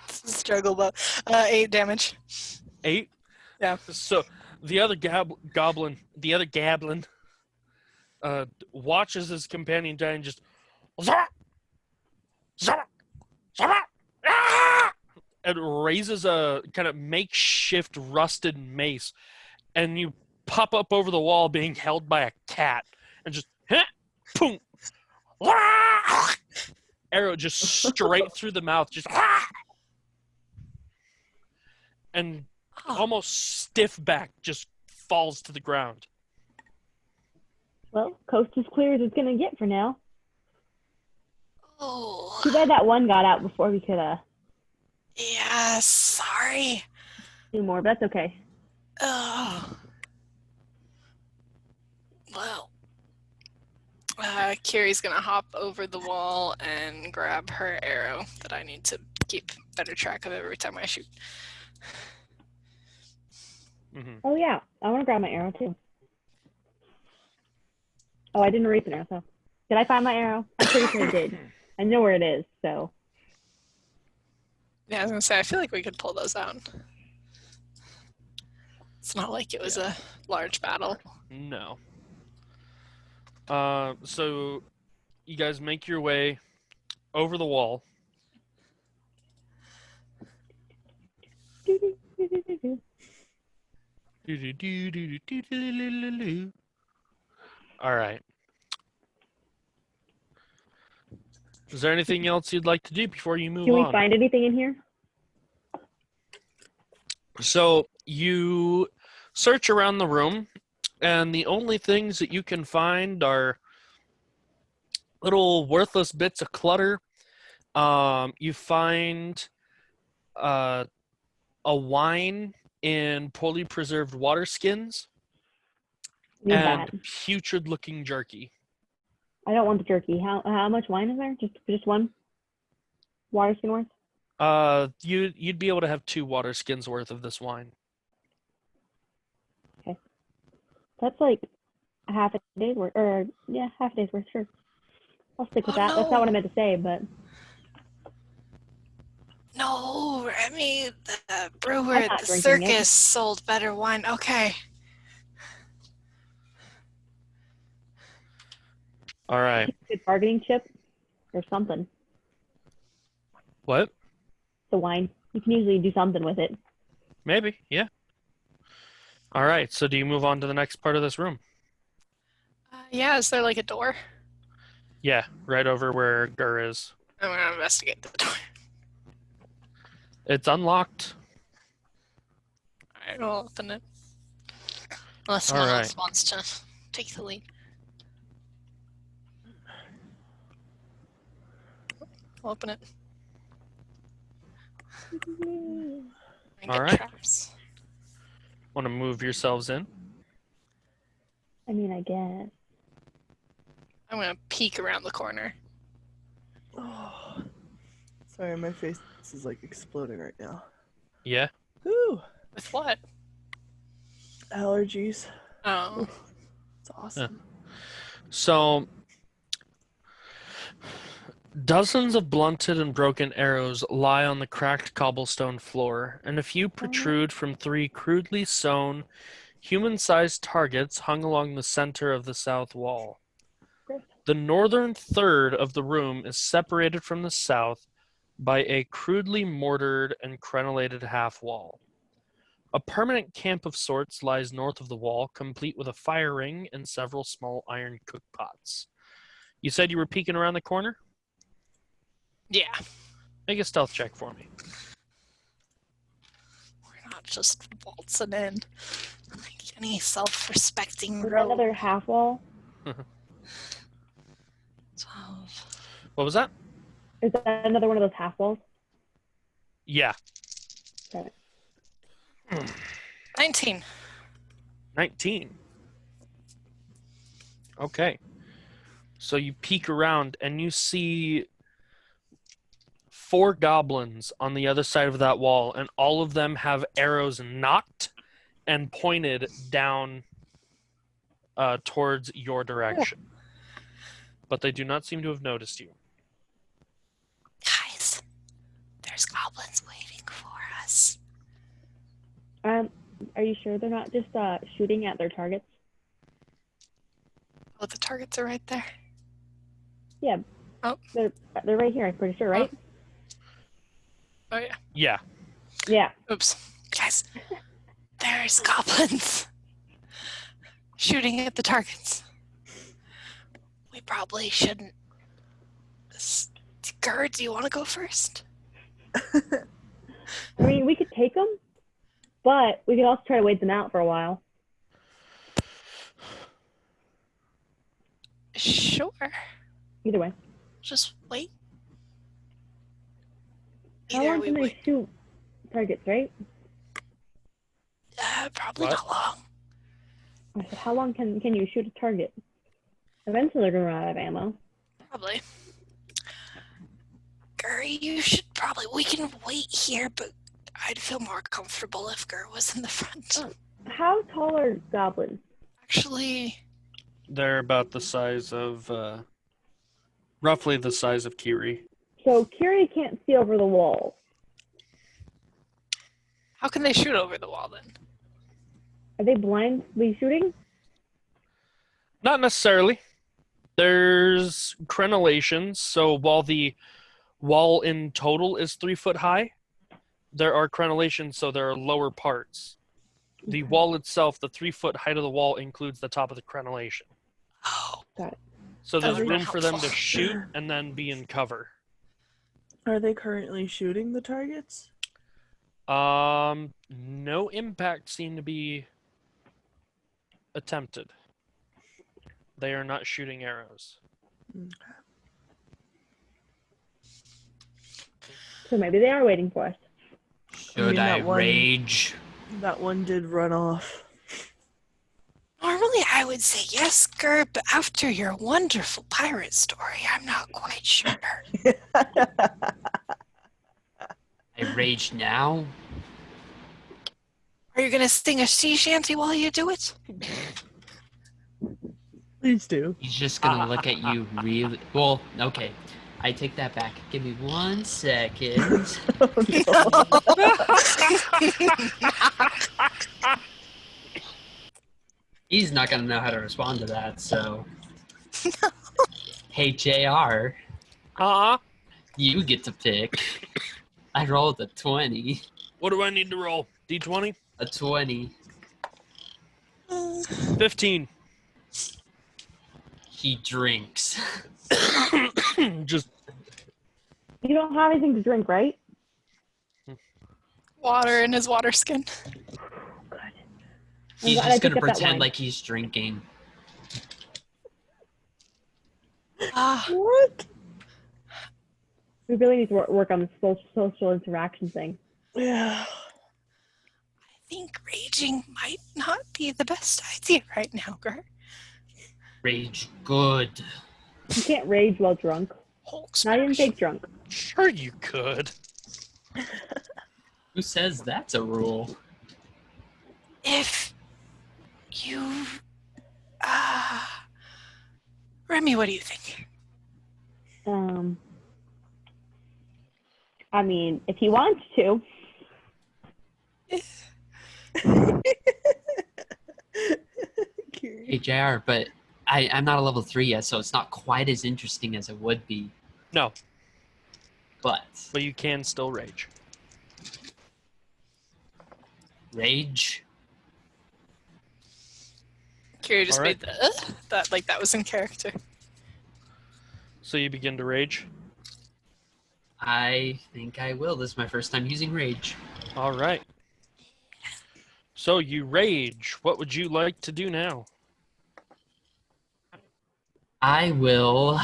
Speaker 2: It's a struggle, but 8 damage.
Speaker 1: 8?
Speaker 2: Yeah.
Speaker 1: So the other goblin, watches his companion die and just "Zah! Zah! Zah! Ah!" and raises a kind of makeshift rusted mace, and you pop up over the wall being held by a cat, and just boom, arrow just straight through the mouth, just and
Speaker 2: Oh,
Speaker 1: almost stiff back, just falls to the ground.
Speaker 3: Well, coast as clear as it's gonna get for now.
Speaker 2: oh.
Speaker 3: Too bad that one got out before we could
Speaker 2: Yeah, sorry.
Speaker 3: do more, but that's okay.
Speaker 2: Oh. Well. Kiri's gonna hop over the wall and grab her arrow that I need to keep better track of every time I shoot.
Speaker 1: Mm-hmm.
Speaker 3: Oh yeah, I want to grab my arrow too. Oh, I didn't erase an arrow. So, did I find my arrow? I'm pretty sure I did. I know where it is. So,
Speaker 2: Yeah, I was gonna say, I feel like we could pull those out. It's not like it was a large battle.
Speaker 1: No. So you guys make your way over the wall. All right. Is there anything else you'd like to do before you move
Speaker 3: do we
Speaker 1: on?
Speaker 3: find anything in here?
Speaker 1: So you search around the room, and the only things that you can find are little worthless bits of clutter. You find a wine in poorly preserved water skins
Speaker 3: Need
Speaker 1: and
Speaker 3: that.
Speaker 1: putrid-looking jerky.
Speaker 3: I don't want the jerky. How much wine is there? Just one water skin worth?
Speaker 1: You'd be able to have 2 water skins worth of this wine.
Speaker 3: That's like half a day's worth, or yeah, half a day's worth. Sure, I'll stick with
Speaker 2: Oh,
Speaker 3: that. That's
Speaker 2: no.
Speaker 3: not what I meant to say, but
Speaker 2: No, Remy, the brewer
Speaker 3: I'm
Speaker 2: at
Speaker 3: not
Speaker 2: the
Speaker 3: drinking it.
Speaker 2: circus sold better wine. Okay.
Speaker 1: All right.
Speaker 3: good bargaining chip or something.
Speaker 1: What?
Speaker 3: The wine. You can usually do something with it.
Speaker 1: Maybe, yeah. All right, so do you move on to the next part of this room?
Speaker 2: Yeah, is there like a door?
Speaker 1: Yeah, right over where Gur is.
Speaker 2: I'm gonna investigate the door.
Speaker 1: It's unlocked.
Speaker 2: Alright, we'll open it. Unless
Speaker 1: All
Speaker 2: someone
Speaker 1: right.
Speaker 2: else wants to take the lead. I'll open it. And
Speaker 1: All
Speaker 2: get
Speaker 1: right.
Speaker 2: traps.
Speaker 1: Want to move yourselves in?
Speaker 3: I mean, I guess.
Speaker 2: I'm gonna peek around the corner.
Speaker 4: Oh, sorry, my face is like exploding right now.
Speaker 1: Yeah.
Speaker 4: Whew,
Speaker 2: With what?
Speaker 4: allergies.
Speaker 2: Oh.
Speaker 4: It's awesome.
Speaker 1: So, dozens of blunted and broken arrows lie on the cracked cobblestone floor, and a few protrude from 3 crudely sewn, human-sized targets hung along the center of the south wall. The northern third of the room is separated from the south by a crudely mortared and crenellated half wall. A permanent camp of sorts lies north of the wall, complete with a fire ring and several small iron cook pots. You said you were peeking around the corner?
Speaker 2: Yeah.
Speaker 1: Make a stealth check for me.
Speaker 2: We're not just waltzing in like any self-respecting
Speaker 3: Is that
Speaker 2: rogue.
Speaker 3: another half wall?
Speaker 2: 12.
Speaker 1: What was that?
Speaker 3: Is that another one of those half walls?
Speaker 1: Yeah.
Speaker 3: Okay.
Speaker 2: 19.
Speaker 1: 19. Okay. So you peek around and you see 4 goblins on the other side of that wall, and all of them have arrows knocked and pointed down towards your direction. But they do not seem to have noticed you.
Speaker 2: Guys, there's goblins waiting for us.
Speaker 3: Are you sure they're not just shooting at their targets?
Speaker 2: Oh, the targets are right there.
Speaker 3: Yeah.
Speaker 2: Oh.
Speaker 3: They're right here. I'm pretty sure, right?
Speaker 2: Oh yeah.
Speaker 1: Yeah.
Speaker 3: Yeah.
Speaker 2: Oops. Guys, there's goblins shooting at the targets. We probably shouldn't. Gerd, do you want to go first?
Speaker 3: I mean, we could take them, but we could also try to wait them out for a while.
Speaker 2: Sure.
Speaker 3: Either way.
Speaker 2: Just wait.
Speaker 3: How
Speaker 2: Either
Speaker 3: long
Speaker 2: we
Speaker 3: can they
Speaker 2: wait.
Speaker 3: shoot targets, right?
Speaker 2: Probably
Speaker 1: What?
Speaker 2: not long.
Speaker 3: I said, how long can you shoot a target? Eventually, they're going to run out of ammo.
Speaker 2: Probably. Guri, you should probably. We can wait here, but I'd feel more comfortable if Gur was in the front.
Speaker 3: How tall are goblins?
Speaker 2: Actually,
Speaker 1: They're about the size of, roughly the size of Kiri.
Speaker 3: So Kiri can't see over the wall.
Speaker 2: how can they shoot over the wall then?
Speaker 3: Are they blindly shooting?
Speaker 1: Not necessarily. There's crenellations, so while the wall in total is 3 foot high, there are crenellations, so there are lower parts. The wall itself, the 3 foot height of the wall, includes the top of the crenellation.
Speaker 2: Oh,
Speaker 3: Got it.
Speaker 1: So there's
Speaker 2: That's
Speaker 1: room
Speaker 2: not
Speaker 1: for them to
Speaker 2: helpful.
Speaker 1: shoot and then be in cover.
Speaker 4: Are they currently shooting the targets?
Speaker 1: No impact seem to be attempted. They are not shooting arrows.
Speaker 3: So maybe they are waiting for us.
Speaker 5: Should
Speaker 4: that
Speaker 5: I
Speaker 4: one-
Speaker 5: rage?
Speaker 4: That one did run off.
Speaker 2: normally I would say yes, Gur, but after your wonderful pirate story, I'm not quite sure.
Speaker 5: I rage now?
Speaker 2: Are you gonna sing a sea shanty while you do it?
Speaker 4: Please do.
Speaker 5: He's just gonna look at you really. Well, okay. I take that back. Give me 1 second. He's not gonna know how to respond to that, so. Hey, JR, you get to pick. I rolled a 20.
Speaker 1: What do I need to roll? D20?
Speaker 5: A 20.
Speaker 1: 15.
Speaker 5: He drinks.
Speaker 1: Just
Speaker 3: You don't have anything to drink, right?
Speaker 2: Water in his water skin.
Speaker 5: He's
Speaker 3: glad I
Speaker 5: just gonna
Speaker 3: picked up that
Speaker 5: pretend
Speaker 3: wine.
Speaker 5: like he's drinking.
Speaker 2: Ah,
Speaker 4: What?
Speaker 3: We really need to work on the social interaction thing.
Speaker 4: Yeah.
Speaker 2: I think raging might not be the best idea right now, Gur.
Speaker 5: Rage good.
Speaker 3: You can't rage while drunk.
Speaker 2: Hulk
Speaker 3: Not even
Speaker 2: smash.
Speaker 3: fake drunk.
Speaker 1: sure you could.
Speaker 5: Who says that's a rule?
Speaker 2: If you, Remy, what do you think?
Speaker 3: I mean, if he wants to.
Speaker 5: Hey, JR, but I'm not a level 3 yet, so it's not quite as interesting as it would be.
Speaker 1: No,
Speaker 5: But
Speaker 1: but you can still rage.
Speaker 5: rage,
Speaker 2: Kira just
Speaker 1: All right.
Speaker 2: made that like that was in character.
Speaker 1: So you begin to rage.
Speaker 5: I think I will. This is my first time using rage.
Speaker 1: All right. So you rage. What would you like to do now?
Speaker 5: I will.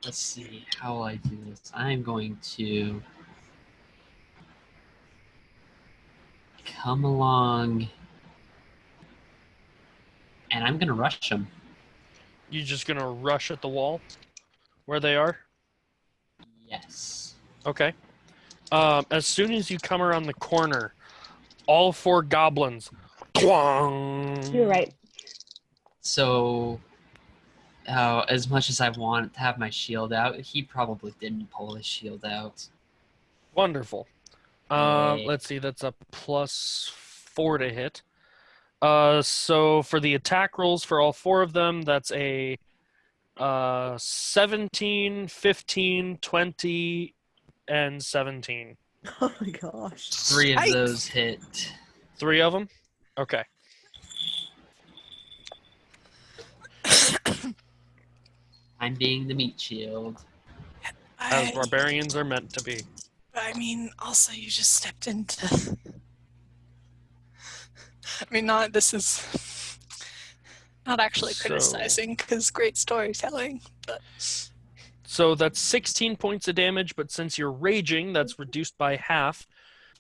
Speaker 5: Let's see. How will I do this? I'm going to come along and I'm going to rush him.
Speaker 1: You just gonna rush at the wall where they are?
Speaker 5: Yes.
Speaker 1: Okay. As soon as you come around the corner, all 4 goblins. Twang!
Speaker 3: You're right.
Speaker 5: So, as much as I want to have my shield out, he probably didn't pull his shield out.
Speaker 1: Wonderful.
Speaker 5: Yay.
Speaker 1: Let's see, that's a +4 to hit. So for the attack rolls for all 4 of them, that's a 17, 15, 20, and 17.
Speaker 4: Oh my gosh.
Speaker 5: 3 of
Speaker 2: Yikes.
Speaker 5: those hit.
Speaker 1: 3 of them? Okay.
Speaker 5: I'm being the meat shield.
Speaker 1: As barbarians are meant to be.
Speaker 2: I mean, also you just stepped into. I mean, this is not actually
Speaker 1: So-
Speaker 2: criticizing because great storytelling, but
Speaker 1: So that's 16 points of damage, but since you're raging, that's reduced by half.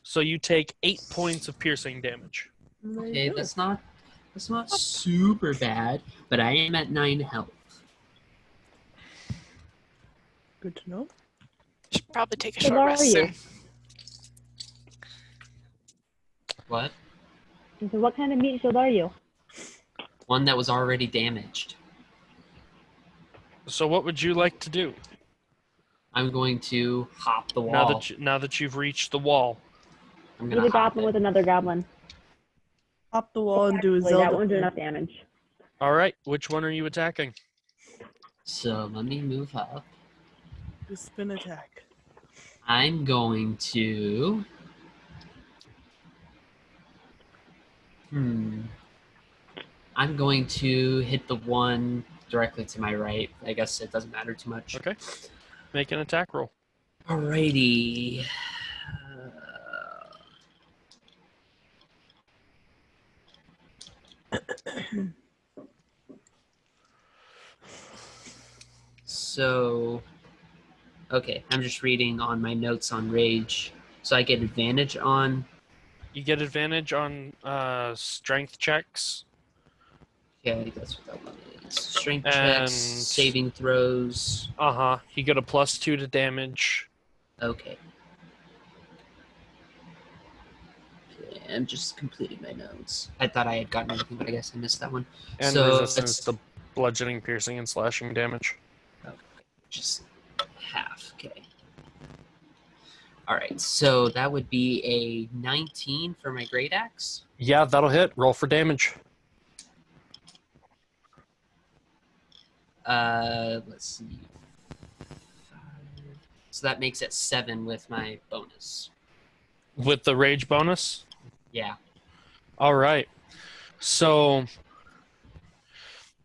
Speaker 1: So you take 8 points of piercing damage.
Speaker 4: There you
Speaker 5: Okay,
Speaker 4: go.
Speaker 5: that's not super bad, but I am at 9 health.
Speaker 4: Good to know.
Speaker 2: should probably take a
Speaker 3: How
Speaker 2: short
Speaker 3: are
Speaker 2: rest
Speaker 3: you?
Speaker 2: soon.
Speaker 5: What?
Speaker 3: And so what kind of meat shield are you?
Speaker 5: One that was already damaged.
Speaker 1: So what would you like to do
Speaker 5: I'm going to hop the wall.
Speaker 1: now that you've reached the wall?
Speaker 5: I'm
Speaker 3: You're
Speaker 5: gonna
Speaker 3: the
Speaker 5: hop
Speaker 3: goblin
Speaker 5: it.
Speaker 3: with another goblin.
Speaker 4: Hop the wall and do a
Speaker 3: Actually,
Speaker 4: Zelda.
Speaker 3: that won't do
Speaker 4: thing.
Speaker 3: enough damage.
Speaker 1: All right, which one are you attacking?
Speaker 5: So let me move up.
Speaker 4: Do a spin attack.
Speaker 5: I'm going to. I'm going to hit the one directly to my right. I guess it doesn't matter too much.
Speaker 1: Okay. Make an attack roll.
Speaker 5: Alrighty. So, okay, I'm just reading on my notes on rage. So I get advantage on.
Speaker 1: You get advantage on strength checks.
Speaker 5: Okay, that's what that one is. Strength
Speaker 1: And-
Speaker 5: checks, saving throws.
Speaker 1: You get a +2 to damage.
Speaker 5: Okay. Okay, I'm just completing my notes. I thought I had gotten everything, but I guess I missed that one.
Speaker 1: And
Speaker 5: So
Speaker 1: resistance
Speaker 5: that's-
Speaker 1: to bludgeoning, piercing, and slashing damage.
Speaker 5: Just half. Okay. All right. So that would be a 19 for my great axe.
Speaker 1: Yeah, that'll hit. Roll for damage.
Speaker 5: Let's see. 5. So that makes it 7 with my bonus.
Speaker 1: With the rage bonus?
Speaker 5: Yeah.
Speaker 1: All right. So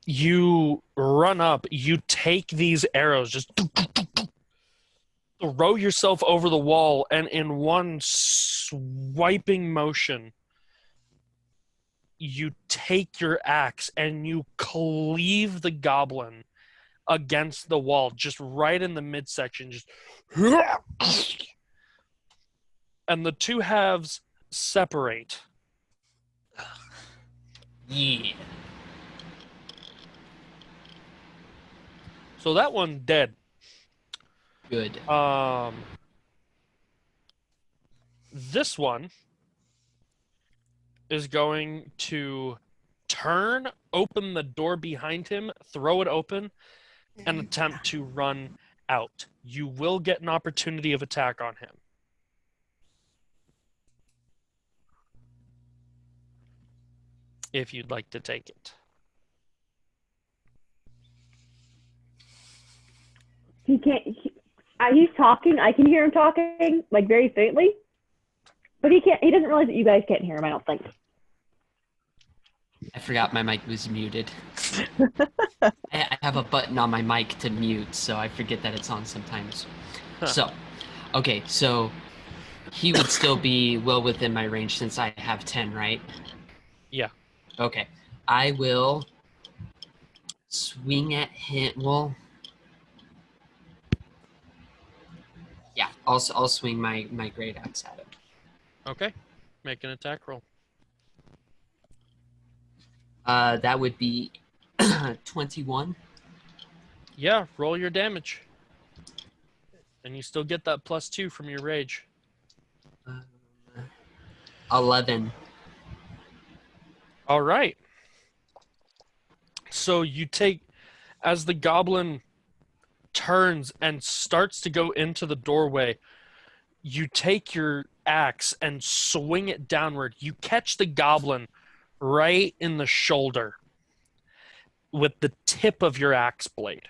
Speaker 1: you run up, you take these arrows, just throw yourself over the wall, and in one swiping motion, you take your axe and you cleave the goblin against the wall, just right in the midsection, just and the two halves separate.
Speaker 5: Yeah.
Speaker 1: So that one dead.
Speaker 5: Good.
Speaker 1: This one is going to turn, open the door behind him, throw it open, and attempt to run out. You will get an opportunity of attack on him. If you'd like to take it.
Speaker 3: He can't. He's talking. I can hear him talking, like very faintly, but he can't. He doesn't realize that you guys can't hear him. I don't think.
Speaker 5: I forgot my mic was muted. I have a button on my mic to mute, so I forget that it's on sometimes.
Speaker 1: Huh.
Speaker 5: So, okay, so he would still be well within my range since I have 10, right?
Speaker 1: Yeah.
Speaker 5: Okay. I will swing at him. Well, yeah, I'll swing my great axe at him.
Speaker 1: Okay. Make an attack roll.
Speaker 5: That would be 21.
Speaker 1: Yeah, roll your damage. And you still get that +2 from your rage.
Speaker 5: 11.
Speaker 1: All right. So you take, as the goblin turns and starts to go into the doorway, you take your axe and swing it downward. You catch the goblin right in the shoulder with the tip of your axe blade.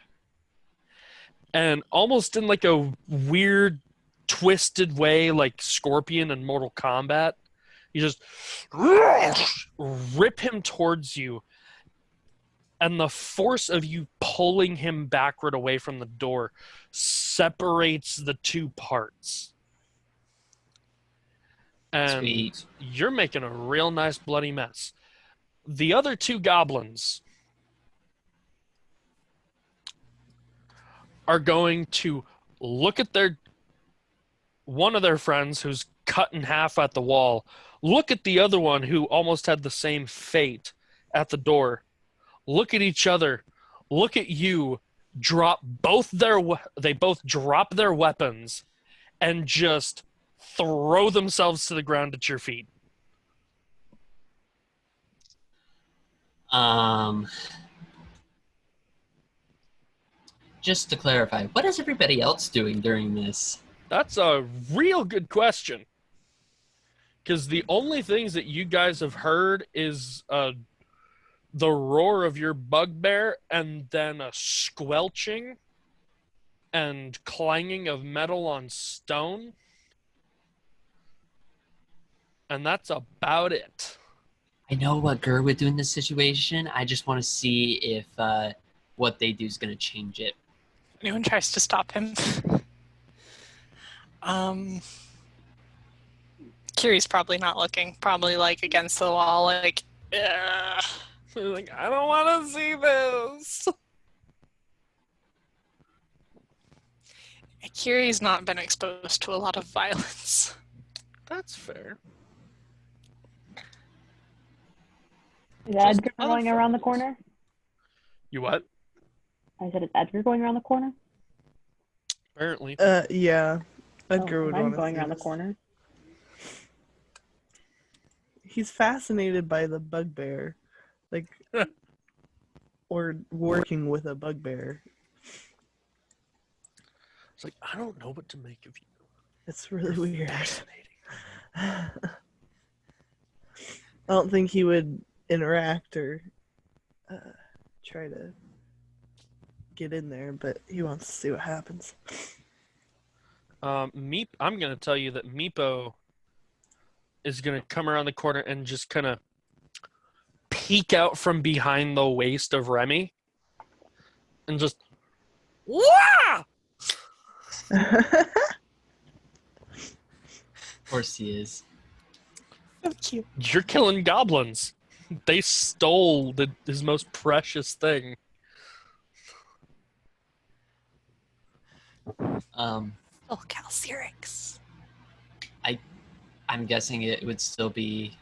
Speaker 1: And almost in like a weird, twisted way, like Scorpion in Mortal Kombat, you just rip him towards you. And the force of you pulling him backward away from the door separates the two parts. And
Speaker 5: Sweet.
Speaker 1: you're making a real nice bloody mess. The other two goblins are going to look at one of their friends who's cut in half at the wall, look at the other one who almost had the same fate at the door, look at each other, look at you, they both drop their weapons and just throw themselves to the ground at your feet.
Speaker 5: Just to clarify, what is everybody else doing during this?
Speaker 1: That's a real good question. Because the only things that you guys have heard is the roar of your bugbear and then a squelching and clanging of metal on stone. And that's about it.
Speaker 5: I know what Gur would do in this situation. I just want to see if what they do is going to change it.
Speaker 2: Anyone tries to stop him. Kiri's probably not looking. Probably like against the wall, like, ugh. Like, I don't want to see this. Kiri's not been exposed to a lot of violence.
Speaker 1: That's fair.
Speaker 3: Is Edgar
Speaker 1: other
Speaker 3: going around the
Speaker 1: friends.
Speaker 3: corner?
Speaker 1: You what?
Speaker 3: I said, is Edgar going around the corner?
Speaker 1: Apparently.
Speaker 4: Yeah. Edgar
Speaker 3: Oh,
Speaker 4: would
Speaker 3: I'm
Speaker 4: want to
Speaker 3: going
Speaker 4: see
Speaker 3: around the
Speaker 4: this.
Speaker 3: corner.
Speaker 4: He's fascinated by the bugbear, like, or working with a bugbear.
Speaker 1: It's like, I don't know what to make of you.
Speaker 4: It's really weird.
Speaker 1: Fascinating.
Speaker 4: I don't think he would interact or try to get in there, but he wants to see what happens.
Speaker 1: I'm going to tell you that Meepo is going to come around the corner and just kind of peek out from behind the waist of Remy and just, Wah!
Speaker 5: Of course he is.
Speaker 2: So cute.
Speaker 1: You're killing goblins. They stole his most precious thing.
Speaker 2: Oh, Calcirix.
Speaker 5: I'm guessing it would still be.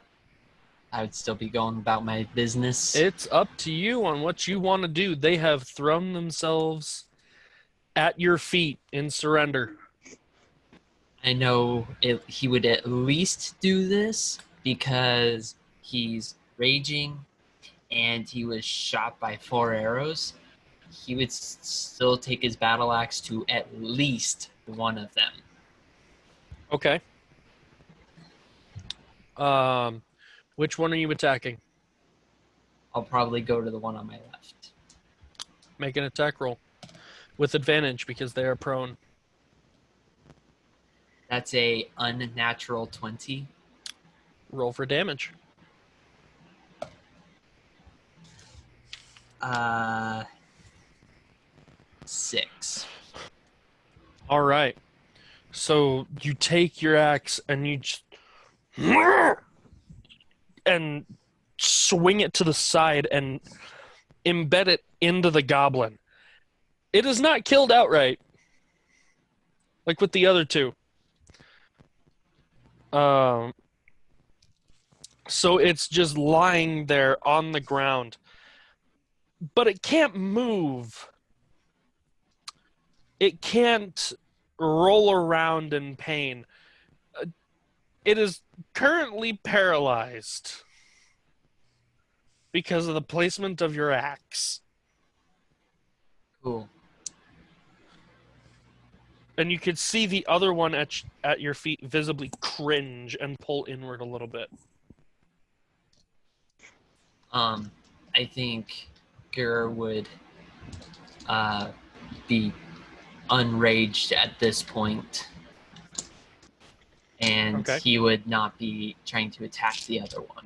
Speaker 5: I would still be going about my business.
Speaker 1: It's up to you on what you want to do. They have thrown themselves at your feet in surrender.
Speaker 5: I know he would at least do this because he's raging and he was shot by 4 arrows. He would still take his battle axe to at least one of them.
Speaker 1: Okay. Which one are you attacking?
Speaker 5: I'll probably go to the one on my left.
Speaker 1: Make an attack roll with advantage because they are prone.
Speaker 5: That's a unnatural 20.
Speaker 1: Roll for damage.
Speaker 5: 6.
Speaker 1: All right. So you take your axe and you just and swing it to the side and embed it into the goblin. It is not killed outright, like with the other two. So it's just lying there on the ground, but it can't move. it can't roll around in pain. It is currently paralyzed because of the placement of your axe.
Speaker 5: Cool.
Speaker 1: And you could see the other one at your feet visibly cringe and pull inward a little bit.
Speaker 5: I think Gur would be unraged at this point, and
Speaker 1: Okay.
Speaker 5: he would not be trying to attack the other one.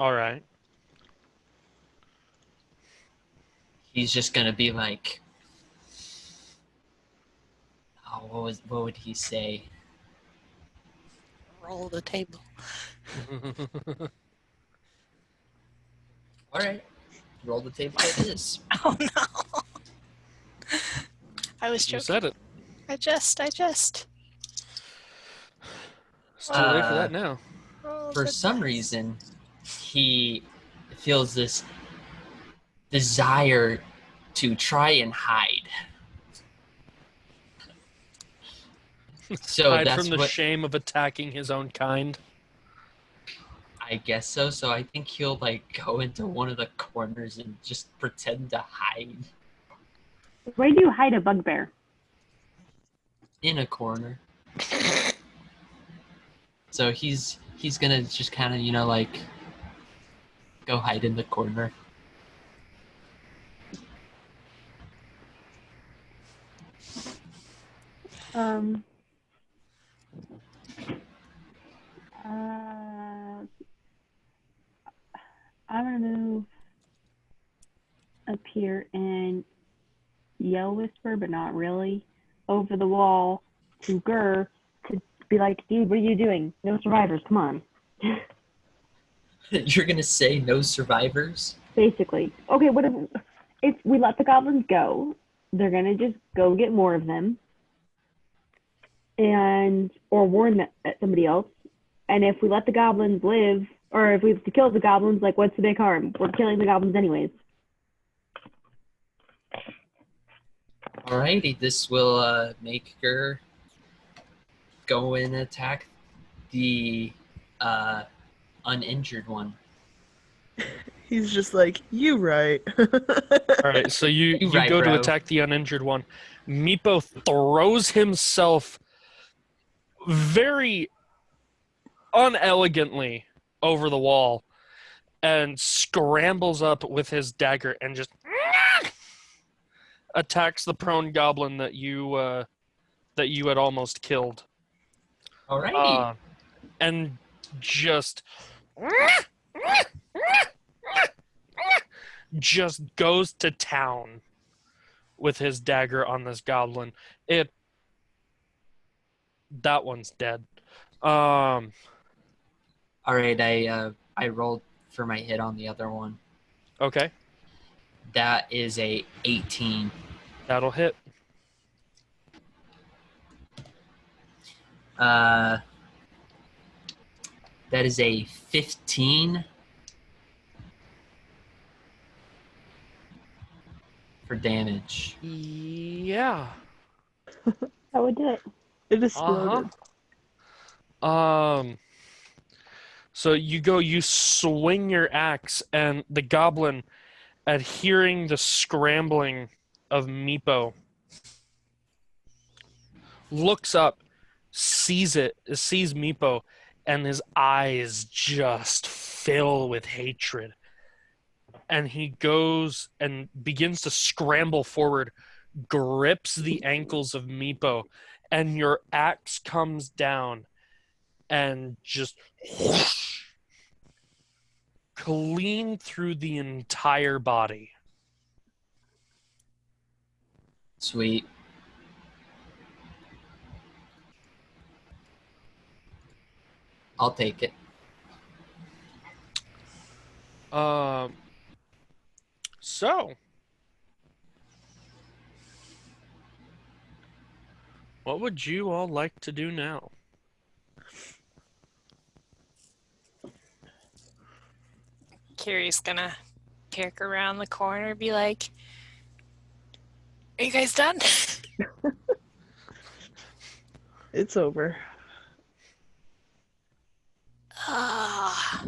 Speaker 1: All right.
Speaker 5: He's just gonna be like, oh, what would he say?
Speaker 7: Roll the table.
Speaker 5: All right, roll the table it is.
Speaker 2: Oh no. I was
Speaker 1: You
Speaker 2: joking.
Speaker 1: said it.
Speaker 2: I just.
Speaker 1: It's too late for that now.
Speaker 2: Oh,
Speaker 5: For some reason, he feels this desire to try and hide. So
Speaker 1: Hide
Speaker 5: that's
Speaker 1: from the
Speaker 5: what
Speaker 1: shame of attacking his own kind.
Speaker 5: I guess so. So I think he'll like go into one of the corners and just pretend to hide
Speaker 3: Where do you hide a bugbear?
Speaker 5: in a corner. So he's gonna just kind of like go hide in the corner.
Speaker 3: I'm gonna move up here and yell whisper, but not really, over the wall to Gur to be like, dude, what are you doing? No survivors, come on.
Speaker 5: You're gonna say no survivors?
Speaker 3: Basically. Okay, what if we let the goblins go? They're gonna just go get more of them. Or warn somebody else. And if we let the goblins live, or if we have to kill the goblins, like, what's the big harm? We're killing the goblins anyways.
Speaker 5: Alrighty, this will make her go and attack the uninjured one.
Speaker 4: He's just like, you right.
Speaker 1: All right, so you
Speaker 5: right,
Speaker 1: go to
Speaker 5: bro.
Speaker 1: attack the uninjured one. Meepo throws himself very unelegantly over the wall and scrambles up with his dagger and just attacks the prone goblin that you had almost killed.
Speaker 5: Alrighty.
Speaker 1: And just goes to town with his dagger on this goblin. That one's dead.
Speaker 5: Alright, I rolled for my hit on the other one.
Speaker 1: Okay,
Speaker 5: That is a 18.
Speaker 1: that'll hit.
Speaker 5: That is a 15 for damage.
Speaker 1: Yeah.
Speaker 3: That would do it.
Speaker 4: It exploded.
Speaker 1: So you swing your axe, and the goblin, at hearing the scrambling of Meepo, looks up, sees Meepo, and his eyes just fill with hatred. And he goes and begins to scramble forward, grips the ankles of Meepo, and your axe comes down and just whoosh, clean through the entire body.
Speaker 5: Sweet. I'll take it.
Speaker 1: So, what would you all like to do now?
Speaker 2: Kiri's gonna peek around the corner, be like, Are you guys done?
Speaker 4: It's over.
Speaker 2: Ah,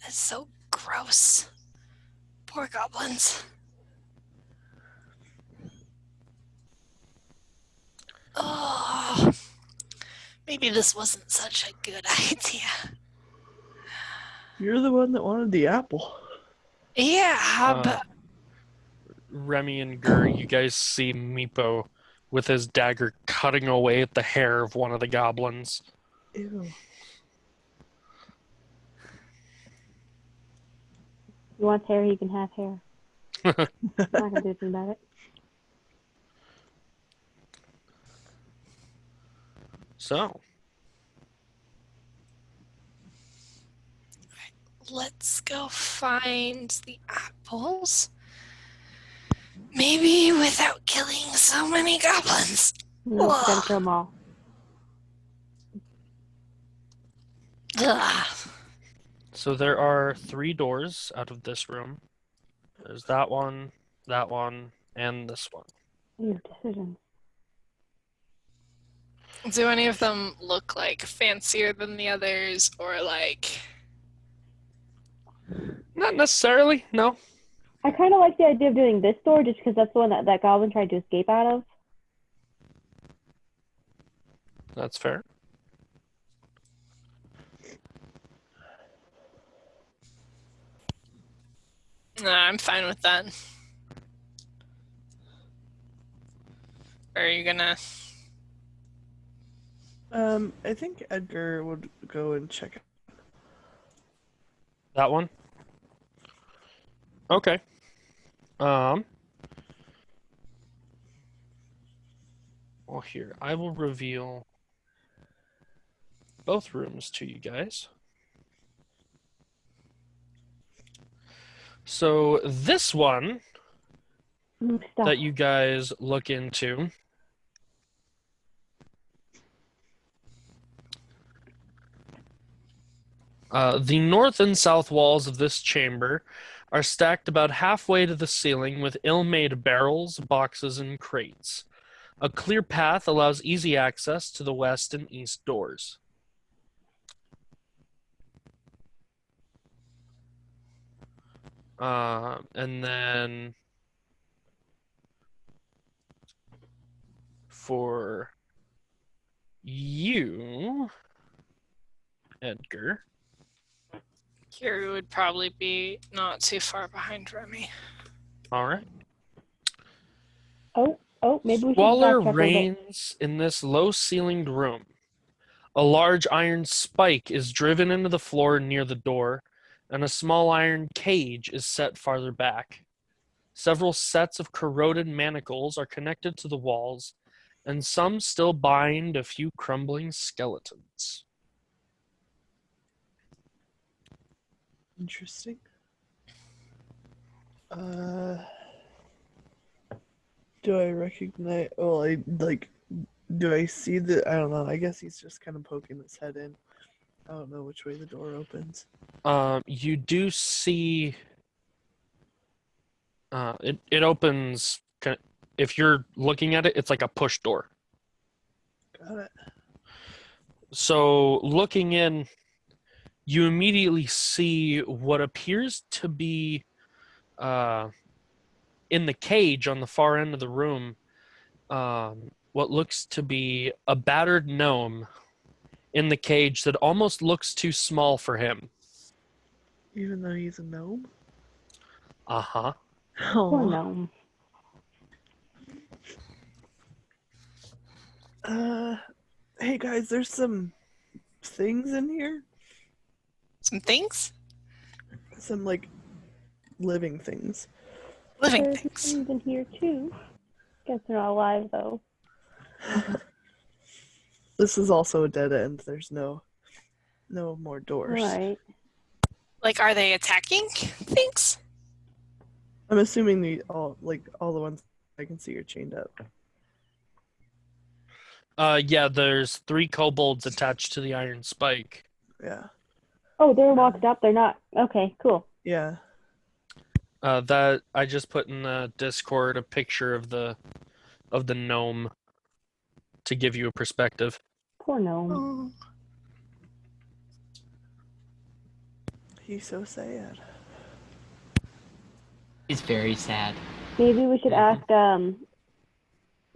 Speaker 2: that's so gross. Poor goblins. Oh, maybe this wasn't such a good idea.
Speaker 4: You're the one that wanted the apple.
Speaker 2: Yeah, but
Speaker 1: Remy and Gur, you guys see Meepo with his dagger cutting away at the hair of one of the goblins.
Speaker 4: Ew.
Speaker 3: You want hair, you can have hair. I'm not gonna do anything about it.
Speaker 1: So,
Speaker 2: let's go find the apples. Maybe without killing so many goblins.
Speaker 3: No, gotta kill them all.
Speaker 2: Ugh.
Speaker 1: so there are 3 doors out of this room. There's that one, and this one.
Speaker 3: Your decision.
Speaker 2: Do any of them look like fancier than the others, or like?
Speaker 1: Not necessarily, no.
Speaker 3: I kind of like the idea of doing this door just because that's the one that goblin tried to escape out of.
Speaker 1: That's fair.
Speaker 2: Nah, I'm fine with that. Or are you gonna?
Speaker 4: I think Edgar would go and check it.
Speaker 1: That one? Okay. Well, here, I will reveal both rooms to you guys. So, this one
Speaker 3: Stop.
Speaker 1: that you guys look into the north and south walls of this chamber are stacked about halfway to the ceiling with ill-made barrels, boxes, and crates. A clear path allows easy access to the west and east doors. And then for you, Edgar,
Speaker 2: Kiri would probably be not too far behind Remy.
Speaker 1: all right.
Speaker 3: Oh, maybe we should
Speaker 1: Squalor
Speaker 3: backtrack a little bit.
Speaker 1: reigns in this low-ceilinged room. A large iron spike is driven into the floor near the door, and a small iron cage is set farther back. Several sets of corroded manacles are connected to the walls, and some still bind a few crumbling skeletons.
Speaker 4: Interesting. Do I recognize? Well, I like. Do I see the? I don't know. I guess he's just kind of poking his head in. I don't know which way the door opens.
Speaker 1: You do see. It opens. If you're looking at it, it's like a push door.
Speaker 4: Got it.
Speaker 1: So looking in, you immediately see what appears to be in the cage on the far end of the room, what looks to be a battered gnome in the cage that almost looks too small for him.
Speaker 4: Even though he's a gnome.
Speaker 1: Uh-huh.
Speaker 3: Poor
Speaker 4: Oh.
Speaker 3: gnome.
Speaker 4: Hey guys, there's some things in here.
Speaker 2: Some things?
Speaker 4: Some like living things.
Speaker 2: Living
Speaker 3: There's
Speaker 2: things.
Speaker 3: things in here too. Guess they're not alive though.
Speaker 4: This is also a dead end. There's no more doors.
Speaker 3: Right.
Speaker 2: Like, are they attacking things?
Speaker 4: I'm assuming all the ones I can see are chained up.
Speaker 1: Yeah, there's 3 kobolds attached to the iron spike.
Speaker 4: Yeah.
Speaker 3: Oh, they're locked up. They're not. Okay, cool.
Speaker 4: Yeah.
Speaker 1: That I just put in the Discord a picture of the gnome to give you a perspective.
Speaker 3: Poor gnome.
Speaker 2: Oh.
Speaker 4: He's so sad.
Speaker 5: He's very sad.
Speaker 3: Maybe we should ask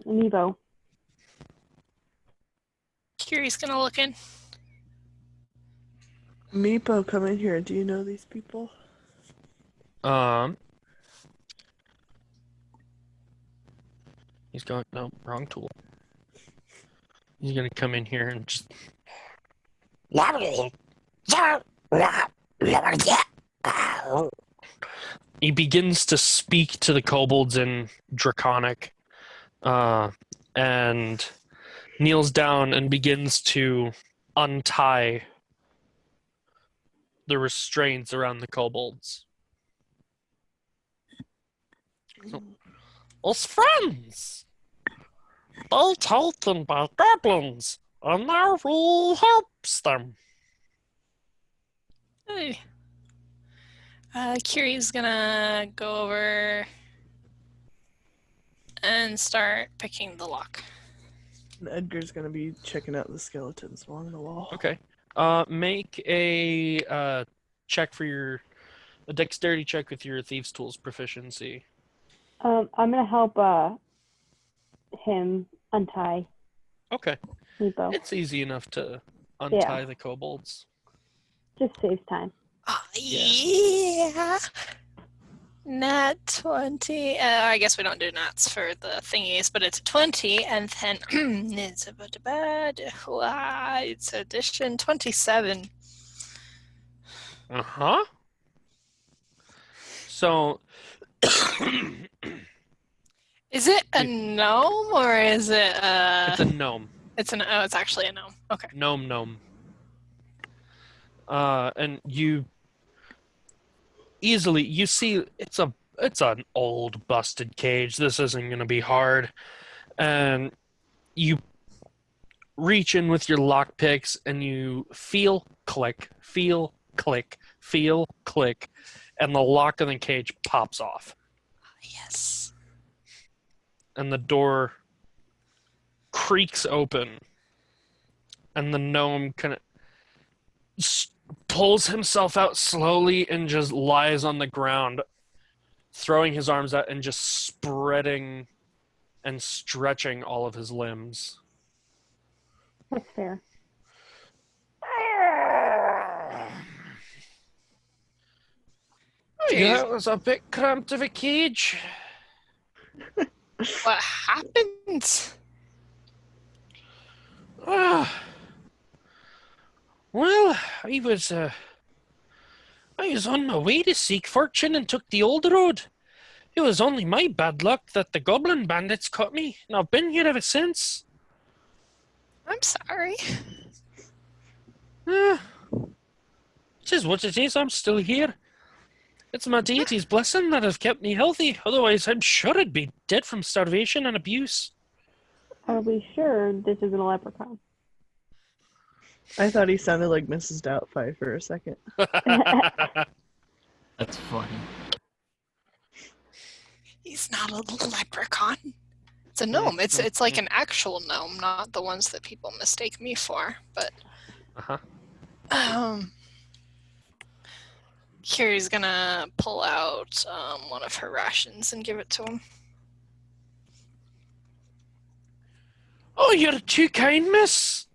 Speaker 3: Nevo.
Speaker 2: Kiri's gonna look in.
Speaker 4: Meepo, come in here. Do you know these people?
Speaker 1: He's going, no, wrong tool. He's gonna come in here and just he begins to speak to the kobolds in Draconic, and kneels down and begins to untie the restraints around the kobolds.
Speaker 7: Us friends. They taken by goblins, and now we helps them.
Speaker 2: Hey. Kiri's gonna go over and start picking the lock.
Speaker 4: And Edgar's gonna be checking out the skeletons along the wall.
Speaker 1: Okay. Make a check for a dexterity check with your thieves' tools proficiency.
Speaker 3: I'm gonna help him untie
Speaker 1: Okay.
Speaker 3: Nevo.
Speaker 1: It's easy enough to untie the kobolds.
Speaker 3: Just saves time.
Speaker 2: Yeah. Nat 20. I guess we don't do nats for the thingies, but it's a 20, and then it's it's addition 27.
Speaker 1: Uh-huh. So
Speaker 2: Is it a gnome or is it
Speaker 1: it's a gnome.
Speaker 2: it's actually a gnome. Okay.
Speaker 1: Gnome. And you see it's an old busted cage. This isn't gonna be hard. And you reach in with your lockpicks and you feel click, and the lock on the cage pops off.
Speaker 2: Yes.
Speaker 1: And the door creaks open. And the gnome kind of pulls himself out slowly and just lies on the ground, throwing his arms out and just spreading and stretching all of his limbs.
Speaker 3: That's fair.
Speaker 1: Yeah, that was a bit cramped of a cage.
Speaker 2: What happened?
Speaker 1: Well, I was on my way to seek fortune and took the old road. It was only my bad luck that the goblin bandits caught me, and I've been here ever since.
Speaker 2: I'm sorry.
Speaker 1: It is what it is. I'm still here. It's my deity's blessing that have kept me healthy. Otherwise, I'm sure I'd be dead from starvation and abuse.
Speaker 3: Are we sure this isn't a leprechaun?
Speaker 4: I thought he sounded like Mrs. Doubtfire for a second.
Speaker 5: That's funny.
Speaker 2: He's not a leprechaun. It's a gnome. It's like an actual gnome, not the ones that people mistake me for. But Kiri's gonna pull out one of her rations and give it to him.
Speaker 1: Oh, you're too kind, miss.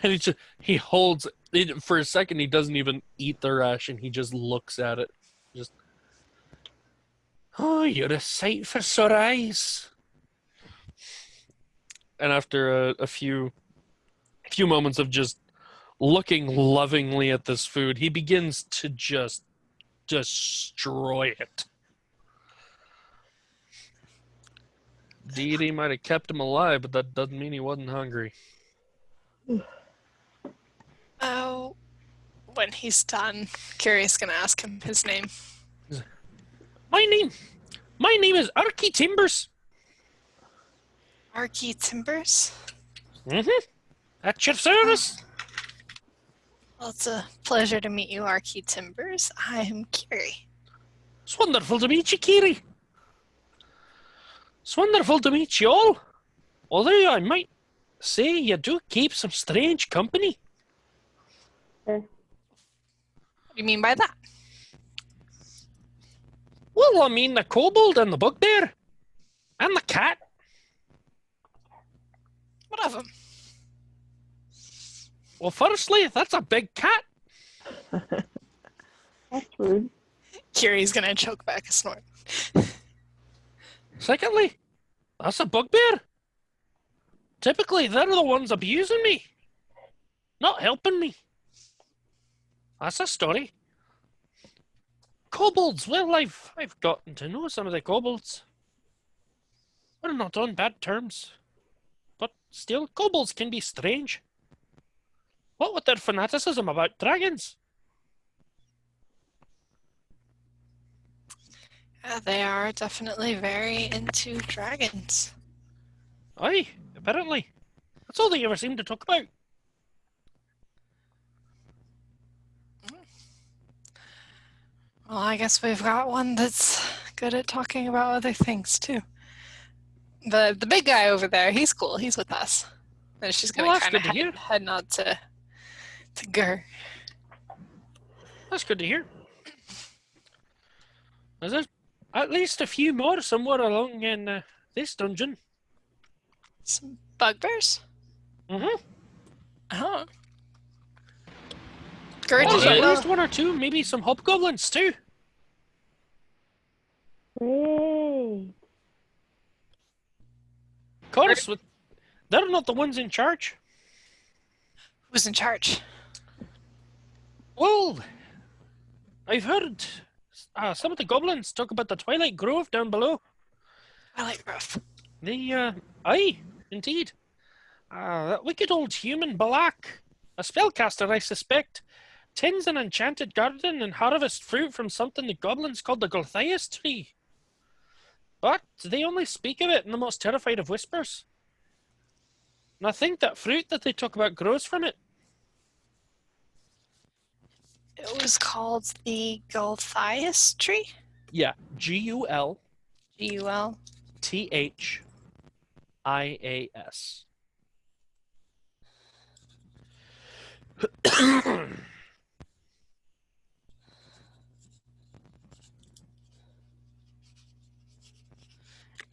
Speaker 1: And he holds it for a second. He doesn't even eat the ration. He just looks at it. Just, oh, you're a sight for sore eyes. And after a few moments of just looking lovingly at this food, he begins to just destroy it. Deity might have kept him alive, but that doesn't mean he wasn't hungry.
Speaker 2: Oh, when he's done, Kiri's gonna ask him his name.
Speaker 1: My name is Archie Timbers.
Speaker 2: Archie Timbers?
Speaker 1: Mm-hmm. At your service.
Speaker 2: Well, it's a pleasure to meet you, Archie Timbers. I'm Kiri.
Speaker 1: It's wonderful to meet you, Kiri. It's wonderful to meet you all. Although I might say you do keep some strange company.
Speaker 2: What do you mean by that?
Speaker 1: Well, I mean the kobold and the bugbear. And the cat.
Speaker 2: What of them?
Speaker 1: Well, firstly, that's a big cat.
Speaker 3: That's rude.
Speaker 2: Kiri's gonna choke back a snort.
Speaker 1: Secondly, that's a bugbear. Typically, they're the ones abusing me, not helping me. That's a story. Kobolds, well, I've gotten to know some of the kobolds. We're not on bad terms. But still, kobolds can be strange. What with their fanaticism about dragons?
Speaker 2: Yeah, they are definitely very into dragons.
Speaker 1: Aye, apparently. That's all they ever seem to talk about.
Speaker 2: Well, I guess we've got one that's good at talking about other things too. The big guy over there, he's cool. He's with us. And she's gonna
Speaker 1: Well, that's
Speaker 2: kind of
Speaker 1: good to hear.
Speaker 2: head nod to Gur.
Speaker 1: That's good to hear. Is there at least a few more somewhere along in this dungeon?
Speaker 2: Some bugbears.
Speaker 1: Mm-hmm.
Speaker 2: Oh. Gur,
Speaker 1: Oh,
Speaker 2: did you
Speaker 1: at
Speaker 2: know?
Speaker 1: least one or two, maybe some hobgoblins too.
Speaker 3: Great.
Speaker 1: Of course, they're not the ones in charge.
Speaker 2: Who's in charge?
Speaker 1: Well, I've heard some of the goblins talk about the Twilight Grove down below.
Speaker 2: Twilight Grove.
Speaker 1: Aye, indeed. That wicked old human Balak, a spellcaster, I suspect, tends an enchanted garden and harvests fruit from something the goblins called the Golthias tree. But they only speak of it in the most terrified of whispers. And I think that fruit that they talk about grows from it.
Speaker 2: It was called the Gulthias tree.
Speaker 1: Yeah, Gulthias.
Speaker 2: Gul.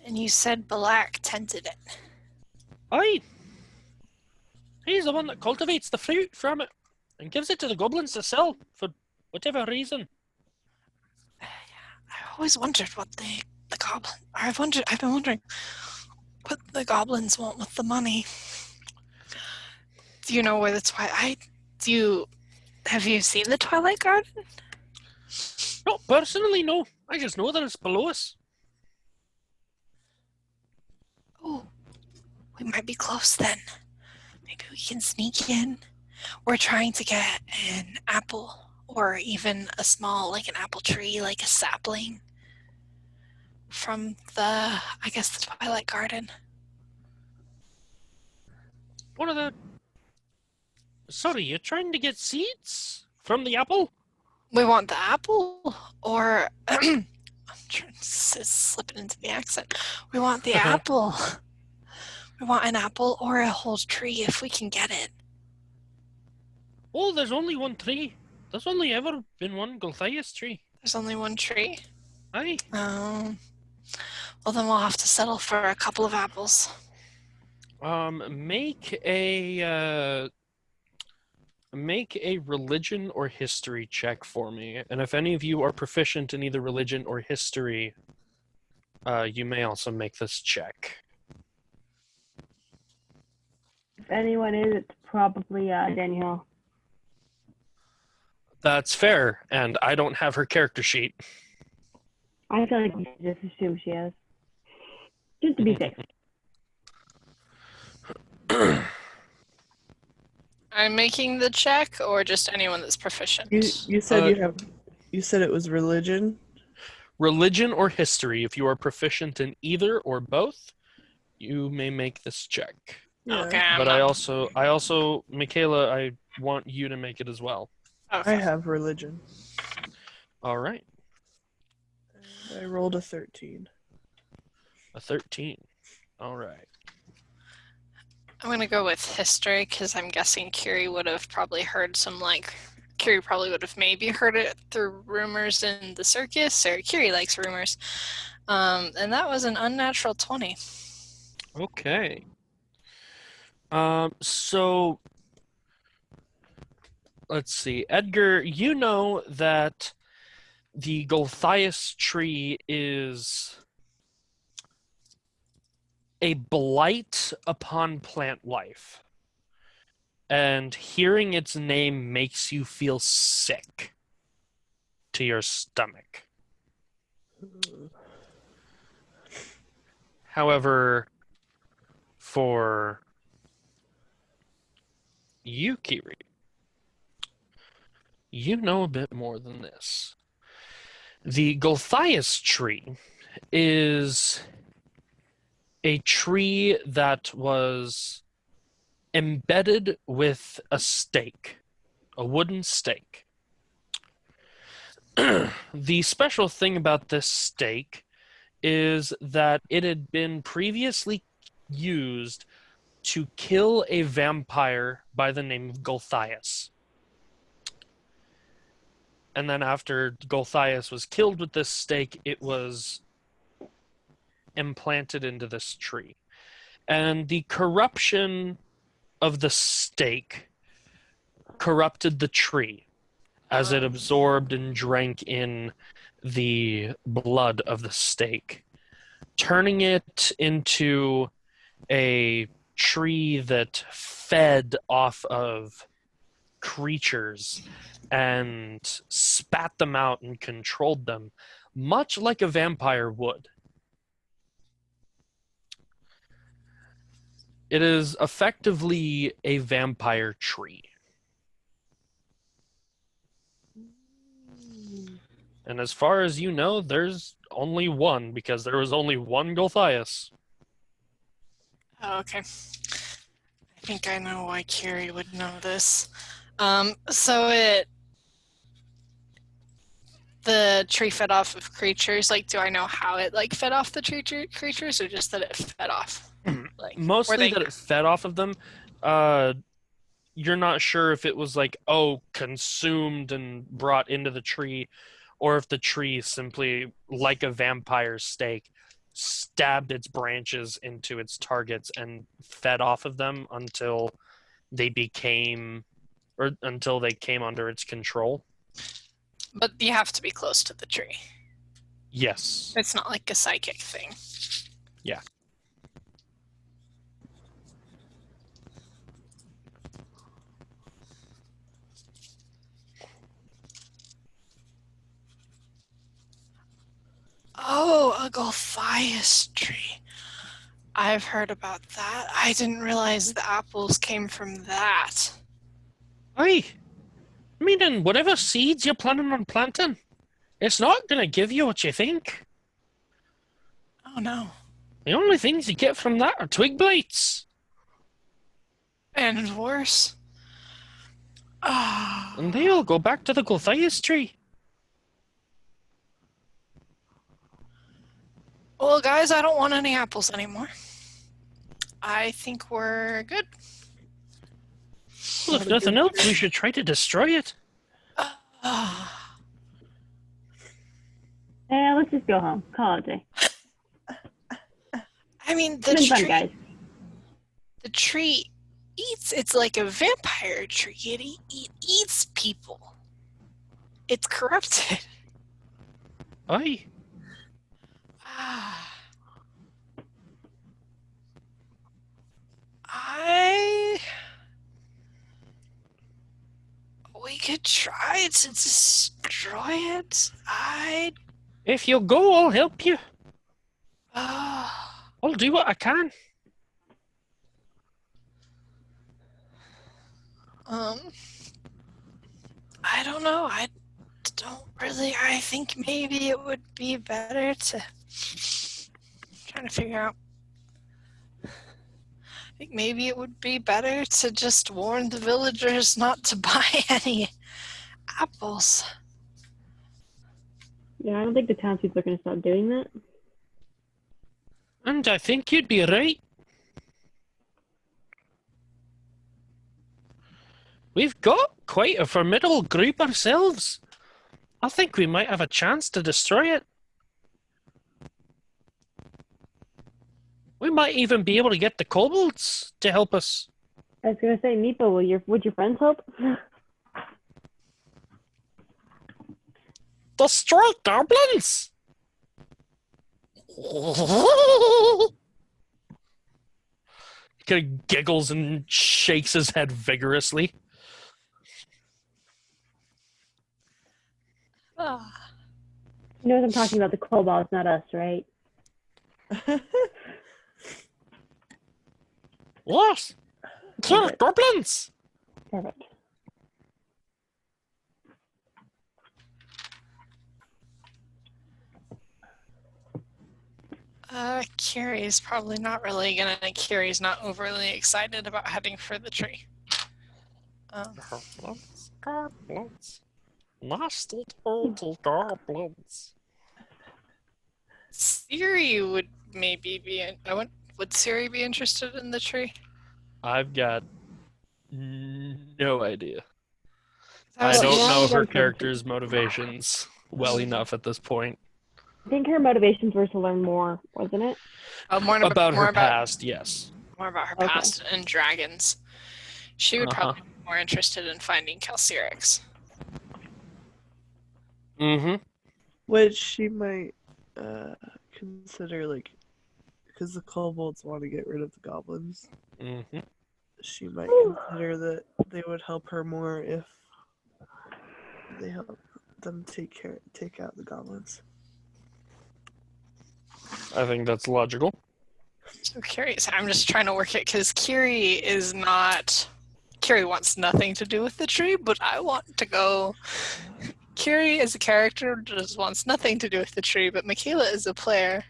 Speaker 2: And you said Balak tended it.
Speaker 1: Aye. He's the one that cultivates the fruit from it and gives it to the goblins to sell for whatever reason.
Speaker 2: I always wondered what the goblin. I've been wondering what the goblins want with the money. Do you know where the Twilight? Have you seen the Twilight Garden?
Speaker 1: Not personally, no. I just know that it's below us.
Speaker 2: Oh, we might be close then. Maybe we can sneak in. We're trying to get an apple, or even a small, like an apple tree, like a sapling, from the Twilight Garden.
Speaker 1: What are the... Sorry, you're trying to get seeds from the apple?
Speaker 2: We want the apple, or I'm slipping into the accent. We want the apple. We want an apple or a whole tree if we can get it.
Speaker 1: Oh, there's only one tree. There's only ever been one Golthias tree.
Speaker 2: There's only one tree.
Speaker 1: Aye.
Speaker 2: Well, then we'll have to settle for a couple of apples.
Speaker 1: Make a religion or history check for me. And if any of you are proficient in either religion or history, you may also make this check.
Speaker 3: If anyone is, it's probably Danielle.
Speaker 1: That's fair, and I don't have her character sheet.
Speaker 3: I feel like we should just assume she is. Just to be safe.
Speaker 2: I'm making the check, or just anyone that's proficient?
Speaker 4: You said you said it was religion.
Speaker 1: Religion or history, if you are proficient in either or both, you may make this check.
Speaker 4: Yeah.
Speaker 2: Okay, I'm
Speaker 1: But
Speaker 2: not.
Speaker 1: I also, Michaela, I want you to make it as well.
Speaker 4: I
Speaker 2: Okay.
Speaker 4: have religion.
Speaker 1: All right,
Speaker 4: I rolled a 13.
Speaker 1: a 13. All right.
Speaker 2: I'm gonna go with history because I'm guessing Kiri would have probably heard some Kiri probably would have maybe heard it through rumors in the circus, or Kiri likes rumors. And that was an unnatural 20.
Speaker 1: Okay. So let's see. Edgar, you know that the Golthias tree is a blight upon plant life. And hearing its name makes you feel sick to your stomach. However, for you, Kiri, you know a bit more than this. The Golthias tree is a tree that was embedded with a stake, a wooden stake. The special thing about this stake is that it had been previously used to kill a vampire by the name of Golthias. And then after Golthias was killed with this stake, it was implanted into this tree. And the corruption of the stake corrupted the tree as it absorbed and drank in the blood of the stake, turning it into a tree that fed off of creatures and spat them out and controlled them, much like a vampire would. It is effectively a vampire tree. And as far as you know, there's only one, because there was only one Golthias.
Speaker 2: Oh, okay. I think I know why Kiri would know this. The tree fed off of creatures. Do I know how it fed off the creatures, or just that it fed off?
Speaker 1: Mostly that it fed off of them. You're not sure if it was consumed and brought into the tree, or if the tree simply, like a vampire stake, stabbed its branches into its targets and fed off of them until they came under its control.
Speaker 2: But you have to be close to the tree.
Speaker 1: Yes.
Speaker 2: It's not like a psychic thing.
Speaker 1: Yeah.
Speaker 2: Oh, a Golthias tree. I've heard about that. I didn't realize the apples came from that.
Speaker 1: Aye. Meaning, whatever seeds you're planning on planting, it's not going to give you what you think.
Speaker 2: Oh no.
Speaker 1: The only things you get from that are twig blights.
Speaker 2: And worse. Ah.
Speaker 1: And they all go back to the Golthias tree.
Speaker 2: Well, guys, I don't want any apples anymore. I think we're good.
Speaker 1: Well, if nothing else, we should try to destroy it.
Speaker 2: Ah.
Speaker 3: Yeah, let's just go home. Call it a day.
Speaker 2: I mean, the
Speaker 3: It's been fun,
Speaker 2: tree.
Speaker 3: guys.
Speaker 2: The tree eats. It's like a vampire tree. It eats people. It's corrupted.
Speaker 1: Aye.
Speaker 2: Ah. We could try to destroy it.
Speaker 1: If you'll go, I'll help you.
Speaker 2: Oh.
Speaker 1: I'll do what I can.
Speaker 2: I don't know. I think maybe it would be better to trying to figure out. think maybe it would be better to just warn the villagers not to buy any apples.
Speaker 3: Yeah, I don't think the townspeople are going to start doing that.
Speaker 1: And I think you'd be right. We've got quite a formidable group ourselves. I think we might have a chance to destroy it. We might even be able to get the kobolds to help us.
Speaker 3: I was going to say, Meepo, would your friends help?
Speaker 7: Destroy goblins!
Speaker 1: He kind of giggles and shakes his head vigorously.
Speaker 2: Ah,
Speaker 3: You know what I'm talking about, the kobolds, not us, right?
Speaker 7: Yes! Kill goblins!
Speaker 3: Perfect.
Speaker 2: Kiri's probably not really gonna. Kiri's not overly excited about heading for the tree.
Speaker 7: Goblins, goblins. Nasty little goblins.
Speaker 2: Siri would maybe be. Would Siri be interested in the tree?
Speaker 1: I've got no idea.
Speaker 2: I
Speaker 1: I
Speaker 2: was-
Speaker 1: don't
Speaker 3: now
Speaker 1: know
Speaker 3: we
Speaker 1: her
Speaker 3: gotta think.
Speaker 1: character's motivations well enough at this point.
Speaker 3: I think her motivations were to learn more, wasn't it?
Speaker 2: more
Speaker 1: About
Speaker 2: more
Speaker 1: her
Speaker 2: about
Speaker 1: past, yes.
Speaker 2: more about her
Speaker 3: Okay.
Speaker 2: past and dragons. She would
Speaker 1: Uh-huh.
Speaker 2: probably be more interested in finding Calcirix.
Speaker 1: Mm-hmm.
Speaker 4: Which she might consider, like, because the kobolds want to get rid of the goblins.
Speaker 1: Mm-hmm.
Speaker 4: She might consider that they would help her more if they help them take out the goblins.
Speaker 1: I think that's logical.
Speaker 2: So curious. I'm just trying to work it because Kiri is not. Kiri wants nothing to do with the tree, but I want to go. Kiri as a character just wants nothing to do with the tree, but Michaela as a player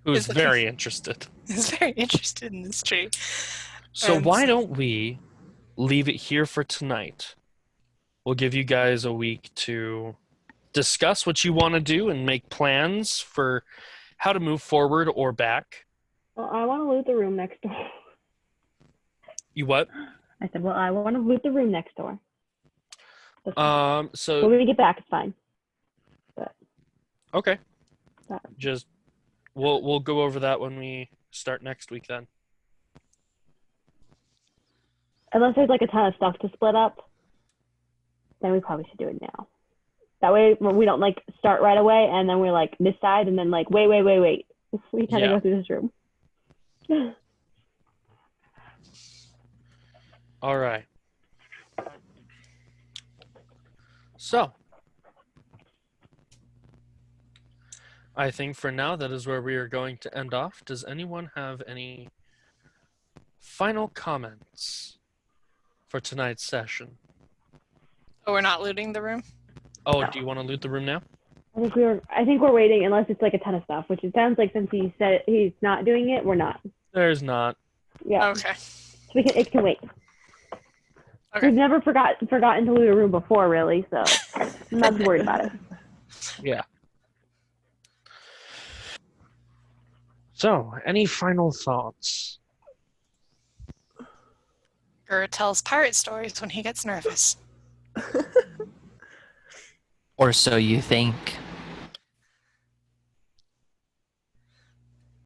Speaker 1: Who's
Speaker 2: Is looking-
Speaker 1: very interested.
Speaker 2: is very interested in this tree.
Speaker 1: So
Speaker 2: And-
Speaker 1: why don't we leave it here for tonight? We'll give you guys a week to discuss what you want to do and make plans for how to move forward or back.
Speaker 3: Well, I want to loot the room next door.
Speaker 1: You what?
Speaker 3: I said, well, I want to loot the room next door. That's fine.
Speaker 1: So
Speaker 3: When we get back, it's fine.
Speaker 1: okay.
Speaker 3: Sorry.
Speaker 1: Just we'll go over that when we start next week then.
Speaker 3: Unless there's like a ton of stuff to split up, then we probably should do it now. That way we don't like start right away and then we're like this side and then like wait. We kind of
Speaker 1: Yeah.
Speaker 3: go through this room.
Speaker 1: All right. So, I think for now that is where we are going to end off. Does anyone have any final comments for tonight's session?
Speaker 2: Oh, we're not looting the room?
Speaker 1: Oh, do you want to loot the room now?
Speaker 3: I think we're waiting unless it's like a ton of stuff, which it sounds like since he said he's not doing it, we're not.
Speaker 1: There's not.
Speaker 3: Yeah.
Speaker 2: Okay.
Speaker 3: So it can wait.
Speaker 2: Okay.
Speaker 3: We've never forgotten to loot a room before, really, so I'm not too worried about it.
Speaker 1: Yeah. So, any final thoughts?
Speaker 2: Gur tells pirate stories when he gets nervous.
Speaker 5: Or so you think.